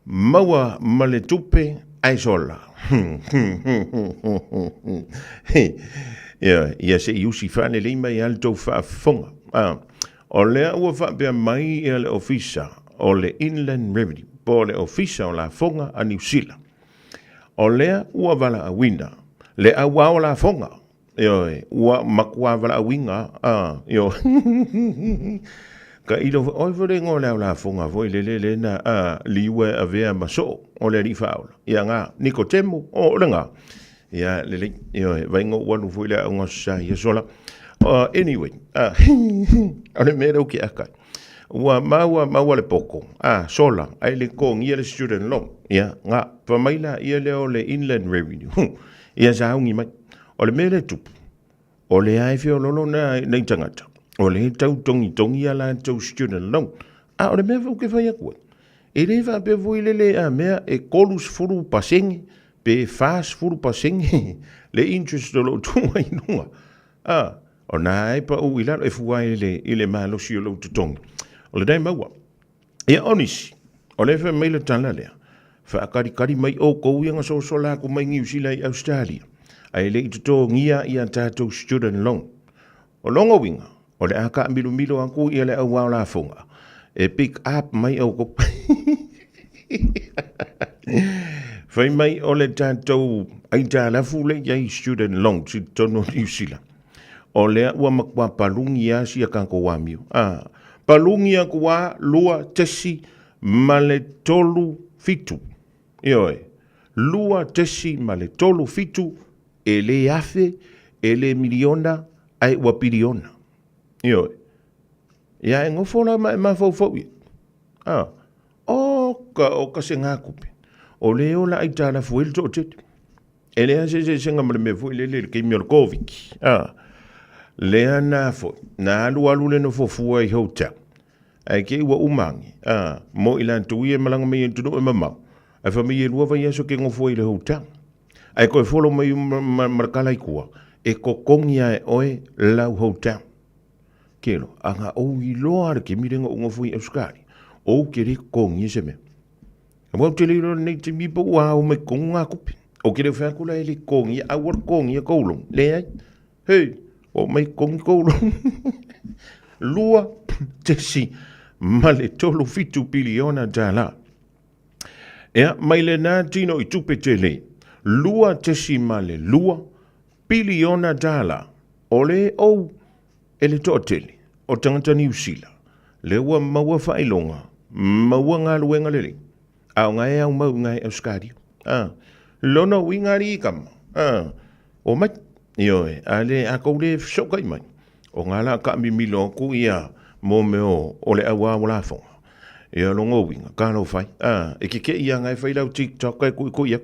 maua ma le tupe ai sola ia se iusi whane lima I alto whaafonga. O lea ua whapea mai I le ofisa o le Inland Revenue, po le ofisa o la fonga a New Zealand. O lea ua wala a wina, le awa o la fonga, ua makua wala a winga, ka ilo oi vore ngo la fonga voi le na liwe a vea maso o le rifaula. Ia ngā Nicotemo o le ngā. Ya le vai ngo wanu foi le ngo sa ya sola anyway ale mero ki aka wa maua le poko sola ai le kong ia le student loan ya nga pa maila ia le o le Inland Revenue ia sa ungi mai o le mele tupu o le ai fio lolo na nei tangata o le tau tongi ala tau student loan o le me fu ke vai aku e le va pe voi le mea e kolus furu pasengi pe fast furu pasengi le interest lo tu ai nua o nai pa u ila e fuai le malo si lo tu tong o le dai maua e onisi o le fe mai le tala le fa kari mai o ko ia so la ko mai New Zealand Australia ai le to ngia ia tato student loan o longo winga o le aka milo anku ia le au la fonga e pick up mai o ko Fai mai o le tātou ai tā lafu le iai student loan si tono New Zealand. O lea ua makua palungi a si a kanko wamiu. Palungi a kua lua tesi ma le tolu fitu. Ioe, lua tesi ma le tolu fitu e le afe e le miliona ai ua piriona. Ioe, ia e ngofona ma fau. O ka se ngā kupe. O leo la ai tala fuel to tet. E lea se senga male me fuel le ke Mjolkovic. Lea na fo. Na alu le no fo fua I hotel. Ai ke ua umangi. Mo ilan tuie malanga me yentu no e mamau. Ai fa me yelua va yeso ke ngofo I le hotel. Ai koe folo mai markala I kua. E kokongia e oe lau hotel. Kelo, anga o I loa ke mirenga ngofo I Euskari. O kere kongi se me. Mo te liro nei te mipo wa o me konga kupi. O kere fa kula ele kongi a wor kongi ko long. Le ai. Hey, o me kongi ko long. Lua te si male tolu fitu biliona dala. Ea mai le na tino I tupe te le. Lua te si male lua biliona dala. Ole o ele totele. O tangata New Zealand. Le wa maua failonga. Maua ngā luenga lele. Au ngai au mau ngai Euskari. Lono wingari kam. O mai. Ioe, ale a kou le sokai mai. O ngala ka mi milo ku ia mo meo o le awa wala fonga. Ia longo winga, ka lo fai. E ke ia ngai fai lau TikTok kai ku ia.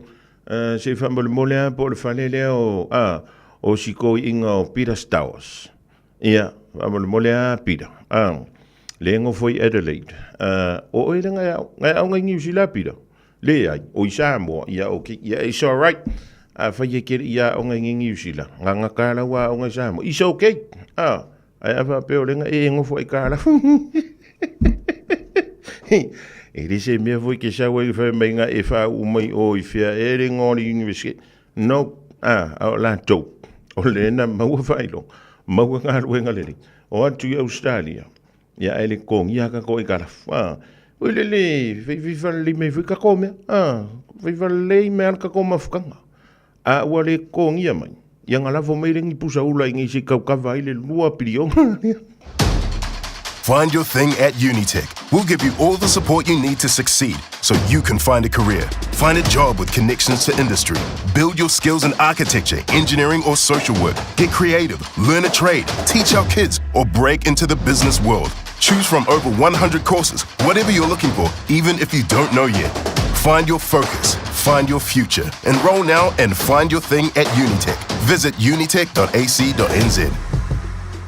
Se fa mo le mole po le fale le o siko inga o Peter Stowers. Ia, fa mo le mole a Peter. Le ngo foi Adelaide. O e ngai au ngai New Zealand Peter. Le ai, o Samoa, ia okay. Yeah, it's all right. Fa ye ke ia o ngai New Zealand. Nga kala wa o ngai Samoa. It's okay. ai ava pe o lenga e ngofo i kala e dise me foi ke sa we fa menga e fa u mai o i fia e le ngori university no o la to o le na mau failo mau nga ruenga le o atu i Australia ia ele kong ia ka ko i kala o le fa le me fi ka kome fa le me ka koma fukanga o le kong ia mai ia ngala fo me ringi pusa ula ingi si kau kava i le lua pirionga Find your thing at Unitech. We'll give you all the support you need to succeed so you can find a career. Find a job with connections to industry. Build your skills in architecture, engineering, or social work. Get creative, learn a trade, teach our kids, or break into the business world. Choose from over 100 courses, whatever you're looking for, even if you don't know yet. Find your focus. Find your future. Enroll now and find your thing at Unitech. Visit unitech.ac.nz.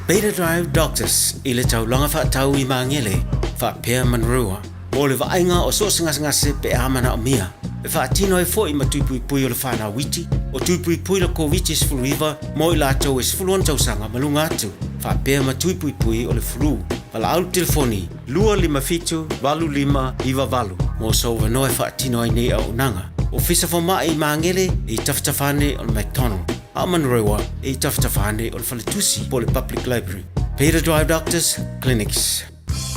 Beta Drive Doctors i le taulanga whaatau I maangele whaapea manrua. O le vaenga o so ngase pe amana o mia. E whaatino e fo I matupui pui o le whanau witi. O tupui pui la COVID sfuluiva mo I lātou e sfuluan tausanga malunga atu. Whaapea matupui pui o le flu. Pala au telefoni, 255-25 mo so wanoe whaatino ai nei au nanga. O fisa whamai I maangele I taftafane o le McDonald. Amanrewa I taftafane o le Whaletusi po le Public Library. Beta Drive Doctors Clinics.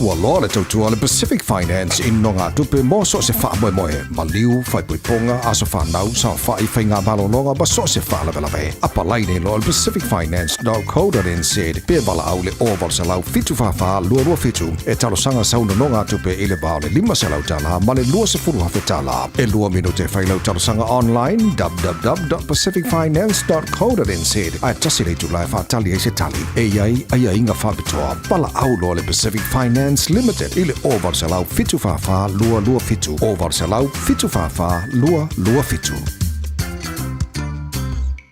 Ua loa le tautua le Pacific Finance in no ngā tupe mo so se wha moe moe. Ma liu, whai pui ponga, aso whanau, sa whai whai ngā malononga, ba so se wha lawe lawe. Apa laine lo le pacificfinance.co.nz. Pia bala au le oval sa lau fitu whawha, lua fitu. E talo sanga sauna no ngā tupe I le bao le 5 se lau tala, ma le lua se furu hawhi tala. E lua minute whai lau talo sanga online, www.pacificfinance.co.nz. Ai tasi le tu lai whaatali e se tali. E iai, ai inga whabitoa. Bala au lo le Pacific Finance Limited ile oval salau fitu fafa lua fitu oval salau fitu fafa lua fitu.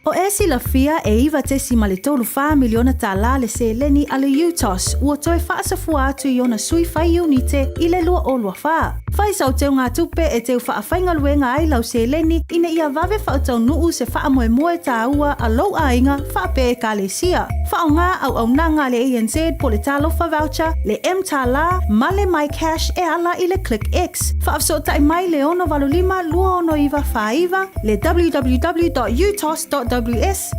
O esi la fia e iwa te si male tolu wha miliona tala le se leni ale UTOS ua toe whaasafua atu I ona sui whai unite I le lua o lua wha. Whai sau teo ngā tupe e teo wha whainga luenga ai lau se leni ina ia vave wha tau nuu se wha moe moe tā ua a lau ainga wha pe e ka le sia. Wha o ngā au nanga le ANZ po le talofa voucher, le M tala, ma le My Cash e ala I le Click X. Wha afso tai mai le ono valulima lua ono iwa wha iwa, le www.utos.ws,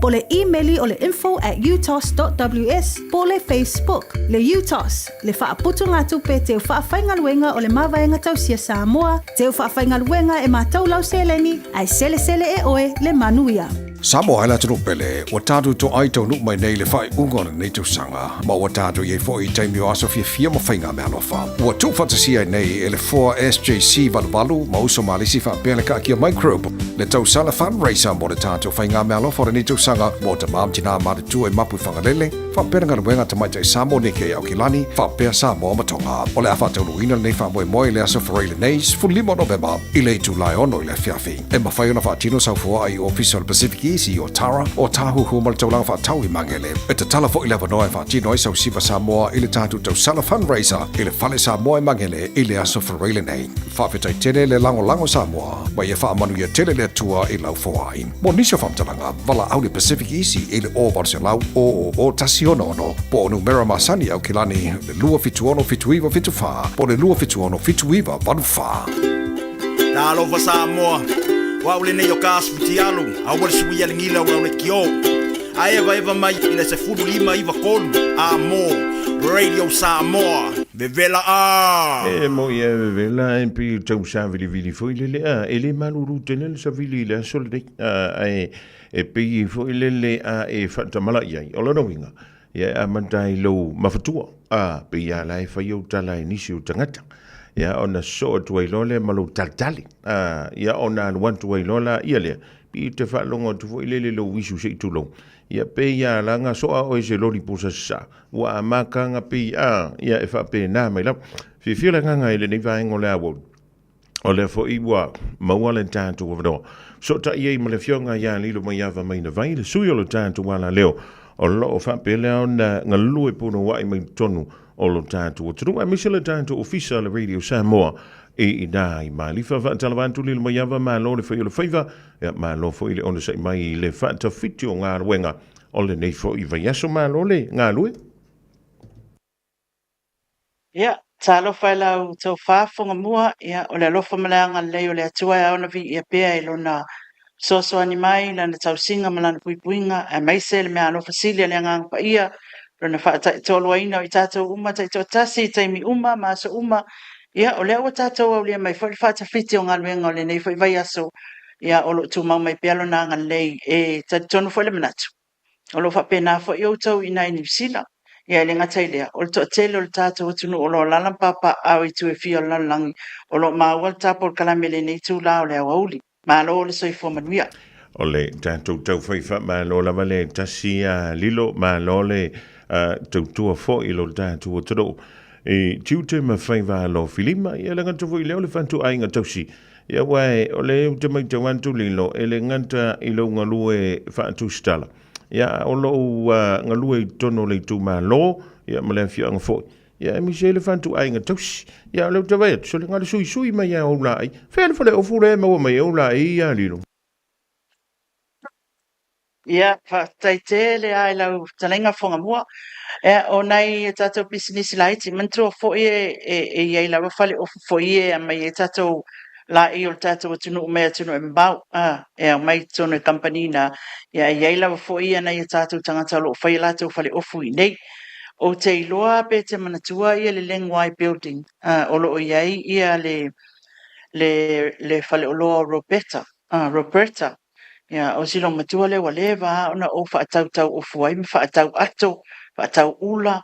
po le emaili o le info@utos.ws, po le Facebook, le UTOS, le wha putu ngā tupe teo wha whainga luenga o le mawaenga tau sia Samoa, teo wha whainga luenga e mātou lau seleni, ai sele e oe le manuia. Samoa ala tano pele, wa tātou to aitau nuk mai nei le whai ungona nei tau sanga, ma wa tātou ye fo I taimi o aso fia ma whainga mea lofa. Wa tū whatasia nei e le 4SJC valu ma uso malisi wha pēle ka kia microbe, le tau sala fundraiser mo le tātou whainga mea lofa nei tau sanga, mo ta maam tina ma tu e mapu whangalele, wha pēle ngana wenga ta mai tai Samoa ne ke au kilani, wha pēle Samoa matonga. O le a whatau luina nei wha moe le aso whareile nei, fulimo November, I le tu lai ono I le fiafi. E ma whai ona wha tino sau fua ai official Pacific isi o Tara o tahu humal tau lang whaatau I mangele. E te tala fo I lewa noe whaatino I sau siva Samoa I le tātou tau sala fundraiser I le whale Samoa I mangele I le aso whareile nei. Whawhetai tene le lango Samoa, mai e whaamanu ia tele le tua I lau foain. Mo nisio whamtalanga, wala au le Pacific isi I le oval se lau o tasi ono, po onu mera masani au kilani le lua fitu ono fitu iwa fitu wha, po le lua fitu ono fitu iwa vanu wha. Tālova Samoa. Wa ule nei o kāsputi alu, a wale sui ale ngila ura ule ki o. A eva mai ina se furu lima iwa kolu, a mo, Radio Samoa, vevela a. E mo ia vevela en pi tau sa vili foi le a, ele maluru tenel sa vili le solde a e pi foi le a e fatamala ia, o lona winga. Ia a mantai lo mafatua, a pi ia lai fa yo tala inisi o tangata. Ia ona so tuai lole malo taltali. Ia ona wan tuai lola ia le. Pi te whalonga tu fo ilele lo wisu se itulong. Ia pe ia langa so a oe se lori pusa sa. Wa amakanga pe ia e wha pe nā mai lau. Whiwhira nganga ele ni whaengo le awo. O le fo iwa maua le tātu o wanoa. So ta ia I ma le fionga ia lilo mai awa mai na vai le sui o le tātu wala leo. O lo o wha pe leo na ngalue puno wa I mai tonu. O lo tātou o tunu, a misi le tātou ofisa le Radio Samoa I nai malifa whaatalawantu li le maiawa ma lo le whai o le whaiva ma lo fo I le ona sai mai le whaatawhiti o ngā ruenga o le nei fo I vaiaso ma lo le ngā lue Ia, talofa i lau tau whaafonga mua, ia, o le alofa malaanga lei o le atua e aona vi ia pea i lona soasoani mai, lana tau singa malana puipuinga, e maise le mea alofa sili le angang pa ia, lona whaatai tolu aina o i tātou uma, tai tō tasi, taimi uma, maso uma, ia, o lea ua tātou au lia mai, whai whaatawhiti o ngā luenga o le nei, whai vai aso, ia, o lo tu mau mai pea lona anga lei, e tari tonu whai le manatu. O lo whapena fo i outau i nai New Zealand. Ia le ngata i lea. O le toa tele o le tātou atunu o lo lalang papa au i tu e fia o lalangi. O lo maua le tāpol kalamele nei tū la o le awauli. Ma lo le soifo manuia. O le tātou tau whaifa ma lo lava le tasi lilo ma lo le tau tua fo i lo tātou o taro. E tiu te ma whaiva lo filima i le ngata fo i leo le whantu ainga tausi. Ia wai o le te mai te wantu lilo e le ngata i lo ngalue whantu stala. Ia o lo ngalue tono le tu ma lo ia ma le fia anga fo. Ia mi se le whantu ainga tausi. Ia le te vai so le ngale sui sui mai ia o lai. Whele fale o fure ma o mai o lai ia lilo. Ia, tai te le ai lau talenga fonga mua. E o nei e tātou business laiti. Mantua fo e iei lau whale o fo e a mai e tātou la i o tātou atunu o mea tunu e mbau. E o mai tono e kampanina. Ia iei lau fo i nei e tātou tangata lo whai lātou whale ofu i nei. O te iloa pe te manatua ia le lengwai building. O lo o iei ia le whale o loa Roberta. Roberta. Ia, o silo matua le walewa, ona o whaatau tau o fuai, me whaatau ato, whaatau ula,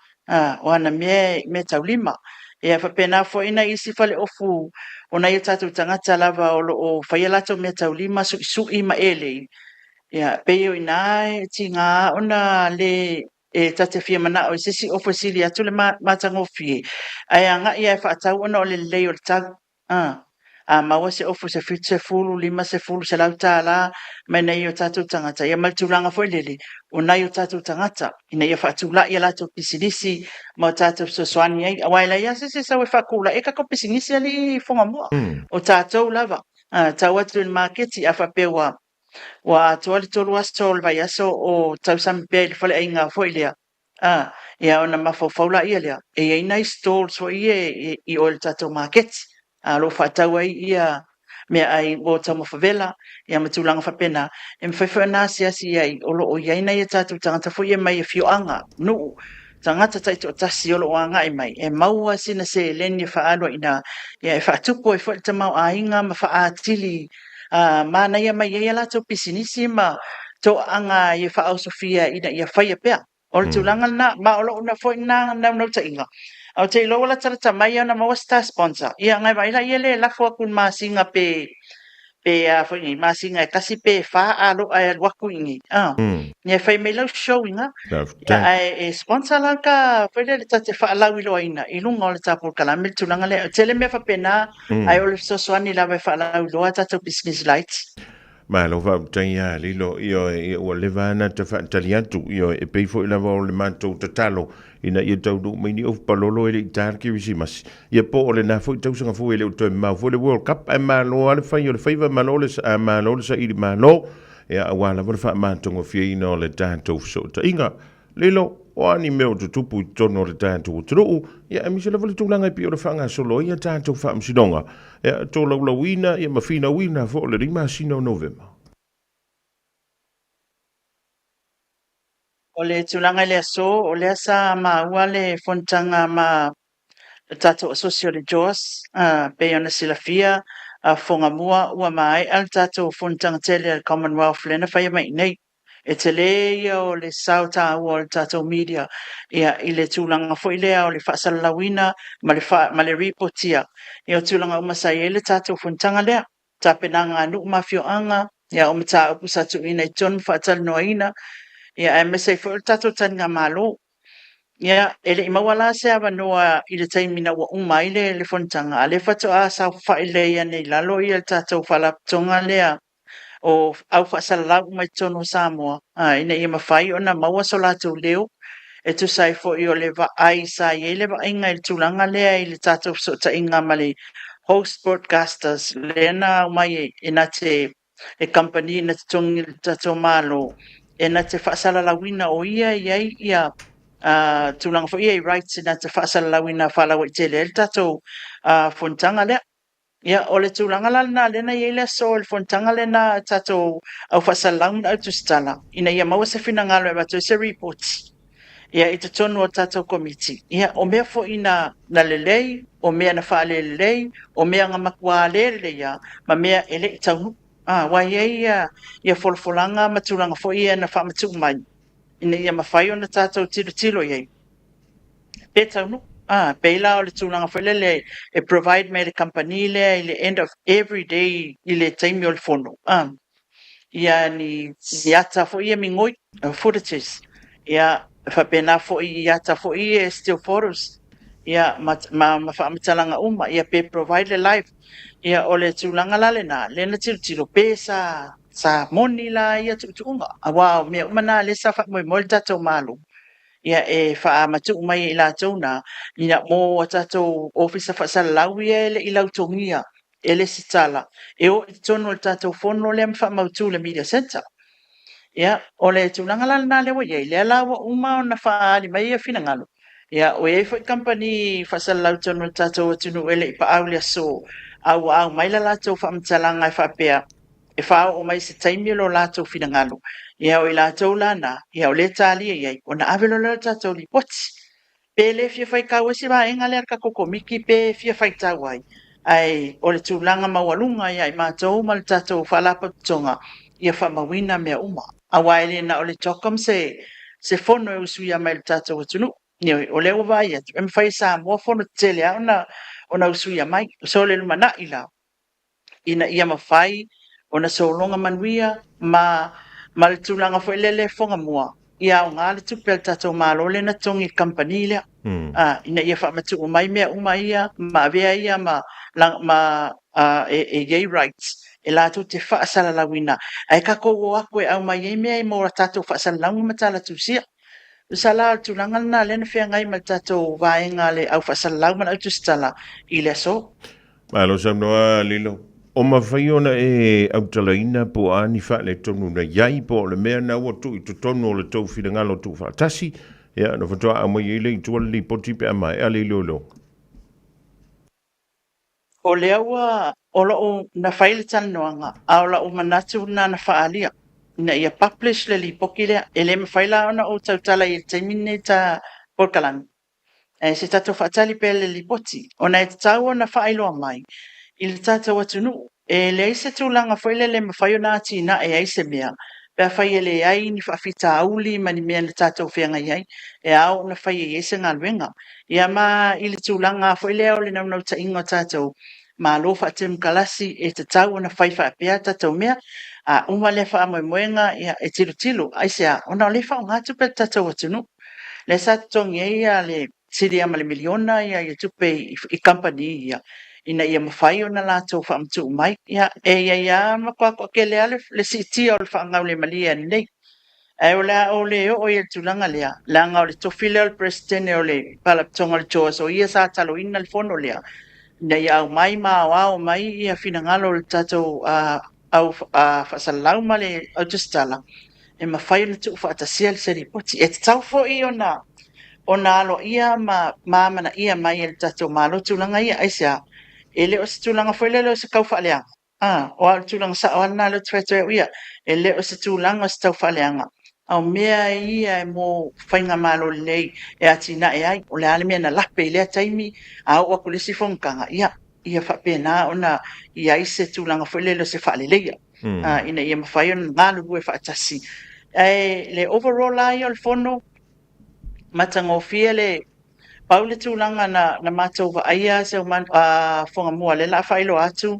o ana me tau lima. Ia, whapena fo ina isi whale ofu, ona ia tātou tangata lava o whaialato me tau lima, su ima ele. Ia, peo inae, ti ngā, ona le tate fia mana o sisi ofu sili atu le matango fie. Ai anga ia whaatau ona o le leo le tau. Maua se ofu se fitu se fulu, lima se fulu se lau tāla, mai nei o tātou tangata. Ia maltulanga foi lele, o nei o tātou tangata. Ina ia whaatula ia lato pisinisi, ma o tātou sosoani ai. Awaila ia se sa we whakula, e kako pisinisi ali fonga mua. O tātou lava. Tau atu le marketi a whapewa. Wa tuali tolu astol vai aso o tau sampe le fale ainga foi lea. Ia ona mawhauwhaula ia lea. E ei nei stalls o i o le tātou marketi. Lo whaatau ai ia mea ai o tamo favela, ia matulanga whapena. E mwhaiwhai nasi asi ai, o lo o iai nei e tātou tangata fo ia mai e whioanga, nuu. Tangata taito o tasi o lo o anga e mai. E maua sina se leni e whaaloa ina, ia e whaatupo e whaile tamau a inga ma whaatili. Mana ia mai ia lato pisinisi ma to anga i whaau Sofia ina ia whaia pea. O le tulanga na, ma o lo una fo ina na ta inga. Au te ilo wala tara mai ana maua star sponsor. Ia ngai vai la ele la fo kun masinga pe fo ni masinga kasi pe fa alo ai waku ingi. Ni fai me lo showinga. Ai sponsor la ka fo le tate fa la wilo ina. Ilunga le tapu kala mil tulanga le tele me fa pena ai o le sosoani la fa la wilo ata business lights. Ma lo va tanya lilo io o levana te fa taliatu io e pe fo la vo le manto totalo ina ia tau du mai ni of palolo ele tar ki visi mas ia po le na fo tau sanga fo ele o to ma fo le world cup e ma lo ale fa io le favor ma lo le sa i ma lo ia wala vo fa manto ngo fie ina le tanto so ta inga lilo o ani meo tu tupu tono le tanto o tru ia mi se le vole tulanga i pi o le fanga solo ia tanto fa msidonga ia to lo wina ia mafina wina fo le rima sino november. O le tulanga le so o le sa ma ua le fontanga ma tato asosio le Jos, pe ona silafia, fonga mua ua mai al tato fontanga tele al Commonwealth lena fai mai nei. E te le o le sauta o le tato media ia i le tulanga fo ilea o le whaasalalawina ma le reportia. Ia o tulanga umasai e le tato fontanga lea. Tapenanga anu mafio anga, ia o mata upu satu ina i ton whaatal noaina. Ia e mesai fo le tato tanga malo. Ia, ele imawala se ava noa i le taimina wa uma i le fontanga. A le fato a sa whaile ia nei lalo i le tatou whalaptonga lea o au whaasalalau mai tono Samoa. Ina ia mawhai o na maua so latou leo. E tu sai fo i o le va ai sa i le va inga i le tulanga lea i le tatou so ta inga ma le host broadcasters. Lena mai e na te company na te tongi le tatou malo. E na te whaasalalawina o ia ia tulang fo ia rights na te whaasalalawina whalawa i tele le tatou fontanga lea. Ia o le tulanga lana lena ia le so le fontanga lena tatou au whaasalalawina au tustala. Ina ia maua se finangalo e bato se report. Ia i te tonu o tatou committee. Ia o mea fo ina na lelei, o mea na whaale lelei, o mea nga makua le ia, ma mea ele i taunu. Wai ia folfolanga matulanga fo ia na whamatu mai. Ina ia mawhai o na tātou tilo iei. Pe taunu, peila o le tūlanga whele le provide me le company le i le end of every day i le taimi o le whono. Ia ni ata fo ia mingoi, footages. Ia whapena fo i ata fo i still photos. Ia ma whamatalanga uma, ia pe provide le live. Ia o le tūlanga lalena, le na tilo pe sa moni la ia tuunga. Wow, mea umana le sa wha mo le tatou malu. Ia e wha matu mai i la tauna, ina mo tatou ofisa wha salalau ia ele i lau tongia, ele sitala. E o i tono le tatou fono le wha mautu le media center. Ia, o le tūlanga lana le wa iei, le alawa uma o na wha ali mai ia finangalo. Ia, o e fo i company wha salalau tono le tatou atunu ele i pa au le so, au mai la latou wha mtalanga e wha pea. E whao o mai se taimi lo lātou finangalo. Ia o i lātou lana, ia o le tālia iei, o na awelo le tātou li poti. Pe le fia whai kau esi wā enga le arka koko miki, pe fia whai tau ai. Ai, o le tūlanga mawalunga ia i mātou ma le tātou whalapa tonga, ia whamawina mea uma. Awa ele na o le tokam se fono e usuia mai le tātou atunu. Ia o le uwa ia, e mwhai sa mua fono tele au na usuia mai. So le lumana ila, ina ia mawhai, ona solonga manuia ma le tūlanga fo elele fonga mua. Ia o ngā le tupel tatou malo le na tongi company lea. Ina ia whamatu o mai mea uma ia, ma avea ia e gay rights. E lātou te whaasalalawina. Ai kako o ako e au mai e mea e mora tatou whaasalalawina matala tūsia. Usala tūlanga na le na whea ngai ma tatou vaenga le au whaasalalawina au tūstala i le so. Malo samnoa lilo. O mawhai ona e autalaina po ani wha le tonu na iai po le mea na ua tu i tu tonu o le tau whirangalo tu whaatasi. Ia, na whatua a mai ele i tua li poti pe amai, a le lolo. O lea ua o loo na whaile tanoanga, a o loo manatu na whaalia. Ina ia publish le li poki lea, e le mawhaila ona o tautala i taimine ta porkalami. E se tato whaatali pe le li poti, ona e tau na whailoa mai. I le tātou atunu, e le aise tūlanga whaile le mawhaio nā tina e aise mea. Pea whaia le ai ni whaafita auli mani mea le tātou whenga iai, e au na whaia i eise ngā luenga. Ia ma i le tūlanga whaile au le naunau ta ingo tātou, ma lofa te mkalasi e te tau na whaifa pea tātou mea, a uma le wha moenga ia e tilu, aise a, ona le wha o ngātu pe tātou atunu. Le sa tongi ia le siri ama le miliona ia i tupe i company ia. Ina ia mawhai o na lātou whaamtu mai. Ia makua ke lea le siti o le whaangau le malia ni nei. E o lea o le o ia tūlanga lea. Lea ngau le tofile o le presidente o le palaptonga le toa. So ia sa talo ina le fono lea. Ina ia au mai ma o mai ia fina ngalo le tātou au whasalau ma le au tustala. E mawhai o le tuu whaatasia le seri poti. E te tau fo i ona alo ia ma mana ia mai le tātou malo tūlanga ia aisea. Ele o se tūlanga whaile o se kau whaaleanga. O al tūlanga sa o ana lo tuetua ia. Ele o se tūlanga o se tau whaaleanga. Au mea ia e mō whainga malo lei e atina e ai. O le ale mea na lape i lea taimi a o aku le si whongkanga. Ia whapena ona ia i se tūlanga whaile o se whaale leia. Ina ia mawhai o ngālu bue whaatasi. Le overall ai o le whono matangofia le Paule tūlanga na mātou wa aia se o whonga mua le la whailo atu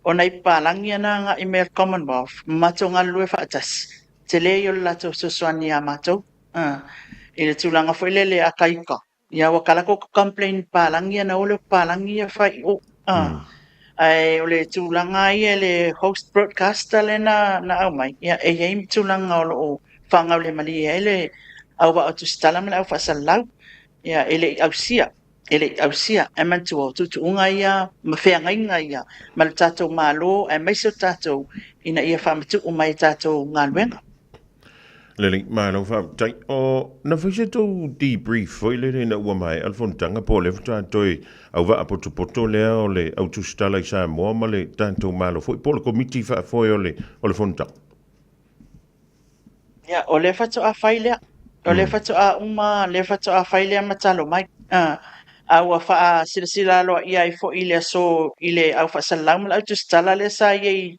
o nei pālangi ana ngā email Commonwealth mātou ngā lue whaatasi. Te le i o le lato sosoani a mātou. I le tūlanga whaile le akaika. Ia wakalako ko complain pālangi ana o le pālangi a whai o. O le tūlanga ia le host broadcaster le na au mai. Ia e yeim tūlanga o whangau le mali e le au wa atu stala mele au whasalau. Ia ele ausia e mantu o tutuunga ia mawheangainga ia ma le tātou mālo e maiso tātou ina ia whamatu o mai tātou ngā luenga. Lili, malo fa tai o na fise to debrief foi le na ua mai alfontanga po le fta toi au va poto le o le au tu stala i sa mo ma le tanto malo foi po le committee fa foi o le fonta. Ya, o le fatu a failea. O le fatu a uma, le fatu a failea matalo mai. A ua fa sila lo ia i fo ile so ile au fa salam la tu stala le sa ye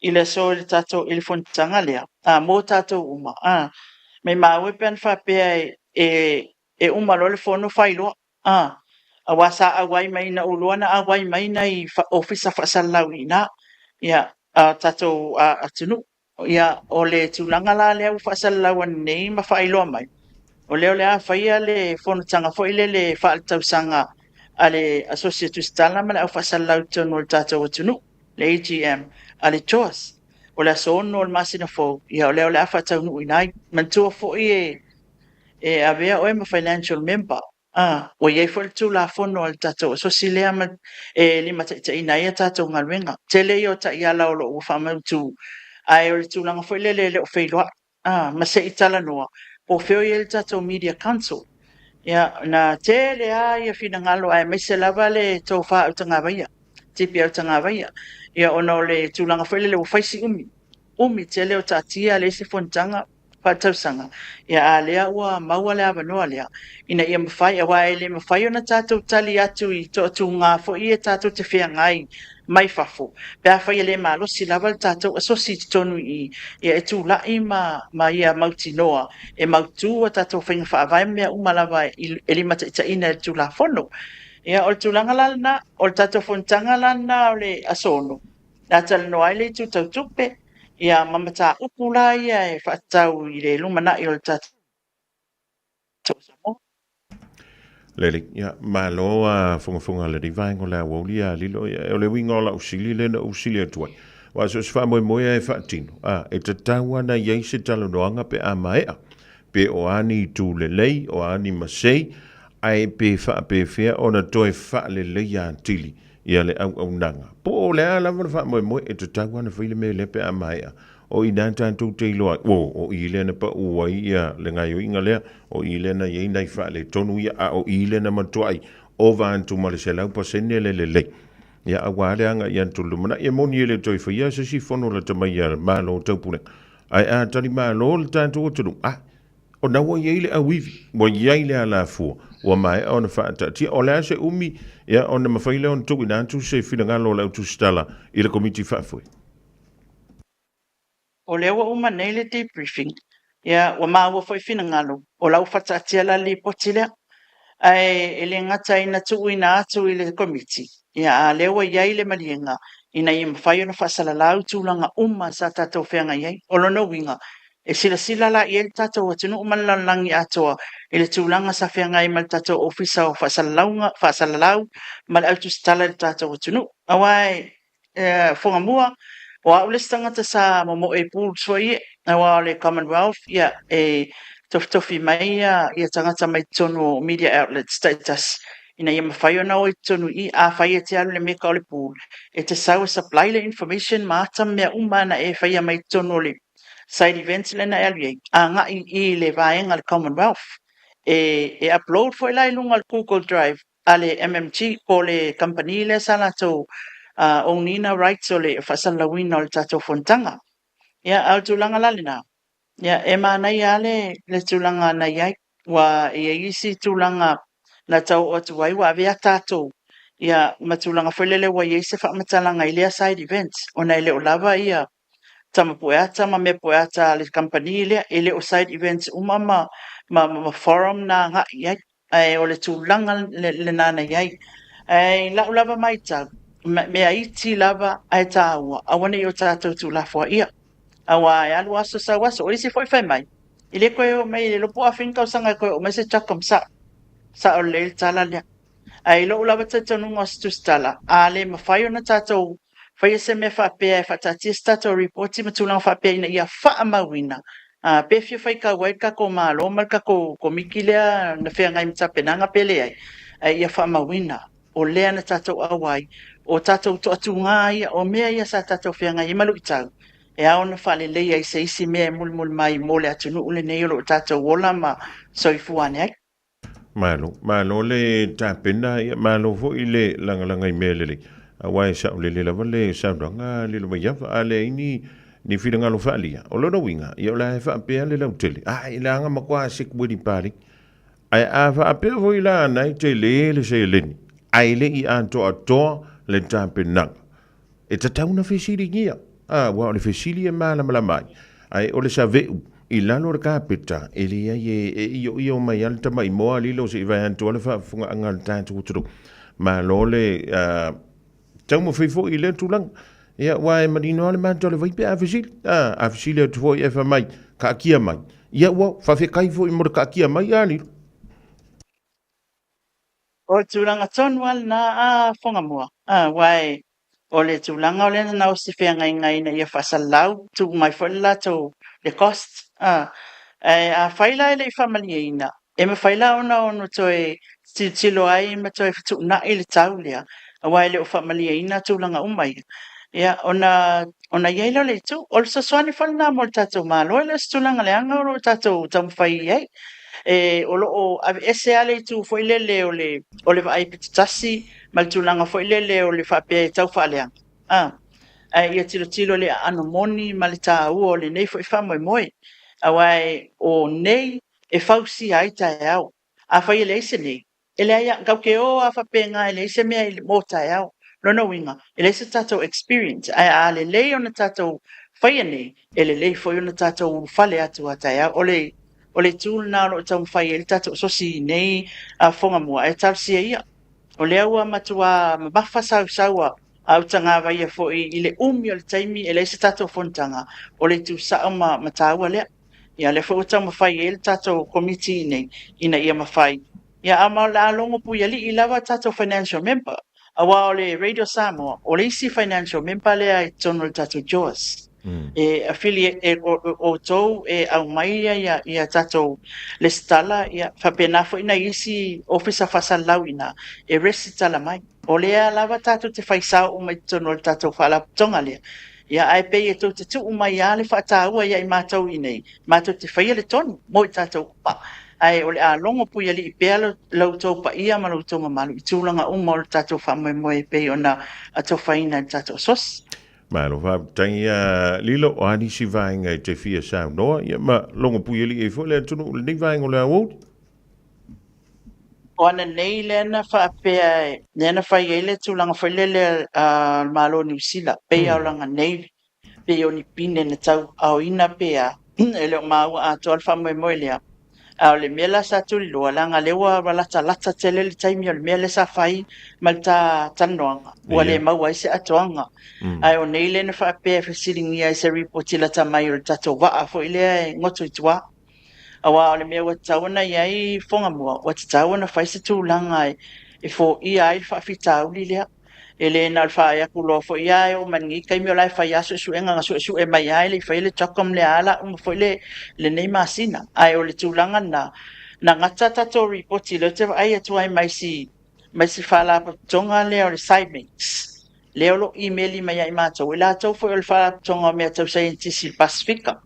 ile so le tato il fontanga le. Mo tato uma. Me mawe pen fa pe e uma lo le fono failo. A wasa a wai mai na uluana a wai mai na i ofisa fa salawina. Ya, tato a tunu. Ia o le tūlanga la lea whaasalawa nei ma whaailoa mai. O leo lea whaia le whonutanga whaile le whaaltausanga a le Associatus Tala ma le au whaasalau tonu o le tātou atunu, le AGM, a le Choas. O le aso ono o le masina fo, ia o leo lea whaataunu inai, mantua fo e avea oe ma financial member. O iei fo le tūla whono o le tātou, so si lea ma lima ta inai a tātou ngalwenga. Tele i o ta ia lao lo ua whamautu ai o le tūlanga foi le o whailoa. Ma se itala noa. Po whio i le tatou Media Council. Ia, na te le a ia whina ngalo ai mai se lava le tō wha au tanga waia. Tipi au tanga waia. Ia ona o le tūlanga foi le o whaisi umi. Umi te le o tātia le se fontanga whatausanga. Ia a lea ua maua le awanoa lea. Ina ia mawhai, a wae le mawhai o na tātou tali atu i tō atu ngā fo i e tātou te whia ngai mai fafo. Pea whai le malo si lava le tātou asosi tonu i e tu lai ma ia mauti noa. E mautu a tātou whainga whaavai mea umalava e lima ta ina e tu la fono. Ia o le tūlanga lana, o le tātou fontanga lana o le asono. Nā tala noa le tu tau tupe. Ia mamata upula ia e whaatau i le lumana i o le tātou. Lele, ia, malo a funga le divaingo la woli a lilo ia o le wingo la usili le na usili atuai. Wa so sfa moe e whaatino. E te taua na iei se talo noanga pe a maea. Pe o ani tu le lei, o ani masei, ai pe wha pe fea o na toi wha le lei a tili. Ia le au nanga. Po o le ala wha moe e te taua na whaile me le pe a maea. O i nā tātou te iloa, o i le na pa uai ia le ngai o inga lea, o i le na iei nei wha le tonu ia, o i le na matuai, o vāntu ma le se lau pa sene le le. Ia a wāle anga i antu lumana, ia moni e le toi whaia se si whono la tamai ia mālo taupune. Ai a tani mālo le tātou o tunu, o na wa iei le awivi, wa iei le ala fua, wa mai o na whaata, tia o lea se umi, ia o na mawhaile o na tuku i nātu se whingalo le autu stala i le komiti whaafui. O le ua uma nei le debriefing, ia ua maua foi fina ngalo, o lau whataatia la li potile, ai e le ngata ina tuu ina atu i le komiti, ia a le ua iai le malienga, ina i mawhai ona whasala lau tūlanga uma sa tātou whenga iai, o lono winga, e sila la i el tātou atunu umalalangi atoa, i le tūlanga sa whenga i mal tātou ofisa o whasala lau, mal autu stala le tātou atunu, awai whangamua, o au le tangata sa momo e pūl soi awa le Commonwealth ia e tofi mai ia tangata mai tonu media outlet status ina ia mawhai ona o i tonu i a whai e te alu le meka o le pūl e te sau supply le information maata mea umana e whai mai tonu le side events le na alu a nga i le vaenga le Commonwealth e upload foi lai lunga le Google Drive a le MMT ko le company le salato o nina rights o le whasalawina o le tātou fontanga. Ia, au tūlanga lalina. Ia, e mānai ale le tūlanga nei ai, wa ia isi tūlanga na tau o tuai, wa avea tātou. Ia, ma tūlanga whailele wa ia isi whakamatalanga i lea side events, o nei leo lava ia tamapueata, ma me pueata le company lea, e leo side events umama ma forum na nga iai, o le tūlanga le nana iai. Lau lava mai tau. Mea iti lava ai tāua, awane i o tātou tū la fua ia. Awa e alu aso sa waso, o isi foi fai mai. I le koe o mei, le lopo a whinkau sanga koe o mei se chakom sa o le tala lea. Ai lo ulawa tātou nunga stu stala. A le mawhai o na tātou, whai se me whapea e whatatia tātou reporti ma tūlanga whapea ina ia wha mawina. Pefio whai ka wai ka ko malo, mal ka ko miki lea na whea ngai mtapenanga pele ai. Ai ia wha mawina. O lea na tātou awai. O tātou to atu ngā ia, o mea ia sa tātou whianga i malu i tau. e ao na whalelei ai se isi mea mulmul mai mole atunu ule nei lo tātou wola ma soifuane ai. Malo le tapena ia malo fo ile langa i mele. Awai sa le lava le sa ranga le lo ia ale ini ni filanga lo falia. O lo winga ia la fa pe le lo tele. Ila nga makwa sik budi pari. Ai ava pe vo ila nai tele le se leni. Ai le I anto ato le tapena. E tauna fesili ngia. Wa le fesili e mala mai. Ai o le sa veu I lalo ka pita ele ia io mai alta mai mo ali lo se vai anto le fa funga anga tanto tru ma lo le tau mo fifo ile tulang ia wa marino le manto le vai pe afisil tu e fa mai ka kia mai ia wa fa fe kai fo mo ka kia mai ali O tulanga tonwal na fonga mua wai o le tulanga o le na o se fea ngai na ia fasalau tu mai fola to the cost a faila le family ina e me faila ona ono toe tilo ai me toe fitu na ile taulia a wai le family ina tulanga umai ya ona yelo le tu also swani falna mo tato malo le tulanga le anga o tato tam fai ai e o ese ale tu foi le o le vai pitasi mal tulanga foi le o le fa pe tau fa le ia tilo le ano moni ma le tāua o le nei foi whamoe awai o nei e fausi ai tae au a whai le ise nei e le aia kau ke o a whapenga e le ise mea i mō tae au lono winga e le ise tātou experience a le lei o na tātou whai nei e le lei foi o na tātou whale atu a tae au o le tūl nā ro tau whai e le tātou sosi nei a whonga mua e tausia ia o le aua matua mabafa saua au tanga vai fo I le o le taimi e le se tato fontanga o le tu sa ma mataua le ia le fo tama fai e le tato committee nei ina ia mafai ia ama la longo pu ia I lava tato financial member awa o le Radio Samoa o le isi financial member le ai tono le tato Joas e affiliate o tou e au mai ia tato le stala ia fapena fo ina isi officer fasalau ina e resi tala mai o lea lava tato te faisau o mai tono le tato fala tonga lea ia ai pe e tau te tu mai ale whaataua ia I mātou I nei mātou te whaia le tonu mo I tatou pa ai o le a longo pu ia li I pea lau tau pa ia ma lau tonga malu I tūlanga uma o le tatou whamoe moe pe ona a tau whaina le tatou sos Malo va tanga lilo o ani si vainga te fia sa no ia ma longo pu ili e fo le tunu le vainga le au o ana nei le na fa pe le na fa ile tulanga fa le malo New Zealand pe au langa nei pe oni pine na tau au ina pe ele o mau a tol fa mo le au le mela sa tu lo langa le wa la lata tele le taimi o le mela sa fai malta tanoanga o le mau ai se atoanga ai o nei le na fa pe fa siringi ai se report la tamai o tato wa fo ile ngoto itwa awa o le mea wa tawana iai fonga mua wa tawana fai se tu langa e fo ia I fa fitau li lea ele na fa ya kulo fo ia o mangi kai mi lai fa ya su enga su e mai ai le fa le chokom le ala fo le nei masina ai o le tu langa na ngata tato report le te ai tu ai mai si fa la tonga le o le assignments le o email mai ai ma to la to fo le fa tonga me to scientist pacifica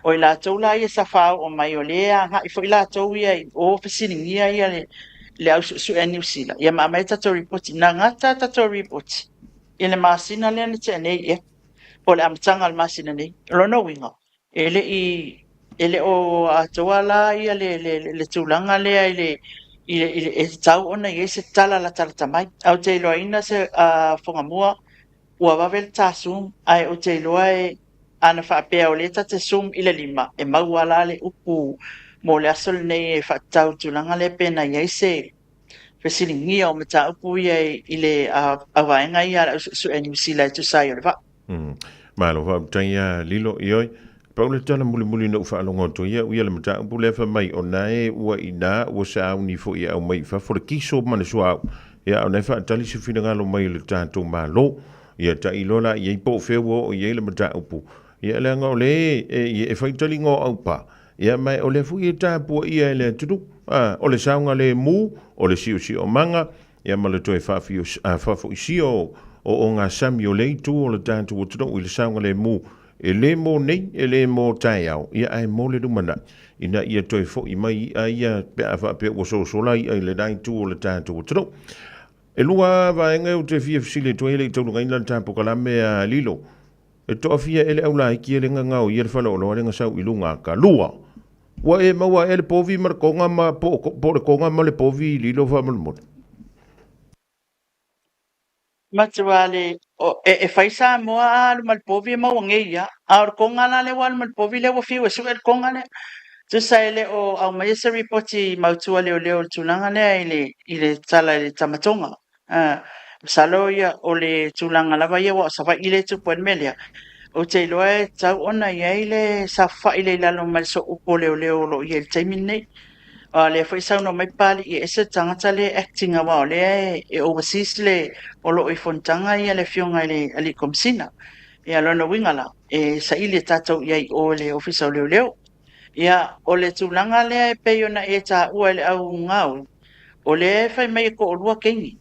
o la to la ia sa fa o mai o lea ha fo la to ia o fisiningi ia le au su e New Zealand ia mai tato report na ngata tato report ile masina le te nei e o le amtanga al masina nei lono winga ele o atoala ia le tulanga le e tau ona ia se tala la tala mai au te loina se fonga mua ua wavel tasum ai o te loa ana fa pe o le tate sum ile lima e mauala le upu mo le asol nei e whaatau tulanga le pena ia se fesilingia o mata upu ia I le awaenga ia su e New Zealand tu sai o le wa. Malo va tanga lilo ioi Paula tala muli no fa longo to ia le mata upu le fa mai o nai ua ina o sa uni fo ia o mai fa for kiso mana sua ia o nei fa tali se fina ngalo mai le tato malo ia ta ilola ia po feo o ia le mata upu ia le ngole e fa tali ngo au pa ia mai o le fu ia ta po ia le tudu o le saunga le mu o le si o manga ia mala to e fa fo si o nga sami o le tu o le tanto o tudu o le saunga le mu e le mo nei e le mo tai au ia ai mo le rumana ina ia toi fo i mai ia pe afa pe o so so lai ai le dai tu o le tātou tro e lua vaenga o te fia fisile toi le tau ngai lan tampo kala me a lilo e to fia ele au lai ki le ngau ia le falo lo le ngasau i lunga ka lua wa e maua ele povi mar konga ma po le konga ma le povi lilo fa mo Matuale e faisa mo al mal povi ma wangeia ar konga na le wal mal povi le wo fiu su el konga le tu sai le o au mai se repoti mautua le o tulanga le ile tala le tamatonga saloia o le tulanga lava ia wa sa va ile tu pon melia o te loe tau ona ia ile sa fa ile la lo mal so o le lo ia te minne le foi sa no mai pali e ese tangata le acting wa le e overseas le o lo i fontanga ia le fionga le ali komsina e alo no wingala e sa ile tato ia o le officer le ia o le tulanga le pe ona e ta o le au ngau o le fai mai ko lua kengi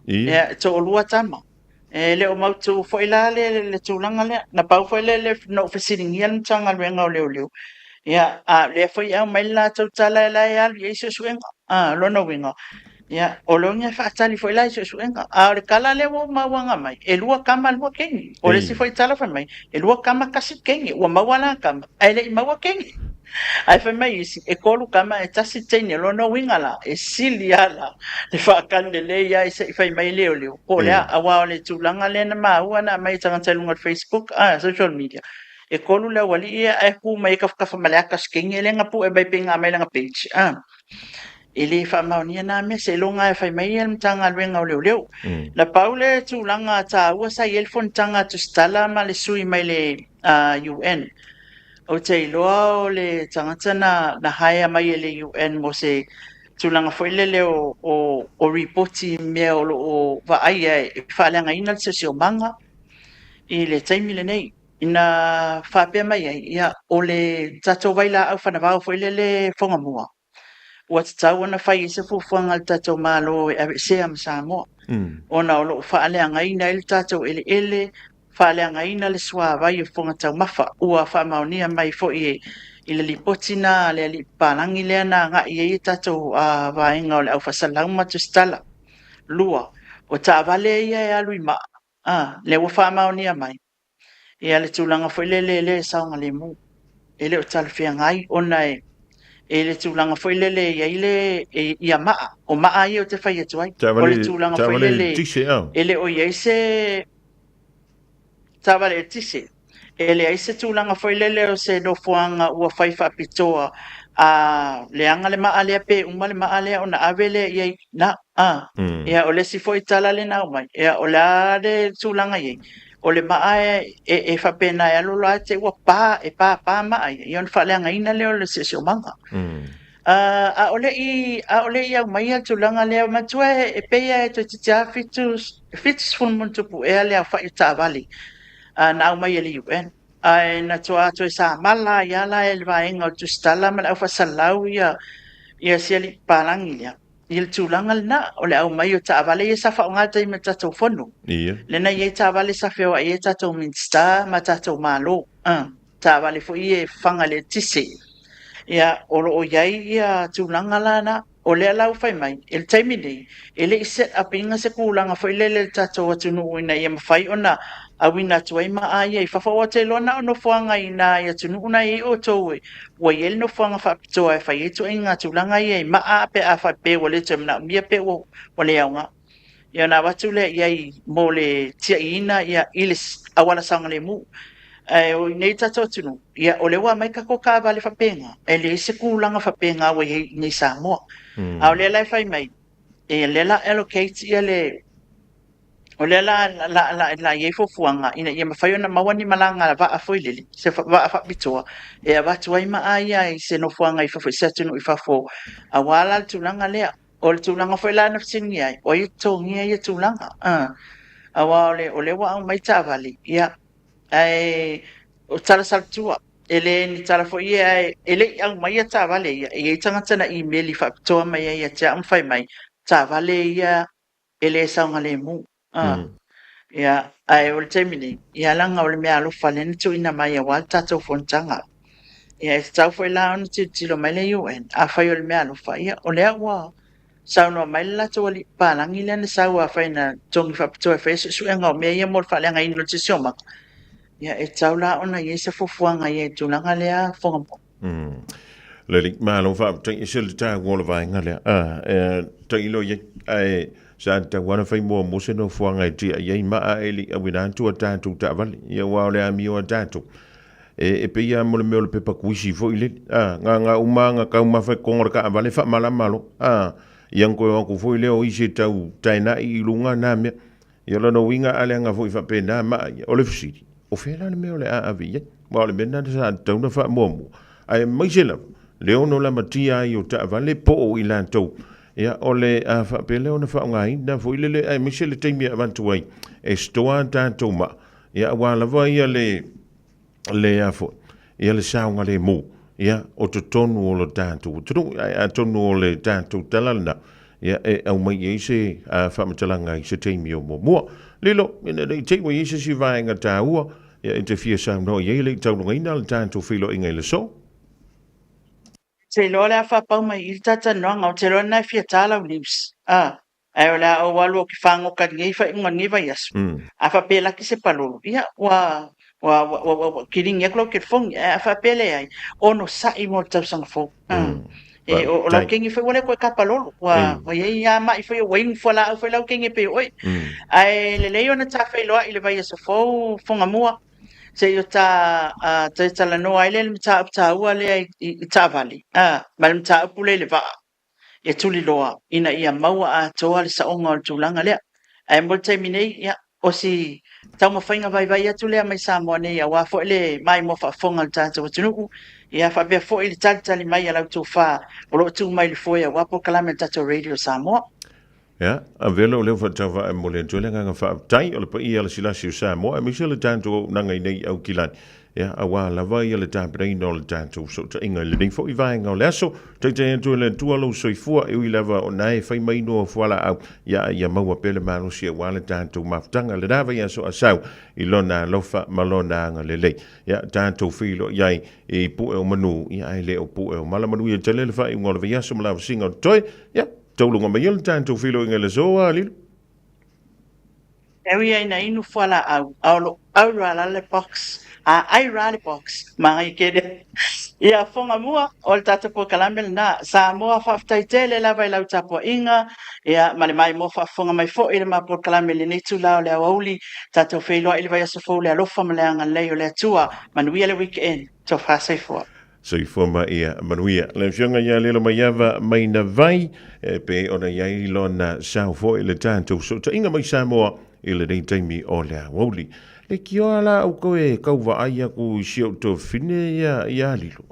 ia to lua tama e le o mautu foi la le tulanga le na pau foi le no fisiring ia tanga le ngau le ia le foi au mai la tau tala la ia le iso suenga lo no winga ia o lo nga fa tali foi la iso suenga le kala le wo mawanga mai e lua kama lua kengi o le si foi tala fa mai e lua kama kasi kengi o mawana kama ele mawa kengi ai fa mai isi e kolu kama e tasi tene lo no winga la e siliala le fa kandele ia se fa mai le o le awa le tulanga le na mawana mai tanga telunga Facebook social media e kolu le wali ia e ku mai ka malaka skinge le nga pu e bai pinga mai nga page ele fa maunia na me se longa e fa mai el tanga lenga o le la paule tu langa ta wa sa el fon tanga tu stala ma le sui mai le UN o te loa o le tanga na haya mai le UN mo se tu langa foi le o reporti me o va ai fa langa ina se o manga i le taimi le nei ina whapea mai ia o le tatou waila au whanawau foi le whangamua. Ua tatau ana whai se fufuanga le tatou malo e awe sea ma Samoa. Ona o lo whaalea ngaina ele tatou ele whaalea ngaina le swa vai o whangatau mafa. Ua whamaunia mai fo i le lipotina le li palangi lea na nga i e tatou vaenga o le au whasalau matu stala. Lua. O ta avale ia e alui ma. Le ua whamaunia mai. Ia le tulanga foi le saunga le mu ele o talfia ngai ona e le tulanga foi le ia ile ia maa o maa ia o te fai atu ai o le tulanga foi le ele o ia se tavale tise ele ai se tulanga foi le o se no fuanga ua fai fa pitoa le anga le maa le pe uma le maa le ona avele ia na ia o le si foi tala le na mai ia o la le tulanga ia o le maa e fa pena e alo la te ua pa maa i on fa le ngaina le o le se manga a ole i au mai atu langa le matua e peia e te tia fitus fun muntupu e le fa i tavali na au mai le UN ai na toa to sa mala ya la el vaenga tu stala ma au fa salau ia se li palangi ia il tulanga na o le au mai o tavali e sa fa ngata i meta to fonu le na ye tavali sa feo e tato minsta ma tato malo tavali fo i fanga le tisi ia o yai ia tulanga lana o le lau fai mai el taimi nei ele set apinga se kulanga fo le tato atu no ina ia mafai ona awina tuai ma ai e fafa o te lona no fuanga ina ia tunu una i o towe wa yel no fuanga fa to ai fai tu inga tulanga ia ma a pe a fa pe o le temna mia pe o le anga ia na watu le ia mo le tia ina ia ilis awala sanga le mu o nei tato tunu ia o le wa mai ka ko ka vale fa penga ele se kulanga fa penga wa nei Samoa a le lai fai mai e le la allocate ia le o le la ye fo fuanga ina ia mafai ona mawani malanga va a foi lili se va fa bitoa e va tuai ma ai se no fuanga i fa fo se tunu i fa fo a wala tulanga le o le tulanga foi la na singi ai o i tongi ia tulanga a wale o le wa mai tavali ia ai o tala saltua ele ni tala fo ia ele ang mai tavali ia e tanga tana email i fa bitoa mai ia tia am fai mai tavali ia ele saunga le mu Ia, ai o le taimini, ia langa o le mea alofa le nitu ina mai a wal tatou fontanga. Ia e tau foi la ona tilo mai le UN, a fai o le mea alofa, ia o lea ua sau no mai le lato ali palangi le na sau a fai na tongi whapitu e fai su e ngau mea ia mol whale anga ino te sioma. Ia e tau la ona ia se fufuanga ia tulanga lea fonga mo. Le lik malo fa tang isil ta ngol vai ngale ta ilo ye ai sa ta wana fai mo mo se no fuanga ti ye ma ai li a wina tu ta tu ta val ye wa le ami o ta tu e pe ya mo le me le pepa kuisi fo ile nga umanga ka uma fa kongor ka vale fa mala malo yang ko ko fo ile o isi ta u ta na i lunga na me ye lo no winga ale nga fo fa pe na ma o le fisi o fe la me le a vi ye wa le benda sa ta no fa mo ai mai sela leo no la matia i o ta vale po o ilan tau. Ia ole a whapele o na whaongai, na fuilele ai misele teimi avantu ai, e stoa tātou ma. Ia wālawa ia le afo, ia le saunga le mō, ia o te tonu o le tātou. Tunu a tonu o le tātou talalana, ia e au mai i se whamatalanga i se teimi o mō. Mua, lilo, ina rei te wai i se si vaenga tā ua, ia e te fia saunga i le taunga ina le tātou whilo inga i le so. Te loa lea whapau mai i tata noanga o te loa nai fia tālau news. Ai o lea o walu o ki whango ka ngei wha inga ngiva yasu. A whapela ki se palolo. Ia, wa kiringi aklo ke whongi. A whapele ai. Ono sa i mo tau sanga fo. E o lau kengi whai wale koe ka palolo. Wa iei a mai whai o waingu whala au whai lau kengi pe oi. Ai le leo na ta whai loa i le vai asa fo whonga mua. Se yo ta tala no ai le mta ua le i ta vali ma le mta pule le va e tuli loa ina ia maua a toa le saonga o tulanga le ai mo te minei ia o si tau ma fainga vai atu le mai sa mo nei a wa fo le mai mo fa fonga ta to tunu ia fa be fo il tali mai ala tu fa o lo tu mai le fo ia wa po kalame ta radio Samoa. Ja, a velo leo fa tava e mo le tole nga fa tai o le pa ia le silasi sa mo e misele tanto nanga nei au kilan. Ja, a wa la vai le tampre no le tanto so te inga le ding fo i vai nga le so te to le tu lo so i fu e i leva o nai fa mai no fo la au ya mau pele mano si wa le tanto maftanga le dava ya so asau i lona lofa malona nga le ya tanto filo ya i pu e o manu ya le o pu e o mala manu i tele le fa i ngol ya so mala singa toi ya taulunga mai el tanto filo inga le zoa lilo. Ewi ai na inu whala au rala le box. Ai rale box. Mai kede. Ia fonga mua o le tata po kalamel na sa mua whaftai tele la vai lau tapo inga. Ia male mai mo fonga mai fo ile ma po kalamel ni tu lao le auli tata whailoa ile vai asa fo le alofa maleanga leo le atua manuia le weekend. To whasai fo. So i forma ia manuia. Le fionga ia lelo mai ava mai na vai pe ona ia i lona sao fo ile tanto. So ta inga mai Samoa ile rei taimi o le auli. Le kioala au koe kauwa aia ku siau to fine ia lilo.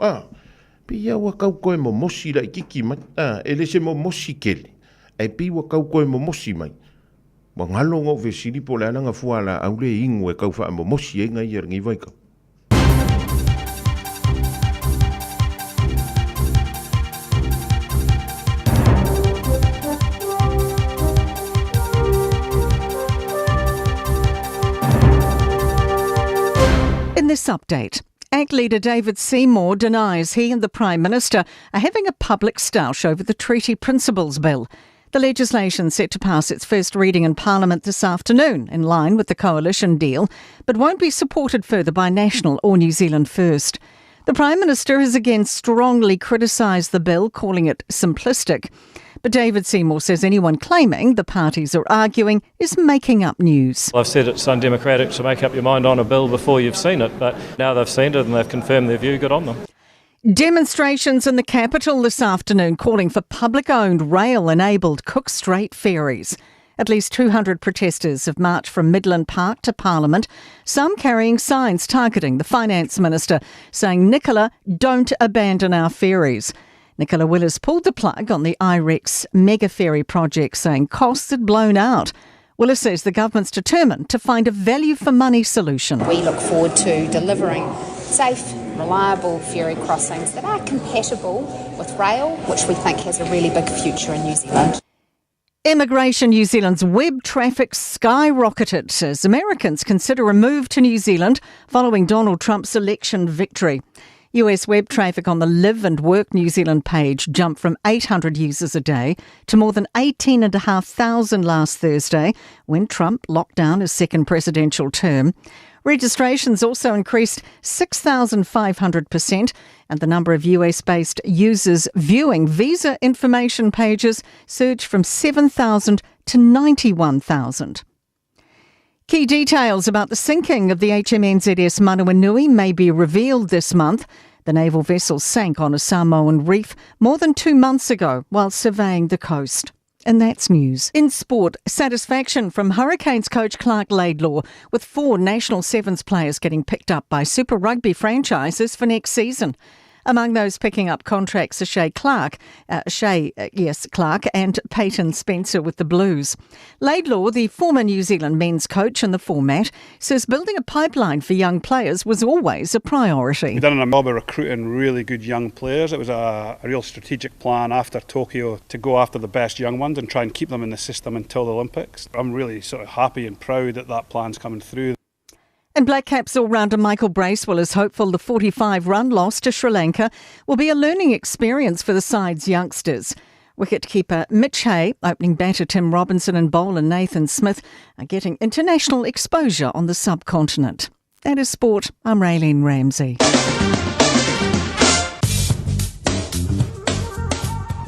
Pe ia wa kau koe mo mosi la ikiki mai. Ele se mo mosi kele. Ai pi wa kau koe mo mosi mai. Wa ngalo ngo ve silipo le ananga fuala au le ingu e kau wha mo mosi e ngai ngi vai kau. In this update, ACT leader David Seymour denies he and the Prime Minister are having a public stoush over the Treaty Principles Bill. The legislation set to pass its first reading in Parliament this afternoon, in line with the coalition deal, but won't be supported further by National or New Zealand First. The Prime Minister has again strongly criticised the bill, calling it simplistic. But David Seymour says anyone claiming the parties are arguing is making up news. I've said it's undemocratic to make up your mind on a bill before you've seen it, but now they've seen it and they've confirmed their view, good on them. Demonstrations in the capital this afternoon calling for public-owned rail-enabled Cook Strait ferries. At least 200 protesters have marched from Midland Park to Parliament, some carrying signs targeting the Finance Minister, saying, Nicola, don't abandon our ferries. Nicola Willis pulled the plug on the IREX mega ferry project, saying costs had blown out. Willis says the government's determined to find a value-for-money solution. We look forward to delivering safe, reliable ferry crossings that are compatible with rail, which we think has a really big future in New Zealand. Immigration New Zealand's web traffic skyrocketed as Americans consider a move to New Zealand following Donald Trump's election victory. US web traffic on the Live and Work New Zealand page jumped from 800 users a day to more than 18,500 last Thursday when Trump locked down his second presidential term. Registrations also increased 6,500%, and the number of US-based users viewing visa information pages surged from 7,000 to 91,000. Key details about the sinking of the HMNZS Manawanui may be revealed this month. The naval vessel sank on a Samoan reef more than 2 months ago while surveying the coast. And that's news. In sport, satisfaction from Hurricanes coach Clark Laidlaw, with 4 National Sevens players getting picked up by Super Rugby franchises for next season. Among those picking up contracts are Clark and Peyton Spencer with the Blues. Laidlaw, the former New Zealand men's coach in the format, says building a pipeline for young players was always a priority. We've done a job of recruiting really good young players. It was a real strategic plan after Tokyo to go after the best young ones and try and keep them in the system until the Olympics. I'm really sort of happy and proud that that plan's coming through. And Black Caps all-rounder Michael Bracewell is hopeful the 45-run loss to Sri Lanka will be a learning experience for the side's youngsters. Wicketkeeper Mitch Hay, opening batter Tim Robinson and bowler Nathan Smith are getting international exposure on the subcontinent. That is sport. I'm Raylene Ramsey.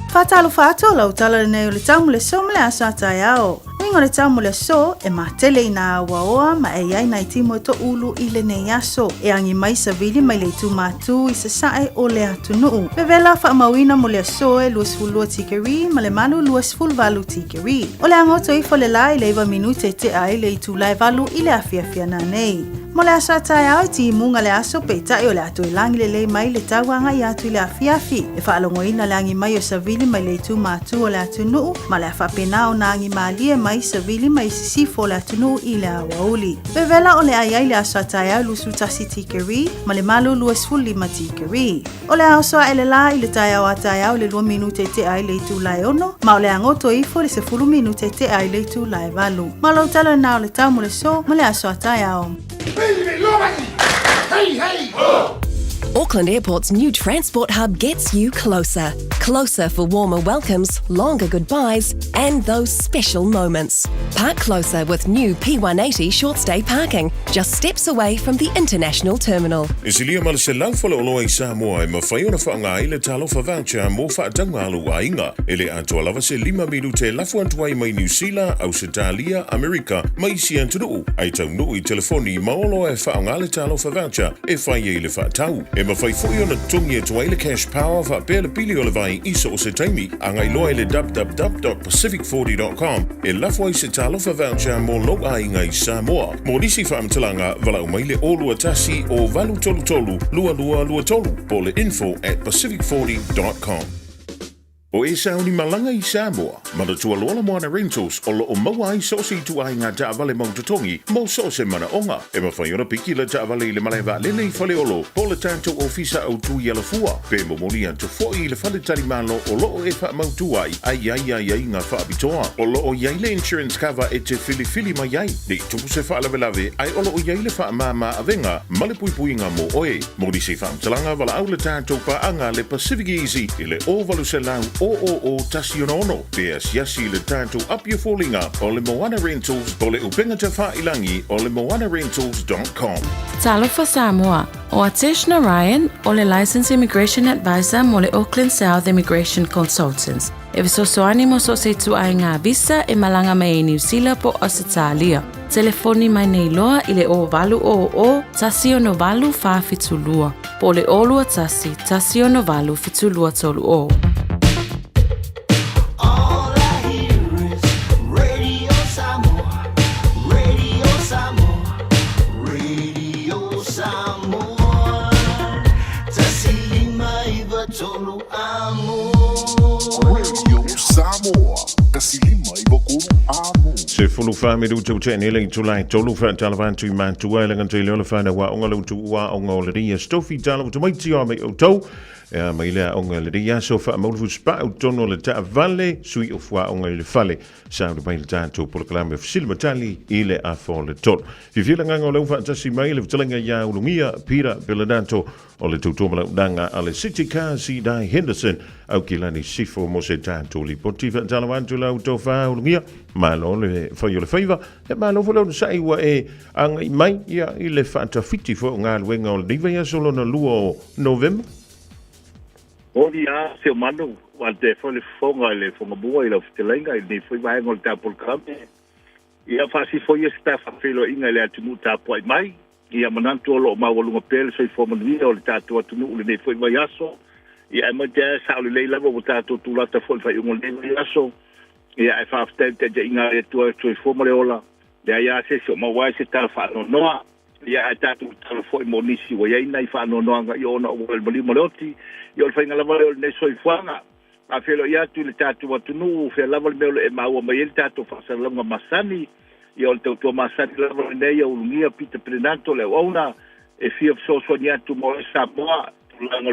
Fatalo fato lau tala nei le tamu le so mele asa taiao. Wingo le tamu le so e matele ina awaoa ma e iai nai timo to ulu i le nei aso. E angi mai sa vili mai le tu matu i se sae o le atu nuu. Bevela wha mawina mo le so e luas fulua tikeri ma le manu luas fulvalu tikeri. O le angoto i fo le lai le iwa minute te ai le itu lai valu i le afiafia na nei. Mo le asa taiao i ti munga le aso pe tai o le atu i langi le mai le tauanga i atu i le afiafi. E wha alongoina le angi mai o sa vili mai le tu matu o le atu nuu ma le whapena o na angi maalie mai sa vili mai sisifo le atu nuu i le awauli. Bevela o le aiai le aso ataya lusu tasi tikeri ma le malu luas fuli ma tikeri. O le aosoa ele la i le taya o ataya o le 2 minute te ai le tu lai ono ma o le angoto ifo le se fulu minute te ai le tu lai valu. Ma lo tala na o le tau mo le so ma le aso ataya o. Hey, hey! Oh! Auckland Airport's new transport hub gets you closer. Closer for warmer welcomes, longer goodbyes, and those special moments. Park closer with new P180 short stay parking, just steps away from the international terminal. E silia ma le se lau fala oloa i Samoa e mawhai ona whaanga i le talofa voucher mō whaatanga alu a inga. E le atua lava se 5 minute lafu antuai mai New Zealand, Australia, Amerika, mai si antunu. Ai tau nuu i telefoni maolo e whaanga le talofa voucher e whai e le whaatau. E mawhai fui ona tungi e tuai le cash power wha pēle pili o le vai iso o se taimi. Angai loa i le www.pacific40.com e lafu ai se talofa voucher mō loa inga i Samoa. Mō nisi whaamtalanga walau mai le olua tasi o valu tolu tolu, lua lua lua tolu, po le info@pacific40.com. O e sauni malanga i Samoa, mana tua loala moana rentals o lo o maua i sosi tu ai ngā taavale mautatongi mo so se mana onga. E mawhai ona piki le taavale i le malaiva lele i whale olo, po le tātou ofisa au tu i alafua. Pe momoni antu fōi le whale tari malo o lo o e wha mautua ai ngā whaabitoa. O lo o iai le insurance cover e te fili mai iai. Nei tupu se whaalawelawe ai o lo o iai le wha mama avenga, male pui ngā mo oe. Mori se whaamtalanga wala au le tātou paanga le Pacific Easy i le ovalu se lau o tasi ono ono. Pea siasi le tātou apia fōlinga o le Moana Rentals o le upenga te whailangi o le moanarentals.com. Talofa Samoa, o Ateshna Ryan, o le Licensed Immigration Advisor mo le Auckland South Immigration Consultants. E visosoani mo so se tu ai ngā visa e malanga mai New Zealand po Australia. Telefoni mai nei loa i le o valu o tasi ono valu whawhitulua. Po le olua tasi ono valu fitulua tolu o. Se fulu whame du tau tēne lei tulai tolu wha talawantu I mātua e langan te leola whana wa onga lau tu ua onga o le ria stofi talau tu maiti o me o tau mai le onga le ia so fa mo fu spa o tono le ta vale sui o fua onga le fale sa le mai le tanto por klame fsil matali ile a for le tol fi nga ngolo fa tasi mai le tlinga ya ulungia pira peladanto o le tutomala danga ale city car si dai Henderson au kilani sifo mo se tanto li potiva talawantu la utofa ulungia malo le fa yo le favor e malo volo sai wa e ang mai ia ile fanta fiti fo nga wenga o diva ya solo na luo November. Odi a se manu wa te fo le fonga le fonga bua ile fitelenga ile foi vai ngol ta por kame ia fa si foi sta fa felo inga le atu ta po mai ia manantu lo ma walunga pel sai fo manu o le tatu atu le foi vai aso ia mo te sa le lava o tatu tu la ta fo fa ngol le aso ia e fa te inga le tu fo mo le ola le ia se so ma wa se ta fa no ia tatu ta fo mo nisi wa ia nai fa no nga yo no o le moloti yo fa ngala vale le soi fuanga a felo ia tu le tatu wa tunu fe lava le mele e maua mai el tatu fa sa longa masani yo le tu masani lava le ia unia pita prenato le ona e fi of so nia tu mo sa moa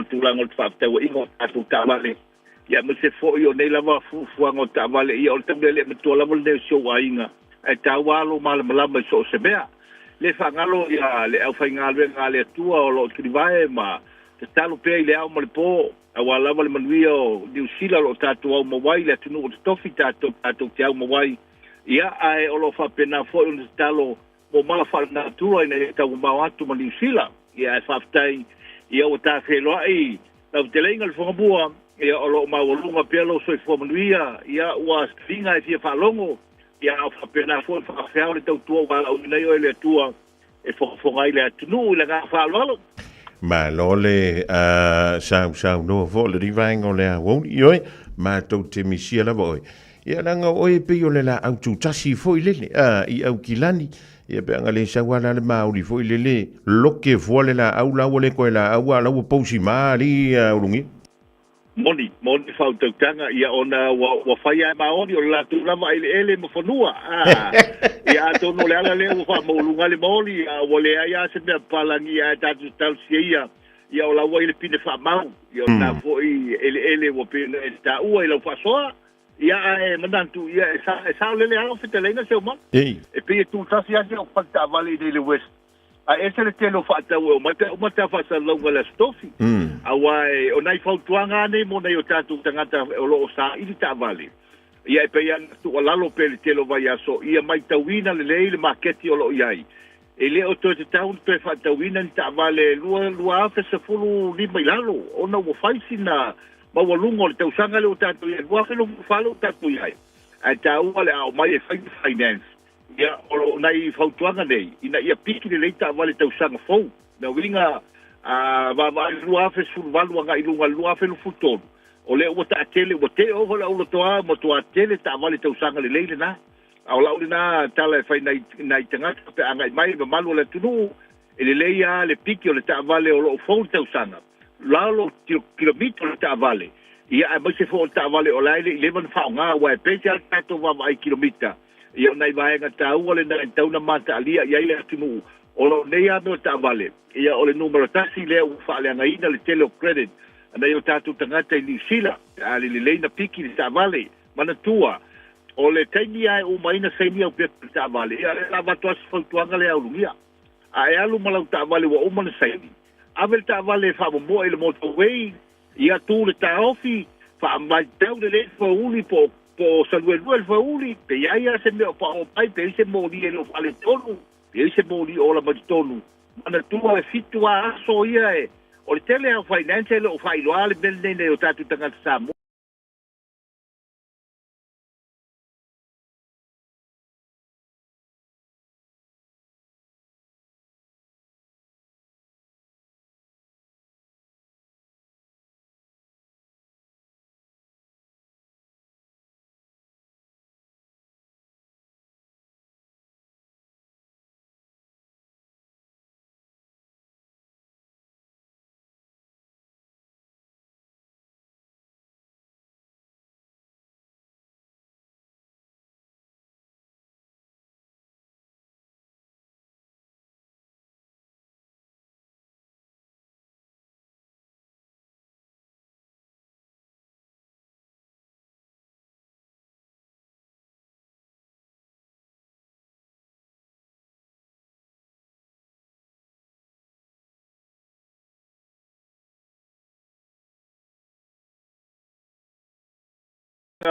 tulangol fa te wa ingo tatu ta vale ia me se fo yo nei lava fuanga ta vale ia o te mele me tu lava le so wa inga e ta walo mal malama so se bea le fangalo ia le au faingalo ngale tua o lo trivae ma te talo pe le au mo le po a wala le manuio di usila lo tatu au mawai le tunu o tofi tatu te au mawai ia ai o lo fa pena fo o talo mo mala fa na tua ina ta o mau atu ma di usila ia fa ftai ia o ta felo ai na te lenga le fongabua ia o lo mau lunga pelo so fo manuia ia wa stinga e fa longo ia fa pena fo fa fa le tau tua wala o nei o le tua e fo ngai le tunu le ga fa lo ma lole sa no vo le divang le won yo ma to te misia la boy ia langa oi pe yo le la au tu tasi fo ile i au kilani ia pe ngale sa wala le mauri fo ile loke vole la au la wole ko la au la wo posi mari urungi moni fa to tanga ia ona wa fai ma oni o la tu la vai ele mo fonua ia to no le ala le fa mo lunga le moli wole ia se me palangi ia tatu tal sia ia o la wa ile pine fa mau ia na foi ele wo pine sta u ile fa so ia e mandantu ia sa le ala fitelenga se mo e pe tu ta sia o fa ta vale de le west a ese le telo fa ta o mata fa sa longa la stofi awai o nai fautuanga nei mo nei o tatu tangata o lo sa i ta vale ia pe ia tu lalo pe le telo vai aso ia mai tawina le marketi o lo iai ele o to te town pe fa tawina ta vale lua fe se fulu li mai lalo o no wo fai sina ma wo lungo le tausanga le o tatu ia lua fe lo falo tatu iai a ta o le au mai finance ia o nai fautuanga nei ina ia piki le ta vale tausanga fou na winga va lua fe sul valu nga ilunga lua fe lu futol o le o ta tele o te o la o toa mo toa tele ta vale te usanga le leile na au la na tala fa nai tanga pe anga mai be malu le tunu ele leia le piki o le ta vale o lo fo te usanga la lo kilometro le ta vale ia mai se fo ta vale o la ile 11 fa nga wa special tato va vai kilometra ia nai vai nga ta o le na tauna mata alia ia ile tunu o lo neia no ta vale ia o le numero tasi le u fa le ngaina le tele credit ana yo tatu tangata i sila ali le leina piki le ta vale mana tua o le taimi ai o maina seimia o pe ta vale ia le lava tua fautuanga le aulungia a e alu malau ta vale wa o mana seimi avel ta vale fa mo ele motorway ia tu le ta ofi fa mai tau le fo uli po salue fo uli pe ia se me pa o pai pe se mo li lo fale tonu pe se mo li o la tonu ana tua e fitu a aso ia e o le tele au financial o fai loa le bel nei o tatu tangata sa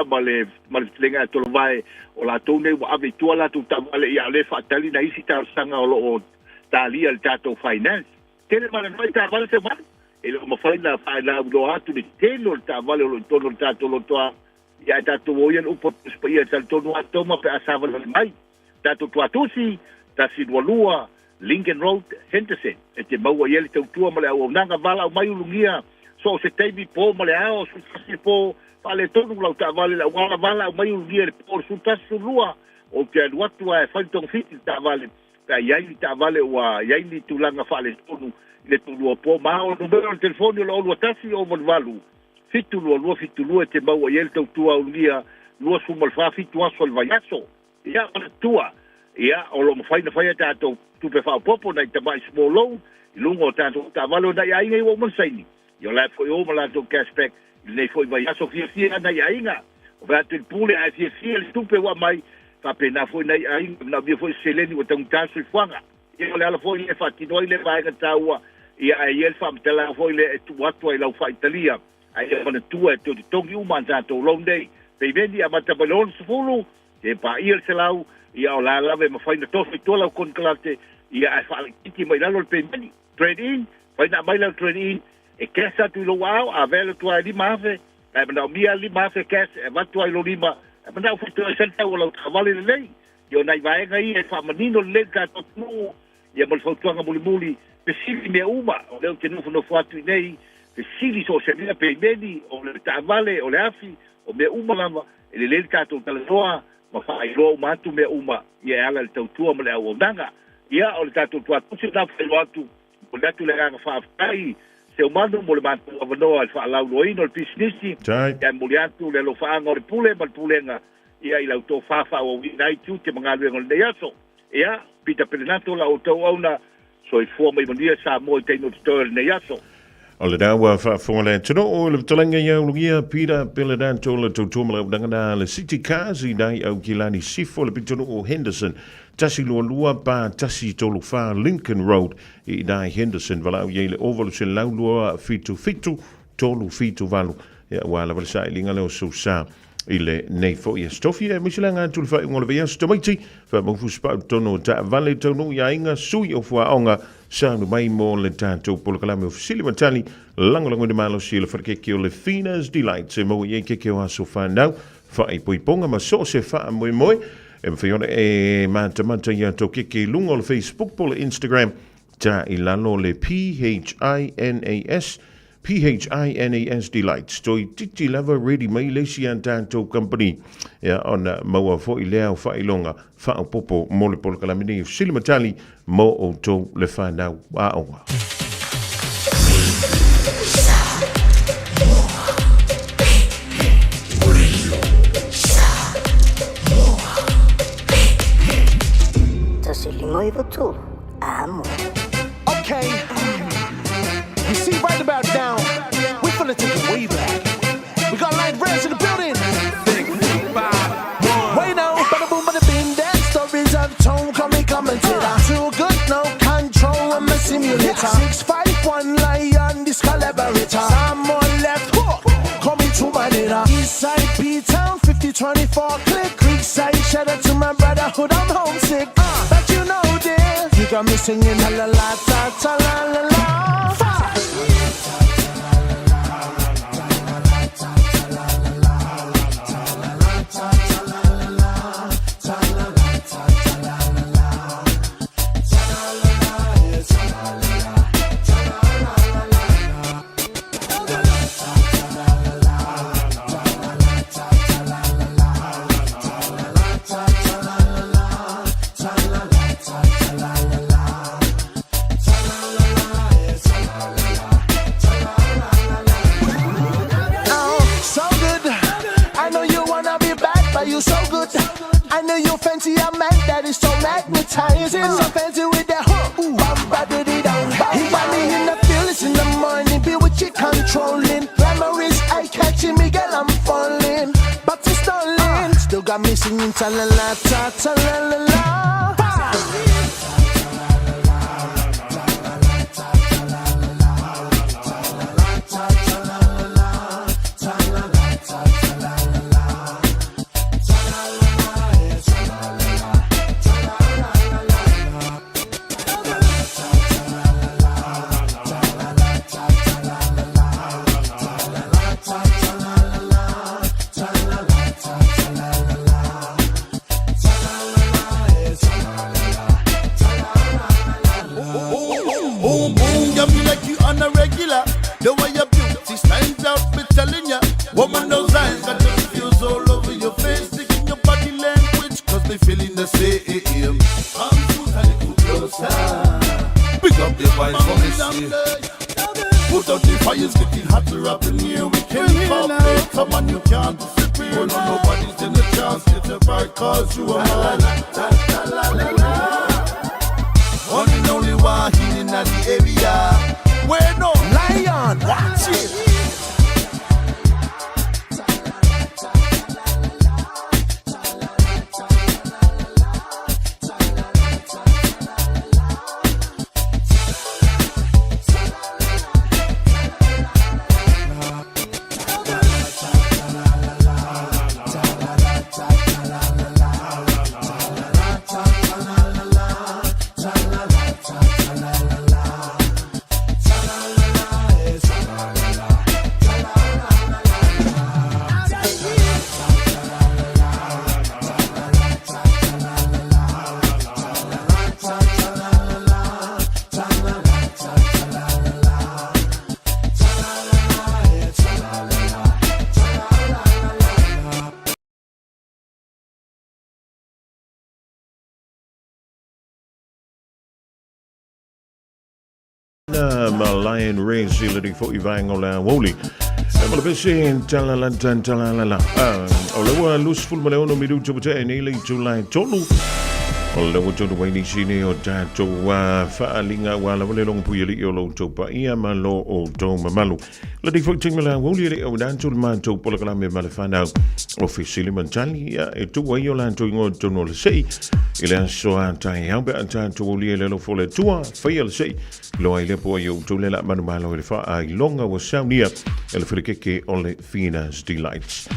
male tlenga to vai o la tone wa ave to la tu tavale ia le fatali na isi ta sanga o tali al tato finance tele mala no ta vale se va e lo mo fa la do atu de telo ta vale lo tono tato lo toa ia tato o ia upo ia tato no ato ma pe asava mai tato to atusi ta sidwalua Lincoln Road Henderson e te maua ia le tautua male au nanga vala o mai ulungia so se teibi po male ao so se po pale tonu lau ta vale la wala vala o mai ulungia le po su tasu lua o te aluatu a whaitong fiti ta vale ka iai ta vale wa iai ni tulanga whale tonu le tulua po maa o numero le telefoni o lua tasi o valvalu fitu lua te maua ia le tautua ulungia lua sumalfa fitu aso al vayaso ia ona tua ia o lo mawhaina whaia tātou tupe whao popo nei te mai small loan i lungo tātou ta valo nei ainga i waman saini i o lai fwoi o malatou cashback i nei fwoi vai aso fia nei ainga o vea tui pule ai fia le tupe wa mai whapena fwoi nei ainga na via fwoi seleni o tangu tāsu i whanga i o le ala fwoi le whatinoi le vaenga tāua i a i el whamtala fwoi le e tu atua i lau whaitalia a i a mana tua e te tongi uman tātou loan nei pei meni a matabalon sufulu te pa i el se lau ia o la lave ma faina tofi tola kon kalate ia ai fa kiti mai lalo pe mani trade in faina mai lalo trade in e kesa tu lo wow a velo tu ali mafe e bana mi ali mafe kes e va tu ai lo lima e bana fu tu senta o lo travale le lei io nai vai ngai e fa manino le ka to nu ia mo fa tuanga muli pe sili me uma o le te no fu no fatu nei pe sili so se mena pe meni o le travale o le afi o me uma lava e le ka to tala ma fai lo matu me uma ia ala le tautua ma le au nanga ia o le tatu tua tusi na fai lo atu o le atu le ranga whaafai se umano mo le matu avanoa al whaalau loino le pisnisi ia mo le atu le lo whaanga o le pule ma le pulenga ia i lau tō whaafa o winai tiu te mga luenga le neiaso ia pita perenato la o tau auna so i fua mai mania sa mo i teino tutoa le neiaso o le dawa whaafongale tino o le talanga iau lugia pira pele dan tō le tautumala dangana le City Cars i dai au kilani sifo le pitono o Henderson tasi lua pa tasi tolu wha Lincoln Road i dai Henderson wala au iei le ovalu se lau lua fitu tolu fitu valu ia wala wala sa ilinga leo so sa i le nei fo i stofi e misilanga tu le wha ingole vea stomaiti wha mawfu spau tono ta vale tono ia inga sui o fua onga Sānu mai mō le tātou polokalame o Fisili Matali, langolango de malo si le whakeke o le Fina's Delight, se mō i keke o aso whanau, whae poiponga ma so se wha moe moe, e mwhiona e mata ia tō keke lungo le Facebook po le Instagram, ta i lalo le PHINAS Delight, stoi titi lava ready mai le si an tātou company, ia ona maua fo i lea o whailonga, whao popo mō le polokalame nei o Fisili Matali, mo o tō le whanau a onga. Tasi lingoi watu, amo. Okay, you see right about now, we're finna take it way back. We got light reds in the building. 6, 5, 1. Wait now, bada boom, bada bing, that stories untold, commentator. Too good, no control, I'm a simulator. 651 lion, this collaborator. Someone left hook, coming to my dinner. Eastside, B-Town, 5024, click. Creekside, shout out to my brotherhood, I'm homesick. But you know this, you got me singing la la la, ta ta la la la. Magnetizing, so fancy with that hook. Bamba diddy down. He got me in the feelings in the morning. Be with you controlling. Memories eye catching me, girl, I'm falling. But it's stalling. Still got me singing ta la la ta ta la la la. eyes got the fuse all over your face, sticking your body language, cause they feeling the same. Come to a little closer. Pick up the vibes from the sea. Put out the fires, getting hotter up in here. We can't evaporate, come on, you can't disappear. Oh, no, nobody's in the chance, get a bright cause you are mine. One and only one in the area. Where no lion, watch it. Lion Race ilari fo ivang ola woli. Mala bese talalala. Ola wa lusful male ono midu chubuta enele July tolu. Ola wo jodo waini sine o tato wa faalinga wala wale long puyeli yolo topa ia malo o to mamalu. La di fo tingala woli re o dan tul man to polakala me malafana officially mantali ya e tu wa yola to ngo to no le sei. Ile so antai hambe antai to woli le lo fo le tua fail sei. Lo ai le po yo to le la manu malo le fa ai longa wa saunia ele frikeke ole Finas Delights.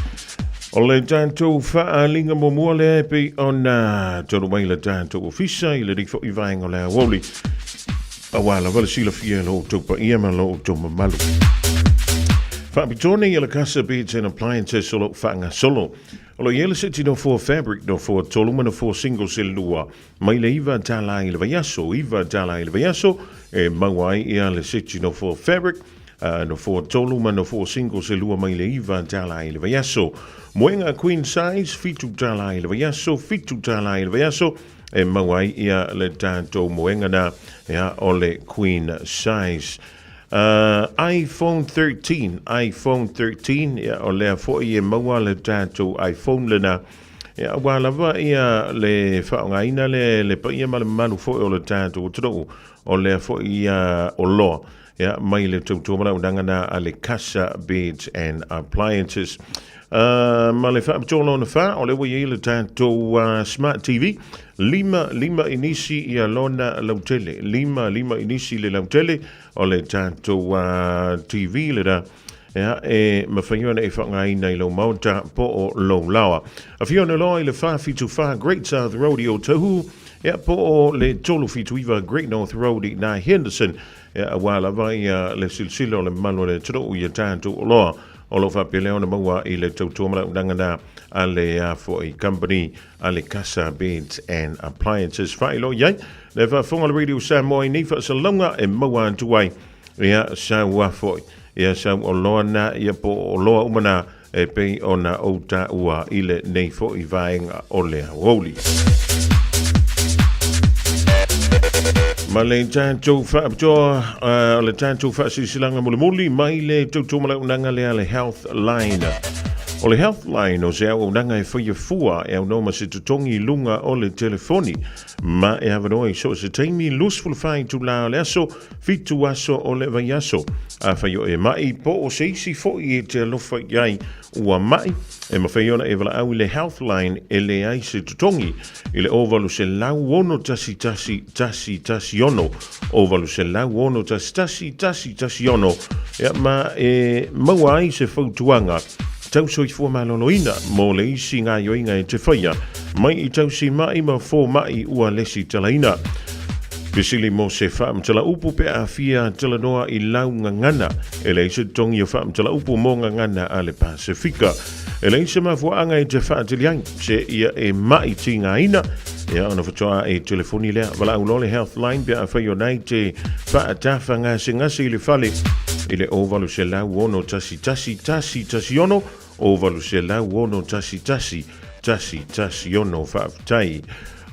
Ole tanto faalinga momuale pe ona tonu mai le tanto ofisa ile dik fo ivang ole woli. Awala wala sila fielo to pa iamalo to mamalu. Fabitone ile casa beats and appliances solo fanga solo. Olo yele siti no for fabric no for toluma no for single silua. Mai le iva tala ile vayaso iva tala ile vayaso e mawai ia le siti no for fabric no for toluma no for single silua mai le iva tala ile vayaso. Moenga queen size fitu tala ile vayaso fitu tala ile vayaso e mawai ia le tanto moenga na ia ole queen size. iPhone 13 ya ole fo ye mawa le tato iPhone lena ya wala va ya le fa ngaina le pa ya malu fo ole tato tro ole fo ya olo ya mai le to mala undanga ale casa beds and appliances male fa tolo na fa ole wo ye le tato smart TV lima inisi ya lona lautele lima inisi le lautele ole tanto TV le da ya e mafanyo na ifangai na ilo mauta po o lo lawa afiona lo ile fa fitu fa Great South Rodeo tohu ya po o le tolu fitu iva Great North Road na Henderson ya wala vai le silsilo le mano le tro ya tanto lo all over Peleona Mawa ile Tautomala Dangana ale for a company ale Casa Beds and Appliances Failo Yai never Fonga Radio Samoa Nifa Salonga and Mawa Tuai ya Sawa for ya Sam Olona Yapo Loa Umana e pe ona ota ua ile nei fo I vaenga ole woli. Ma le tanto fa le tanto fa silanga muli mai le toto mala unanga le health line. O le health line o se au unanga e fia fua e au noma se tutongi lunga o le telefoni. Ma e havanoi so se taimi lusful fai tu la le aso fitu aso o le vaiaso. A faio e mai po o seisi fo I te alofa iai ua mai. E mawhaiona e wala au le health line e le ai se tutongi. I le ovalu se lau ono tasi ono. Ovalu se lau ono tasi ono. Ya ma e maua ai se fautuanga. Tau soi fua maloloina mo le isi ngā yoinga e te whaia. Mai I tau si mai ma fō mai ua lesi talaina. Pisili mo se whaam tala upu pe a fia tala noa I lau ngangana. E le se tongi o whaam tala upu mo ngangana a le Pasifika. E le se mafuanga e te whaatiliang se ia e mai ti ngā ina. Ia ona whatoa e telefoni lea. Wala au lole health line pe a whaio nei te whaatawha ngā se ngasi I le whale. I le ovalu se lau ono tasi ono. o valu se lau ono tasi ono whaafitai.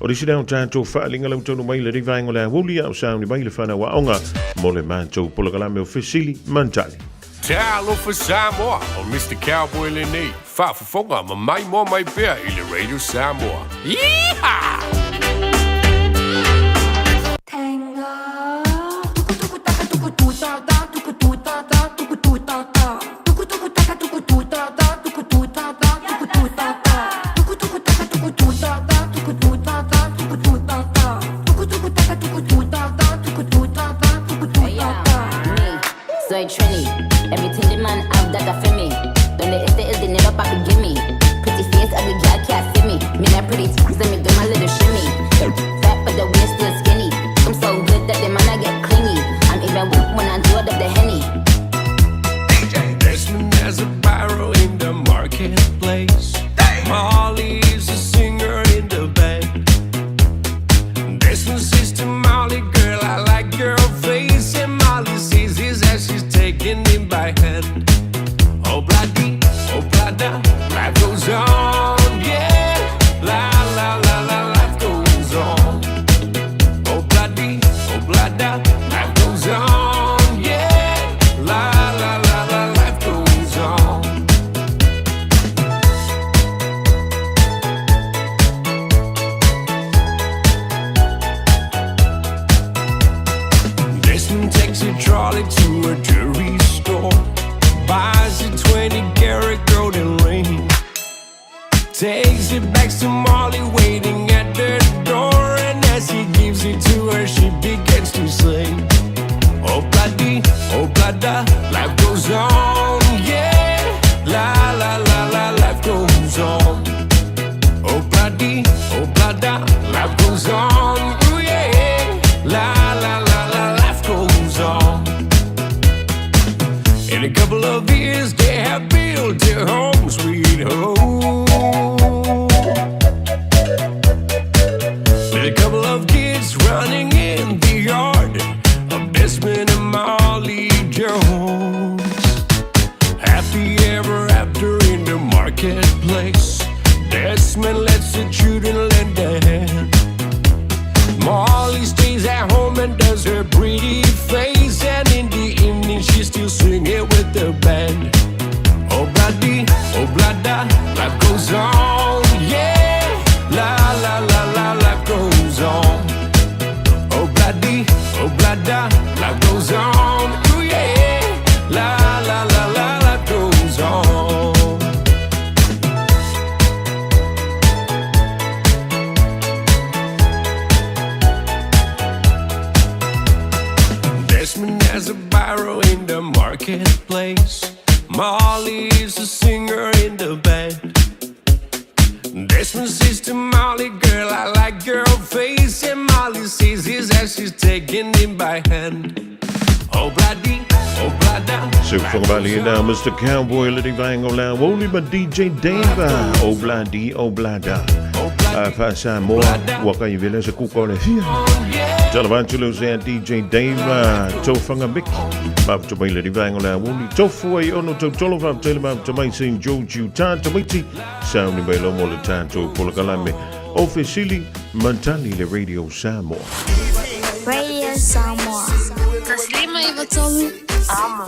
O risi nao tātou whaalinga lau tonu mai le rivaingo le awuli au sauni mai le whana wa onga mo le mātou polakalame o Fesili Mantali. Te alofa Samoa o Mr. Cowboy Lenei. Whaafafonga ma mai mo mai pea i le Radio Samoa. Yeehaw! Soy Trini, everything the man have that a for me. Don't let it the never papi give me. Pretty face, ugly girl can't see me. Me not pretty, so me do my little shimmy. Fat but the waist still skinny. I'm so good that the man I get clingy. I'm even weak when I do it up the Henny. Desmond has a barrel in the marketplace. Molly is a singer in the band. Desmond says to Molly, girl, I like your face. And Molly sees his as she's taking him by hand. Oh, bloody, oh, blada, life goes on, yeah. La, la, la, la, life goes on. Oh, bloody, oh, blada, life goes on, yeah. La, la, la, la, life goes on. Desmond takes a trolley to a jewelry store, buys a 20-karat golden ring, takes it back to Molly waiting at the door, and as he gives it to her, she begins to sing. Oh, bloody, oh, blada, life goes on, yeah. La, la, la, la, life goes on. Oh, bloody, oh, blada, life goes on, ooh, yeah. La, la, la, la, life goes on. In a couple of years, they have built their home, sweet home. With a couple of kids running in the yard of Desmond and Molly Jones. Happy ever after in the marketplace. Desmond lets the children lend a hand. Molly stays at home and does her pretty face, and in the evening she's still singing with the band. Oh, bloody, oh, blada, life goes on, yeah. La, la, la, la, life goes on. Oh, bloody, oh, blada, life goes on, ooh, yeah. La, la, la, la, life goes on. Desmond has a barrel in the marketplace. Molly is a singer in the band. Desmond says to Molly, girl, I like your face. And Molly sees his as she's taking him by hand. Oh, bloody, oh, blada. So from Bali now, Mr. Cowboy, letting bang on now. Only but DJ Deva. Oh, bloody, oh, blada. Fasa mo, waka yung vila sa kuko na siya. Jalavantulo sa DJ Deva. Tofanga Mick. Map to my letting bang on now. Only Tofuay ono to Tolova. Tell him up to my St. Joju Tantamiti. Sounding by Lomo Tanto Polakalame. Officially, Mantali le Radio Samoa. Radio Samoa. Taslima Ivatolu. Amo.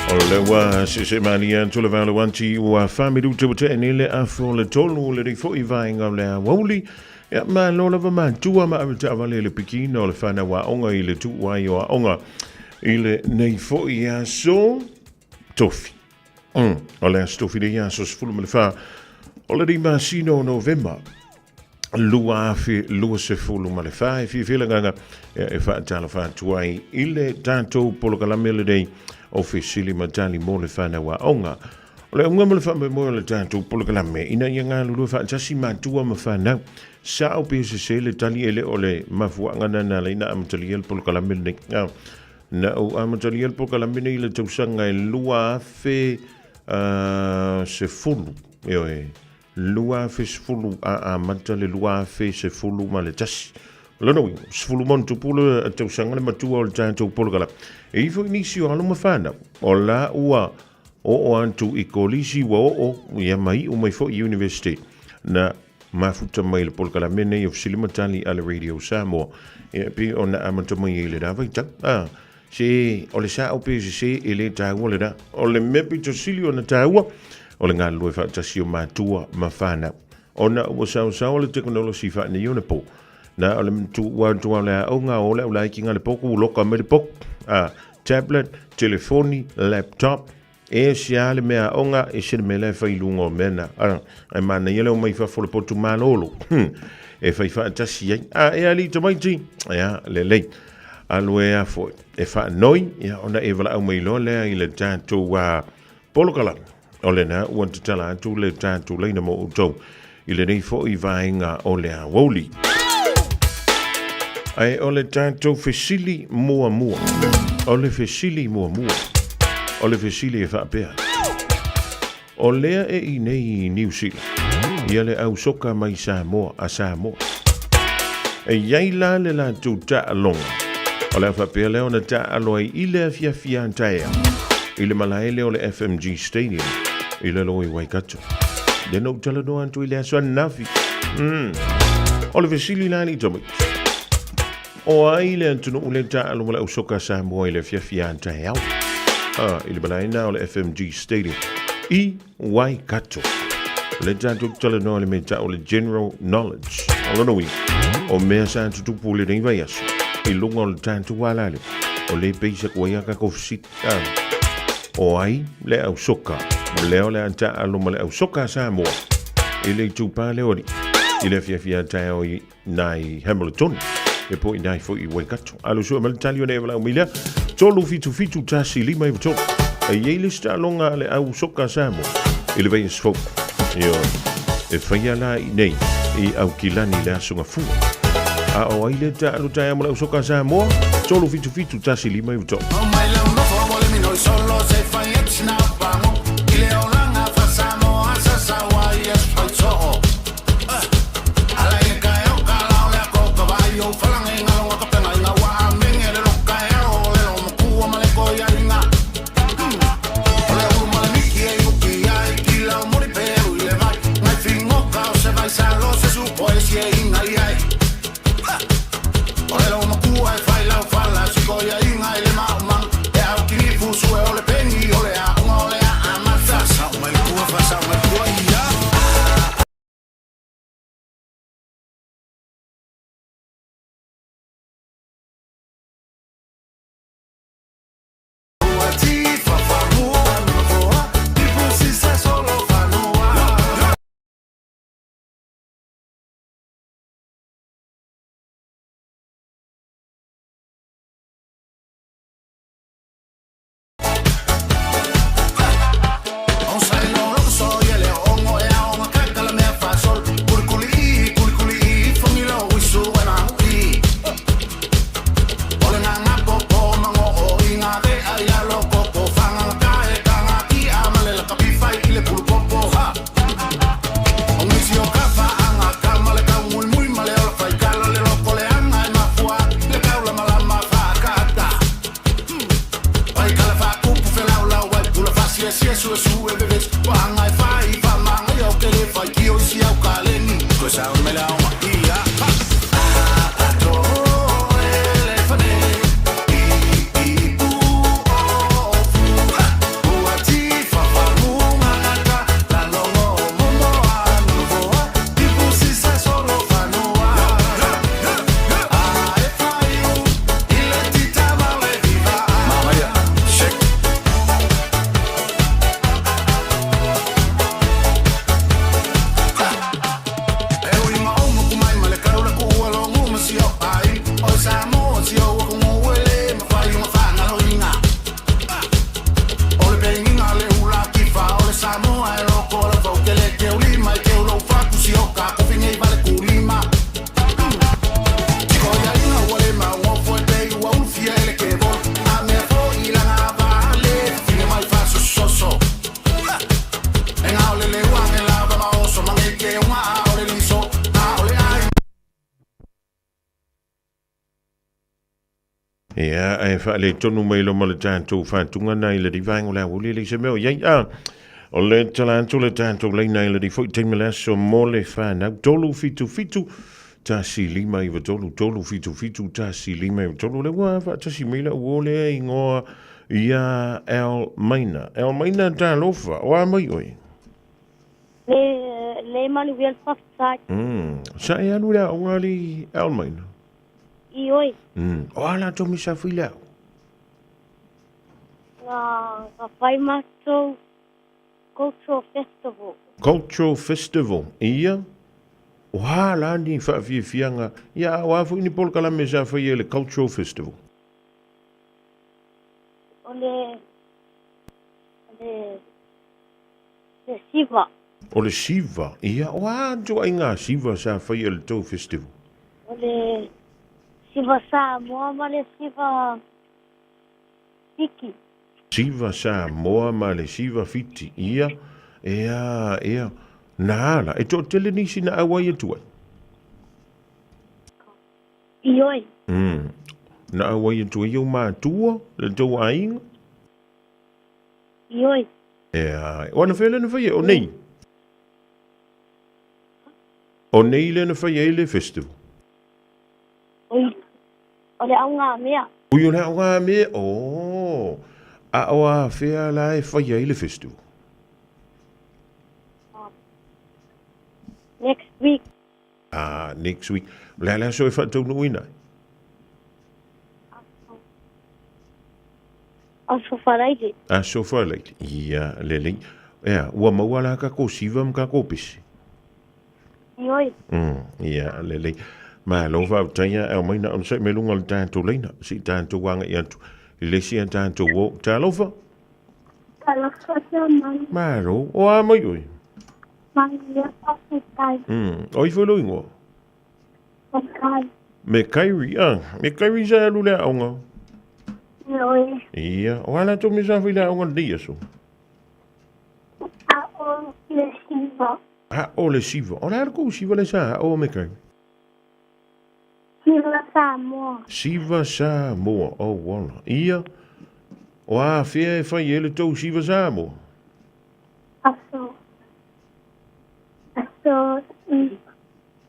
Olewa se mania to le valo wanti wa family to te nile afo le tolu le fo ivainga le woli ya ma lola va ma tua ma ta vale le pikino le fana wa onga ile tu wa yo onga ile nei fo ia so tofi ole stofi de ia so fulu me fa ole di ma sino November lua fi lua se fulu ma le fa fi filanga e fa tala fa tuai ile tanto polokalamele dei Officially Matali mo le fana wa onga. Ole unga mo le fa mo le tanto polokalame ina yanga lulu fa tasi matua ma fana sa o pe se le tali ele ole mafuanga na le ina amtali el polokalame ne na o amtali el polokalame ne le tausanga e lua fe se fulu yo lua fesfulu a mata le lua fesfulu ma le tasi. Lono sfulu mon tupulu te usanga le matua o le tātou polokala. E ifo inisi o alo mawhana o la ua o antu i kolisi wa o ia mai o mai fo university na mafuta mai le polokala mene o silimatali ale Radio Samoa. E pi ona amata mai ele da vai se o le sa o pe se ele taua le da o le mepi to silio na taua o le ngā lue whaatasi o mātua mawhana. Ona ua sao le teknolosi wha ni yone po. Na o le tua le o ngā o le o lai ki ngā le poku loka me le poku. Tablet, telefoni, laptop, e sia le mea o ngā e sene me le whailunga o mena. Ai mana yele o mai whafole potu mālolo. E whai whaatasi ai. E ali tamaiti. Le lei. Alue a foi. E whanoi. Ona e wala au mai lo lea i le tātou polokala. O le na ua te tala atu le tātou leina mo utou. I le nei fo i vaenga o le a woli. Ai o le tātou fesili mua. O le fesili mua. O le fesili e whaapea. O lea e i nei i New Zealand. Ia le au soka mai Samoa a Samoa. E iai la le la tu ta alonga. O le whaapea leo na ta aloi i le fia antaea. I le malaele o le FMG Stadium. I le loi Waikato. Le no tala no antu i le aswa nafi. O le fesili lani tomi. O ai le antunu ule ta alu le usoka Samoa i le fia antaea. I le malaina o le FMG Stadium. I Waikato. Le tantu tala no le meta o le general knowledge. O lono wi. O mea sa antu tupu le nei vai asu. I lunga o le tantu walale. O le peisa kuaiaka kofsit. O ai le au soka. Leo le anta aluma le au soka Samoa. I le tupa le ori. I le fia tae i nai Hamilton. E po i nai fo i Waikato. Alu sua mele tali o ne wala umilia. Tolu fitu tasi lima i vato. E yeile sta longa le au soka Samoa. I le veis fo. Io. E whaia la i nei. I au kilani le asunga fua. A o ai le ta alu tae au soka Samoa. Tolu fitu tasi lima i vato. Solo se fai snappa Ia, ai whaale tonu mai lo male tātou whātunga nei le di vāngo la wuli le se meo. Iei, o le talanto le tātou lei nei le di fwoi teime le aso mo le whānau. Tolu fitu fitu, tā si lima iwa tolu. Tolu fitu fitu, tā si lima iwa tolu. Le wā whātasi mila uole i ngoa ia El Maina. El Maina tā lofa, wā mai oi? Le manu vial whaftai. Sa e anu rea o ngali El Maina? I oi. O ala to misa whilau? Ka whai mātou Cultural Festival. Cultural Festival, ia? O hala ni whawhiawhianga. Ia, o afu ni pol kalame sa whai le Cultural Festival. O le Siva. O le Siva, ia? O ato ai ngā Siva sa whai le tau festival. O le Siva Samoa ma le Siva Fiki. Siva Samoa ma le Siva Fiti, ia? Ia. Nāla, e tō tele nisi na awai atua? Ioi. Na awai atua iau mātua, le tau ainga? Ioi. Ia, wana whele na whai o nei? O nei le na whai e le festival? O le au ngā mea. Ui o le au ngā mea? A o a whea la e whai e le festival? Next week. Next week. La so e whatau no ina? So wharaiti. So wharaiti. Ia, lelei. Ea, ua maua la ka ko siva ma ka ko pisi. Ioi. Ia, lelei. Ma lo va taia e mai na on se me lunga le tanto leina. Si tanto wanga i atu. Le si tanto wo. Ta lo va? Ta lo fa mai. Ma lo, o a mai oi. Mai ia papai. Oi foi lo ingo. Papai. Me kairi, me kairi sa lule aonga. Ioi. Ia, o ala to me sa fila aonga dia so. O le Siva. O le Siva. O la ko Siva le sa o me kairi. Siva Samoa. Siva Samoa, o wala. Ia, o a fea e whai ele tau Siva Samoa. Aso,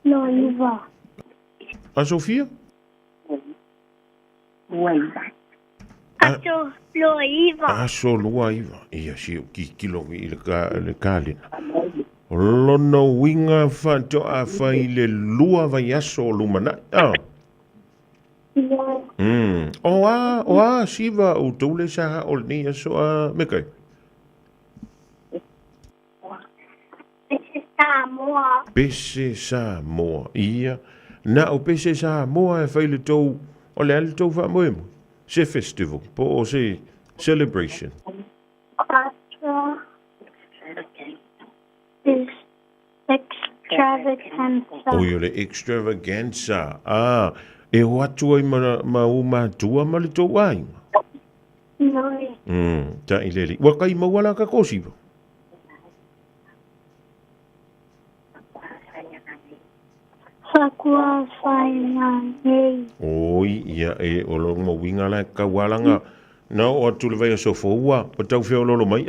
no iwa. A Sofia? Uaiva. Aso, lo iwa. Aso lua iwa. Ia, si o ki kilongi i le kālina. Lono winga whanto a whai le lua vai aso o lumana. O a Siva o tole sa o ni aso a mekai. Samoa. Pese Samoa, ia. Na o pese Samoa e whai le tau, o le ale tau wha moemo. Se festival, po o se celebration. Is extravaganza. O le extravaganza. E o atu ai ma o mātua ma le tau ainga. Noi. Ta i leli. Wakai mawala ka kosiwa. Sakua whainga nei. Oi, ia e o lo mo winga la ka walanga. Na o atu le vai so foua, o tau feo lolo mai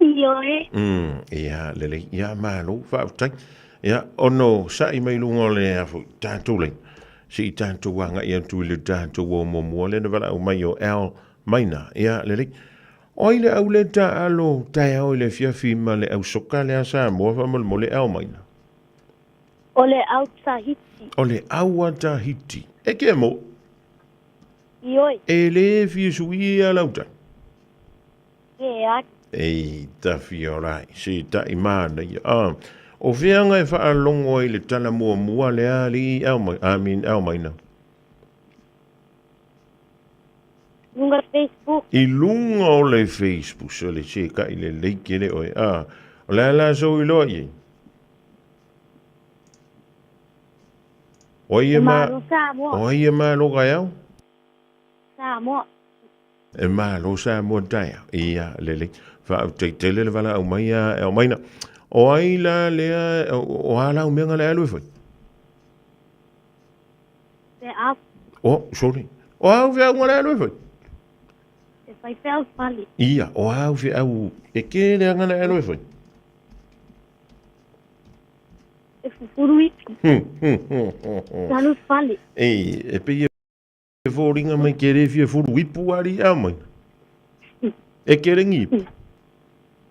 Ioi. Ia lele, ia malo, whautai. Ia, ono, sa I mai lunga le afu, tātou lei. Si tātou wanga ia tu le tātou o mo mua le na wala o mai o El Maina. Ia lele. Oi le au le ta alo, tai au le fiafi ma le au soka le asa mua whamal mo le El Maina. O le au Tahiti. O le aua Tahiti. E ke mo? Ioi. E le fia sui a lauta. Ke ati. Ei, ta fiorai, si ta imana ia. O whianga e whaalongo i le tala mua le ali au maina. Lunga Facebook. I lunga o le Facebook, so le se ka I le leike le oi. O le ala so I loa i. Oia ma lo ga iau? Samoa. E ma lo Samoa taia. Ia lele. Wha te le wala au mai au maina. O ai la lea, o ala o menga le alu e whai. Te apu. O, sorry. O au fea ngora alo foi. E whai whea whale. Ia, o au fea au. E ke le ngana alo foi. E fufuru ipu. Nanu whale. E pe e fōringa mai ke re fia furu ipu ari a mai. E ke rengi ipu.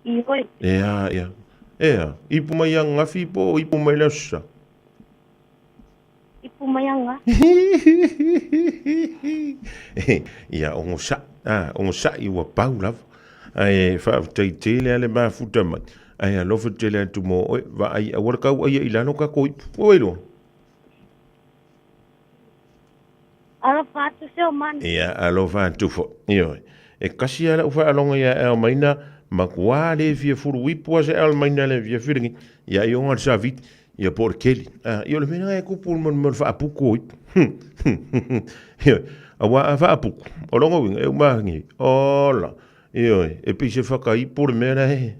I hoi. Ea, ea. Ea, ipu mai a ngafi po ipu mai lasa. Ipu maianga. Ia, ongo sa i wa pau lava. Ai, wha tei te le ale maa futa mai. Ai, alofa te le atu mo, oi, wa ai, awara kau ai ilano ka ko ipu. Oelo. Ara whātu seo mani. Ia, alofa atu fo. Ioi. E kasi ala ufa alonga ia e maina, ma kua le fia furu ipu ase al maina le fia firingi. Ia, i onga sa vit. Ia por keli. Ia le mena e kupul mon fa apuku ipu. Ioi. Awa a fa apuku. O longa winga, e umahangi. Ola. Ioi. E pi se whaka ipu le mena he.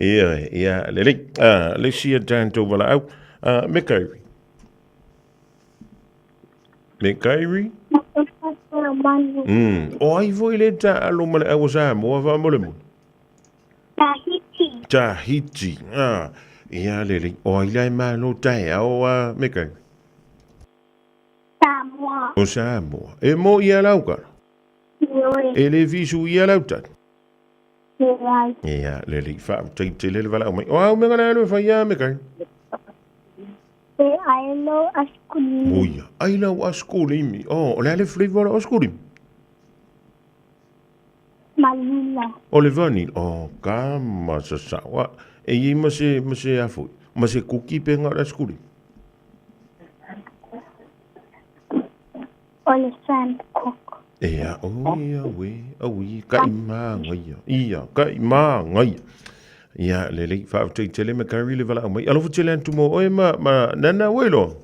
Ioi. Ia, le le. Le sia tanto wala au. Me kairi. Me kairi? O ai voi le ta alo male au sa mo va mo le mo. Tahiti. Tahiti. Ia le le. O ai lai ma no tai au me kairi. Samoa. O Samoa. E mo ia lau ka. E le visu ia lau ta. Ia le le fa te le vala o mai. O au me ngana alo fa ia me kairi. E ailo askulimi. Uia, ailo askulimi. O le ale flavor askulimi. Malila. O le vani. O kama sa sawa. E i ma se afu. Ma se kuki pe ngā askulimi. O le Sancock. Ea, o ia we. O i, ka i mā ngai. Ia, ka i mā ngai. Ia, le le, wha te tele me kari le wala mai. Alofu tele antu mo, oe ma nana welo.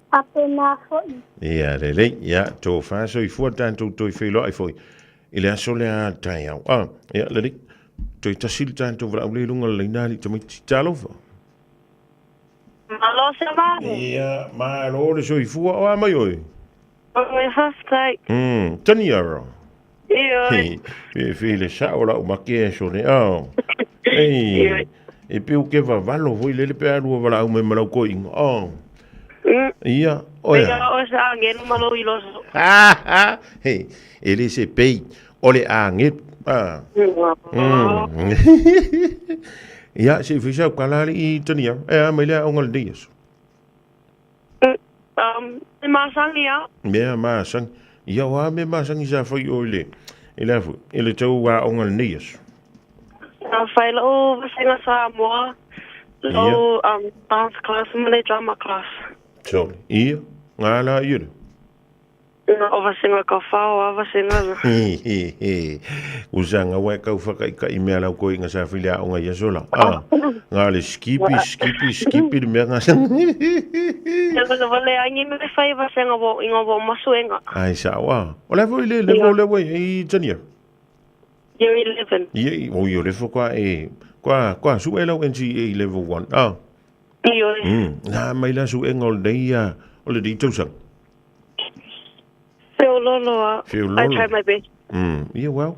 Ape nā foi. Ia, le le, ia, tō whāso i fua tāntou tō i whelo ai foi. I le aso le a tai au. Ia, le le, tō i tasil tāntou wala ule lunga le nāli tamiti tālofa. Malo se mani. Ia, malo le so i fua o a mai oi. O me haftai. Tani ara. Ioi. Fi le sa o la o make so ne au. Ei. E piu ke va valo voi le pe alu vala o me malo ko ing. Ia. Oia. Ia o sa ngenu malo i loso. Hey, ele se pei. Ole a ngit. Ia, se fisa kalali i tania. E mai le o ngal dias. E masangi ya. Mea masang. Ia wa me masang isa foi ole. Ele fu. Ele tau wa o ngal dias. Fai lo vasinga sa moa. Lo dance class, mele drama class. So, ia. Ngala ia. O vasinga ka whao, a vasinga. Usanga wa ka ufaka i mea lau ko inga sa filia o ngai asola. Ngale skipi me nga sang. Ele vale angi me fai vasinga bo inga bo masuenga. Ai sa wa. Ola vo le vo i tania. Year 11. Ia, o yo le fo kwa su elo NCA level 1. Iyo. Na mai la su engol dei o le dito sang. Feo lolo. I try my best. Yeah, well,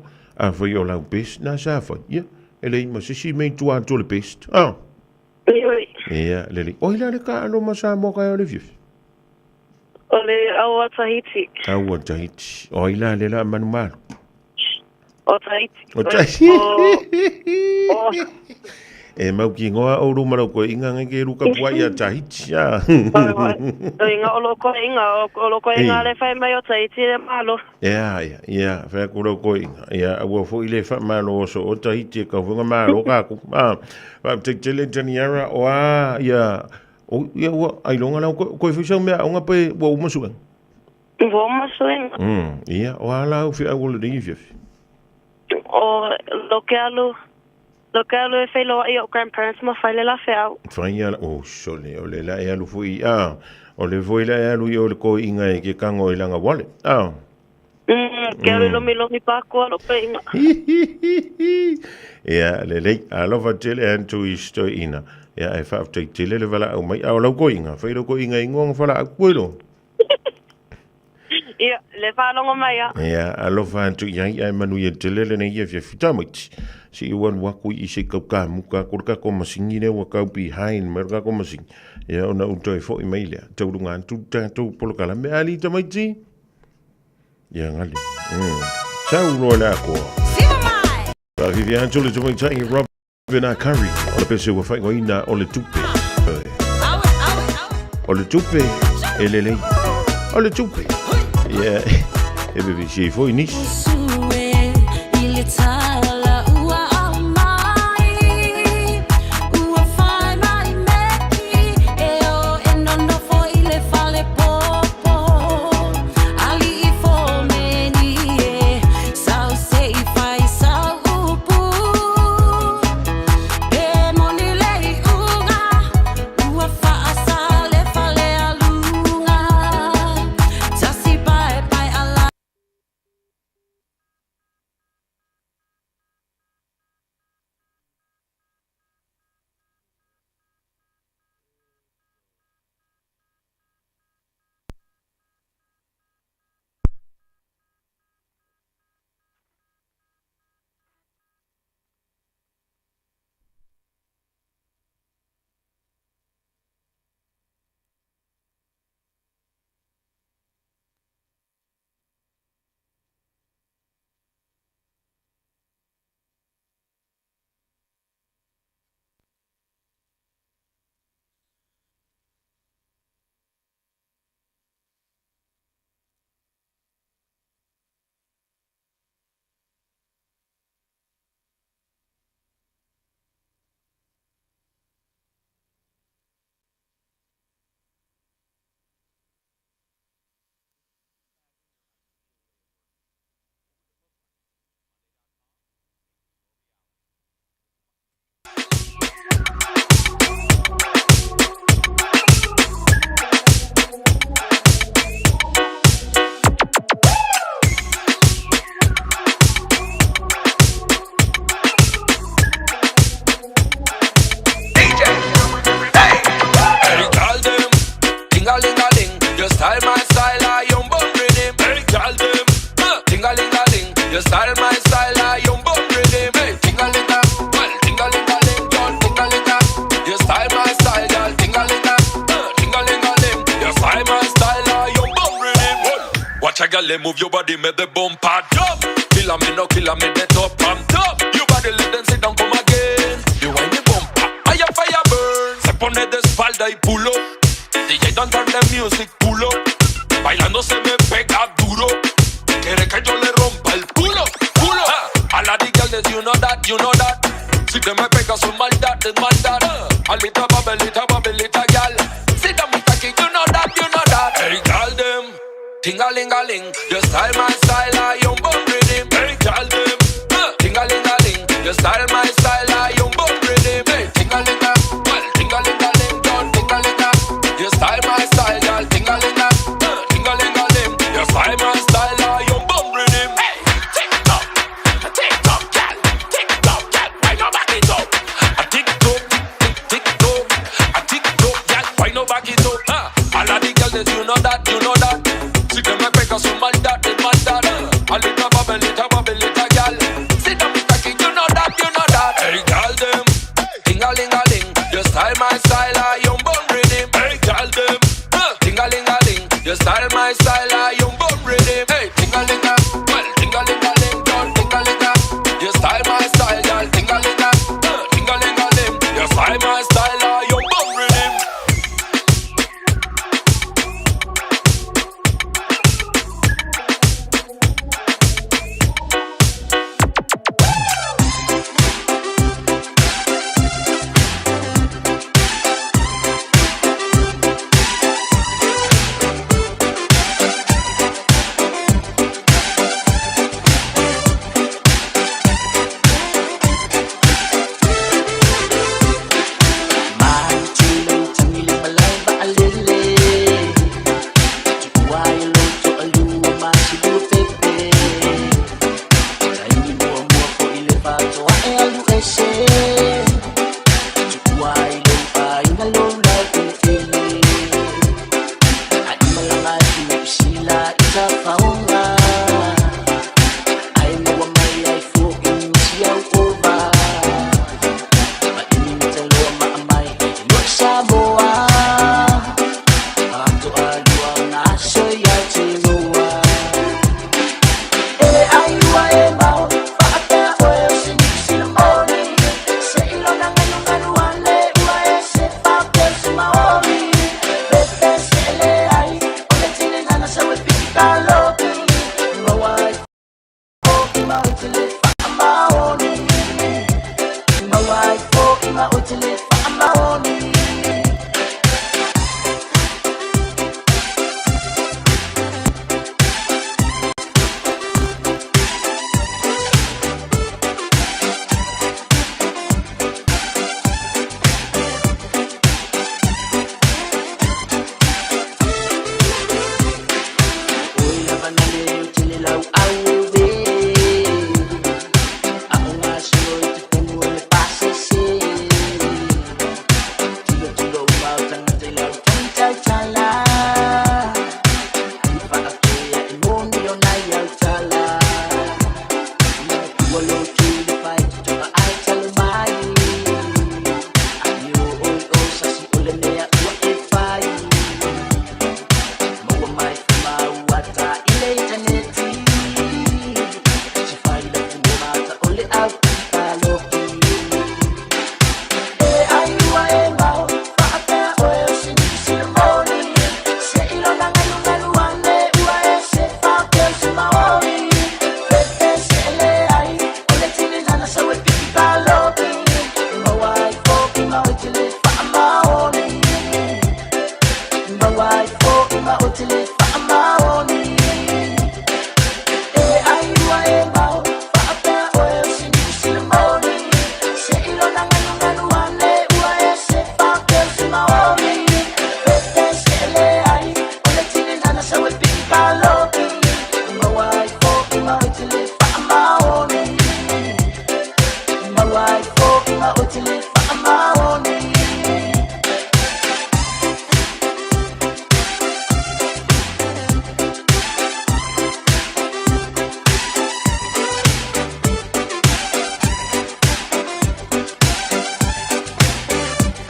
for your loud best, na sa fa. Yeah, ele ma si me tu an to le best. Iyo. Yeah, lele. O ila le ka ano masa mo ka le viu. Ole awa Tahiti. Awa Tahiti. O ila le la manumal. O Tahiti. O Tahiti. E mau ki ngoa o ru mara ko inga nge ru ka puai a Tahiti. Inga o loko inga le fai mai o Tahiti le malo. Yeah, fa ko ro ko inga. Yeah, awa fo ile fa malo so o Tahiti ka funga malo ka ku. Pa te tele taniara o ya. O ia wa ai longa la ko fi me a nga pe wo mo suang. Wo mo suang. Ia, o ala o fi a wo le dingi. O Lokalo e fai loa i o grandparents ma fai le la fea. Fai ala, sole, o le la e alu fui, o le foi la e alu i o le ko inga e ke kango i langa wale. Kau lomi pākua lo peinga. Ia, lelei, alofa tele antu I stoi ina. Ia, e whaaftai tele le wala au mai, au lau koinga, whairo koinga I ngonga whala a kuelo. Ia, le whanonga mai a. Ia, alofa antu iai ai manu ia tele le nei ia fia fitamiti. Si iwan waku I se kauka muka kurka ko masingi ne wa kaupi hain merka ko masing. Ia, ona utoi fo I mai lea. Taurunga antu tātou polokala me ali tamaiti. Ia ngali. Sau roa la koa. Ka vivi antu le tamaita I Robin a Curry. O le pese wa whaingo ina o le tupe. O le tupe e lelei. O le tupe. Ia, e bebi si fo I nis. Move your body, make the bumper jump. Killer me, no killer me, the top and top. You body let them sit down, come again. You wind the bumper, fire burn. Se pone de espalda y pull up. DJ don't turn the music, pull up. Bailando se me pega duro. Quiere que yo le rompa el culo, culo. A la de girls, you know that, you know that. Si te me pega su maldad, es maldad. Alita babelita, gal. Si te me aquí, you know that, you know that. Hey, girl, them. Ting-a-ling-a-ling, your style, my style, I am born rhythm. Hey, tell them. Ting-a-ling-a-ling, your style, my style, I am born rhythm. Hey, ting-a-ling-a, well, ting-a-ling-a-ling, don't ting-a-ling-a. Your style, my style, y'all, ting-a-ling-a. Ting-a-ling-a-ling, your style, my style, I am born rhythm. Hey, tick-tock, gal, tick-tock, gal, why no back it up? A tick-tock, tick-tock, a tick-tock, gal, why no back it up? All of the girls, you know that, you know that. Si te me pegas su maldad, es maldad. Alita babelita, gal. Si te me aquí, you know that, you know that. Hey, gal, them. Ting-a-ling-a-ling, your style, my style, I am born rhythm. Hey, gal, them. Ting-a-ling-a-ling, your style, my style, I am born rhythm. Hey, ting-a-ling-a, well, ting-a-ling-a-ling, don't ting-a-ling-a. Your style, my style, y'all, ting-a-ling-a. Ting-a-ling-a-ling, your style, my style, I am born rhythm.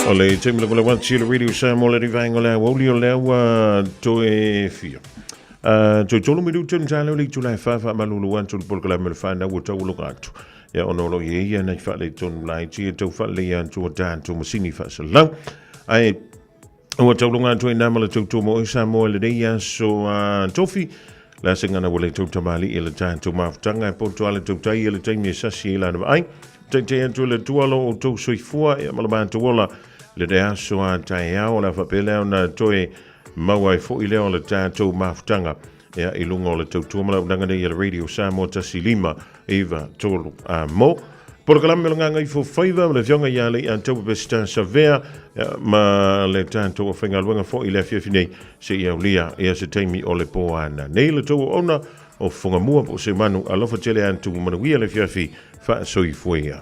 Ole te mila kola wati le radio sa mo le rivainga le woli o le wa to e fia. To tolu midu tun sa le July 5 malulu wan to pol kala me fa na wo to lo gatu. Ya ono lo ye ya na fa le ton lai ti to fa le ya to dan to masini fa sa la. Ai o to lo ngatu na mala to mo sa mo le ya so tofi la singana wole to tamali ile tan to maftanga po to ale to tai ile tai me sa si la na ai. Te to le tualo o to soifua e malaman to wola le dea so a tai o la fa pele ona toe mawai fo ile o le tato mafutanga ya ilunga o le tautua mala unanga nei le radio Samoa tasilima eva tolu mo por kalam melanga ngai fo faiva le fionga ya le anto besta savea ma le tato o fenga luanga fo ile fiafine se ia lia e se taimi o le poana nei le to ona o fonga mua po se manu alofa tele antu manuia le fiafi fa soifuia